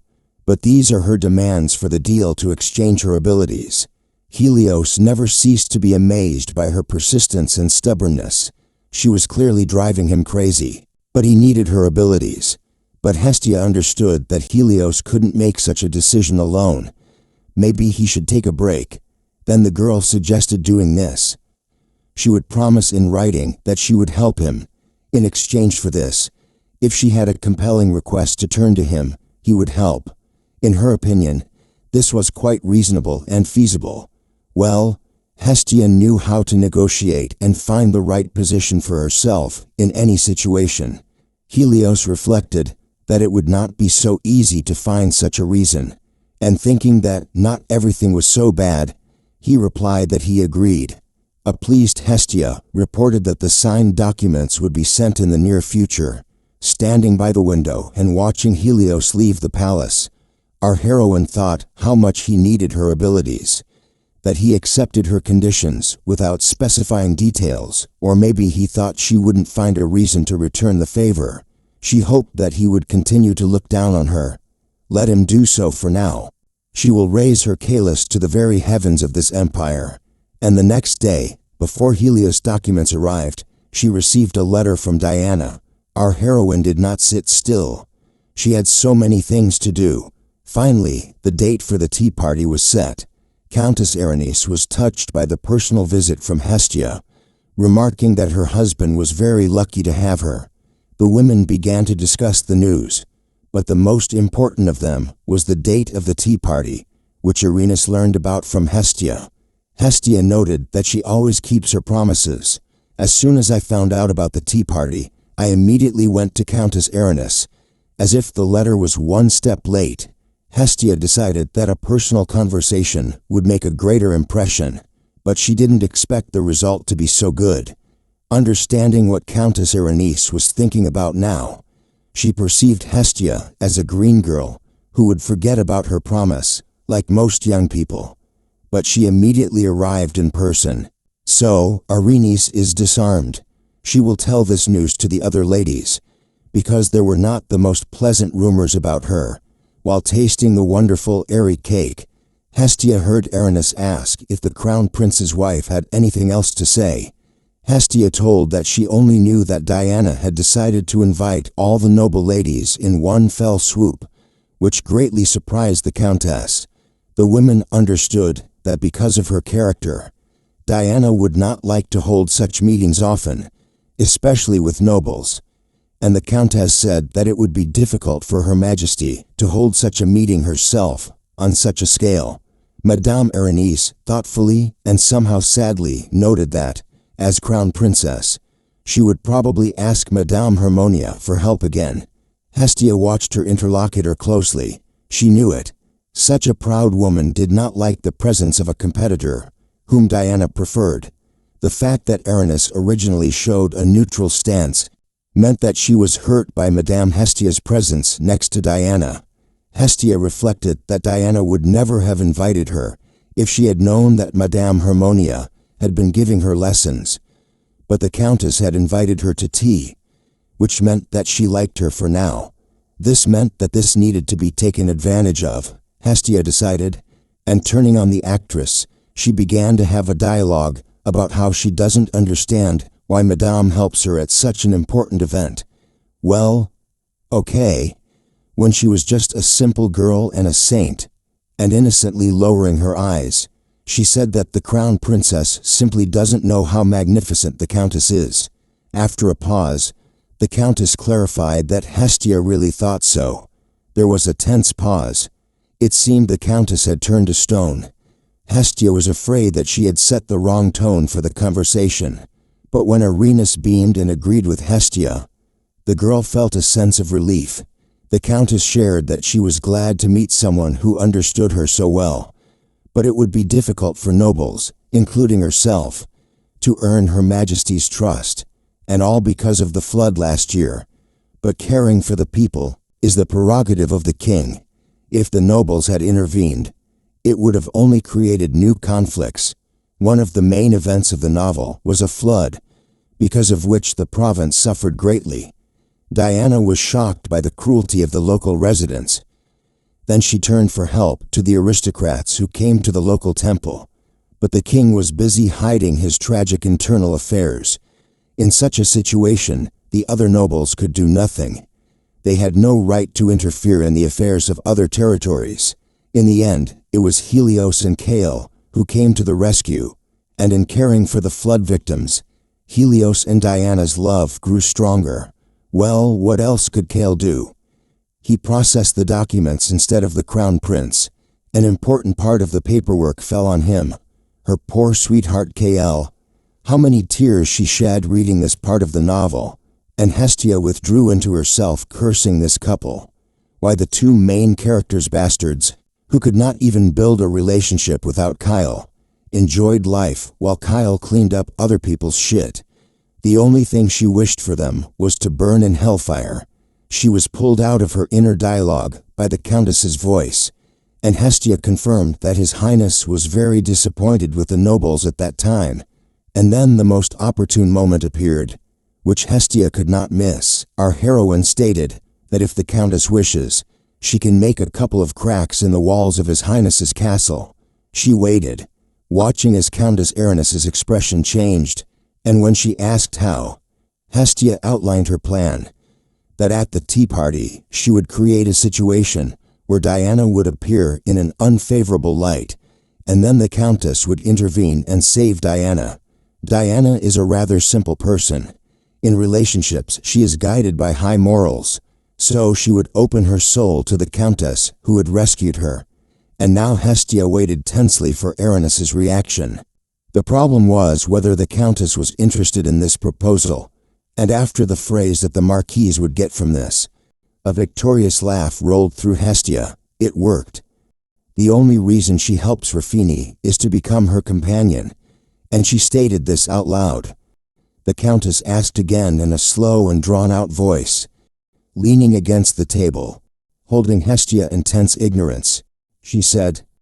but these are her demands for the deal to exchange her abilities. Helios never ceased to be amazed by her persistence and stubbornness. She was clearly driving him crazy, but he needed her abilities. But Hestia understood that Helios couldn't make such a decision alone. Maybe he should take a break. Then the girl suggested doing this. She would promise in writing that she would help him. In exchange for this, if she had a compelling request to turn to him, he would help. In her opinion, this was quite reasonable and feasible. Well, Hestia knew how to negotiate and find the right position for herself in any situation. Helios reflected that it would not be so easy to find such a reason, and thinking that not everything was so bad, he replied that he agreed. A pleased Hestia reported that the signed documents would be sent in the near future. Standing by the window and watching Helios leave the palace, our heroine thought how much he needed her abilities, that he accepted her conditions without specifying details, or maybe he thought she wouldn't find a reason to return the favor. She hoped that he would continue to look down on her. Let him do so for now. She will raise her Kale to the very heavens of this empire. And the next day, before Helios' documents arrived, she received a letter from Diana. Our heroine did not sit still. She had so many things to do. Finally, the date for the tea party was set. Countess Erenice was touched by the personal visit from Hestia, remarking that her husband was very lucky to have her. The women began to discuss the news, but the most important of them was the date of the tea party, which Erenice learned about from Hestia. Hestia noted that she always keeps her promises. As soon as I found out about the tea party, I immediately went to Countess Aranis. As if the letter was one step late, Hestia decided that a personal conversation would make a greater impression, but she didn't expect the result to be so good. Understanding what Countess Aranis was thinking about now, she perceived Hestia as a green girl who would forget about her promise, like most young people. But she immediately arrived in person. So, Aranis is disarmed. She will tell this news to the other ladies, because there were not the most pleasant rumors about her. While tasting the wonderful airy cake, Hestia heard Aranis ask if the crown prince's wife had anything else to say. Hestia told that she only knew that Diana had decided to invite all the noble ladies in one fell swoop, which greatly surprised the countess. The women understood that because of her character, Diana would not like to hold such meetings often, especially with nobles, and the countess said that it would be difficult for Her Majesty to hold such a meeting herself on such a scale. Madame Aranis thoughtfully and somehow sadly noted that, as crown princess, she would probably ask Madame Harmonia for help again. Hestia watched her interlocutor closely. She knew it. Such a proud woman did not like the presence of a competitor, whom Diana preferred. The fact that Aranis originally showed a neutral stance meant that she was hurt by Madame Hestia's presence next to Diana. Hestia reflected that Diana would never have invited her if she had known that Madame Harmonia had been giving her lessons, but the countess had invited her to tea, which meant that she liked her for now. This meant that this needed to be taken advantage of, Hestia decided, and turning on the actress, she began to have a dialogue about how she doesn't understand why Madame helps her at such an important event. Well, okay, when she was just a simple girl and a saint, and innocently lowering her eyes, she said that the crown princess simply doesn't know how magnificent the countess is. After a pause, the countess clarified that Hestia really thought so. There was a tense pause. It seemed the countess had turned to stone. Hestia was afraid that she had set the wrong tone for the conversation. But when Aranis beamed and agreed with Hestia, the girl felt a sense of relief. The countess shared that she was glad to meet someone who understood her so well. But it would be difficult for nobles, including herself, to earn Her Majesty's trust, and all because of the flood last year. But caring for the people is the prerogative of the king. If the nobles had intervened, it would have only created new conflicts. One of the main events of the novel was a flood, because of which the province suffered greatly. Diana was shocked by the cruelty of the local residents. Then she turned for help to the aristocrats who came to the local temple. But the king was busy hiding his tragic internal affairs. In such a situation, the other nobles could do nothing. They had no right to interfere in the affairs of other territories. In the end, it was Helios and Kale who came to the rescue, and in caring for the flood victims, Helios and Diana's love grew stronger. Well, what else could Kale do? He processed the documents instead of the crown prince. An important part of the paperwork fell on him. Her poor sweetheart Kale. How many tears she shed reading this part of the novel, and Hestia withdrew into herself cursing this couple. Why the two main characters bastards, who could not even build a relationship without Kale, enjoyed life while Kale cleaned up other people's shit. The only thing she wished for them was to burn in hellfire. She was pulled out of her inner dialogue by the countess's voice, and Hestia confirmed that His Highness was very disappointed with the nobles at that time. And then the most opportune moment appeared, which Hestia could not miss. Our heroine stated that if the countess wishes, she can make a couple of cracks in the walls of His Highness's castle. She waited, watching as Countess Aranis's expression changed, and when she asked how, Hestia outlined her plan, that at the tea party she would create a situation where Diana would appear in an unfavorable light, and then the countess would intervene and save Diana. Diana is a rather simple person. In relationships, she is guided by high morals, so she would open her soul to the countess who had rescued her. And now Hestia waited tensely for Aranis's reaction. The problem was whether the Countess was interested in this proposal, and after the phrase that the Marquis would get from this. A victorious laugh rolled through Hestia. It worked. The only reason she helps Rafini is to become her companion, and she stated this out loud. The Countess asked again in a slow and drawn-out voice. Leaning against the table, holding Hestia in tense ignorance, she said,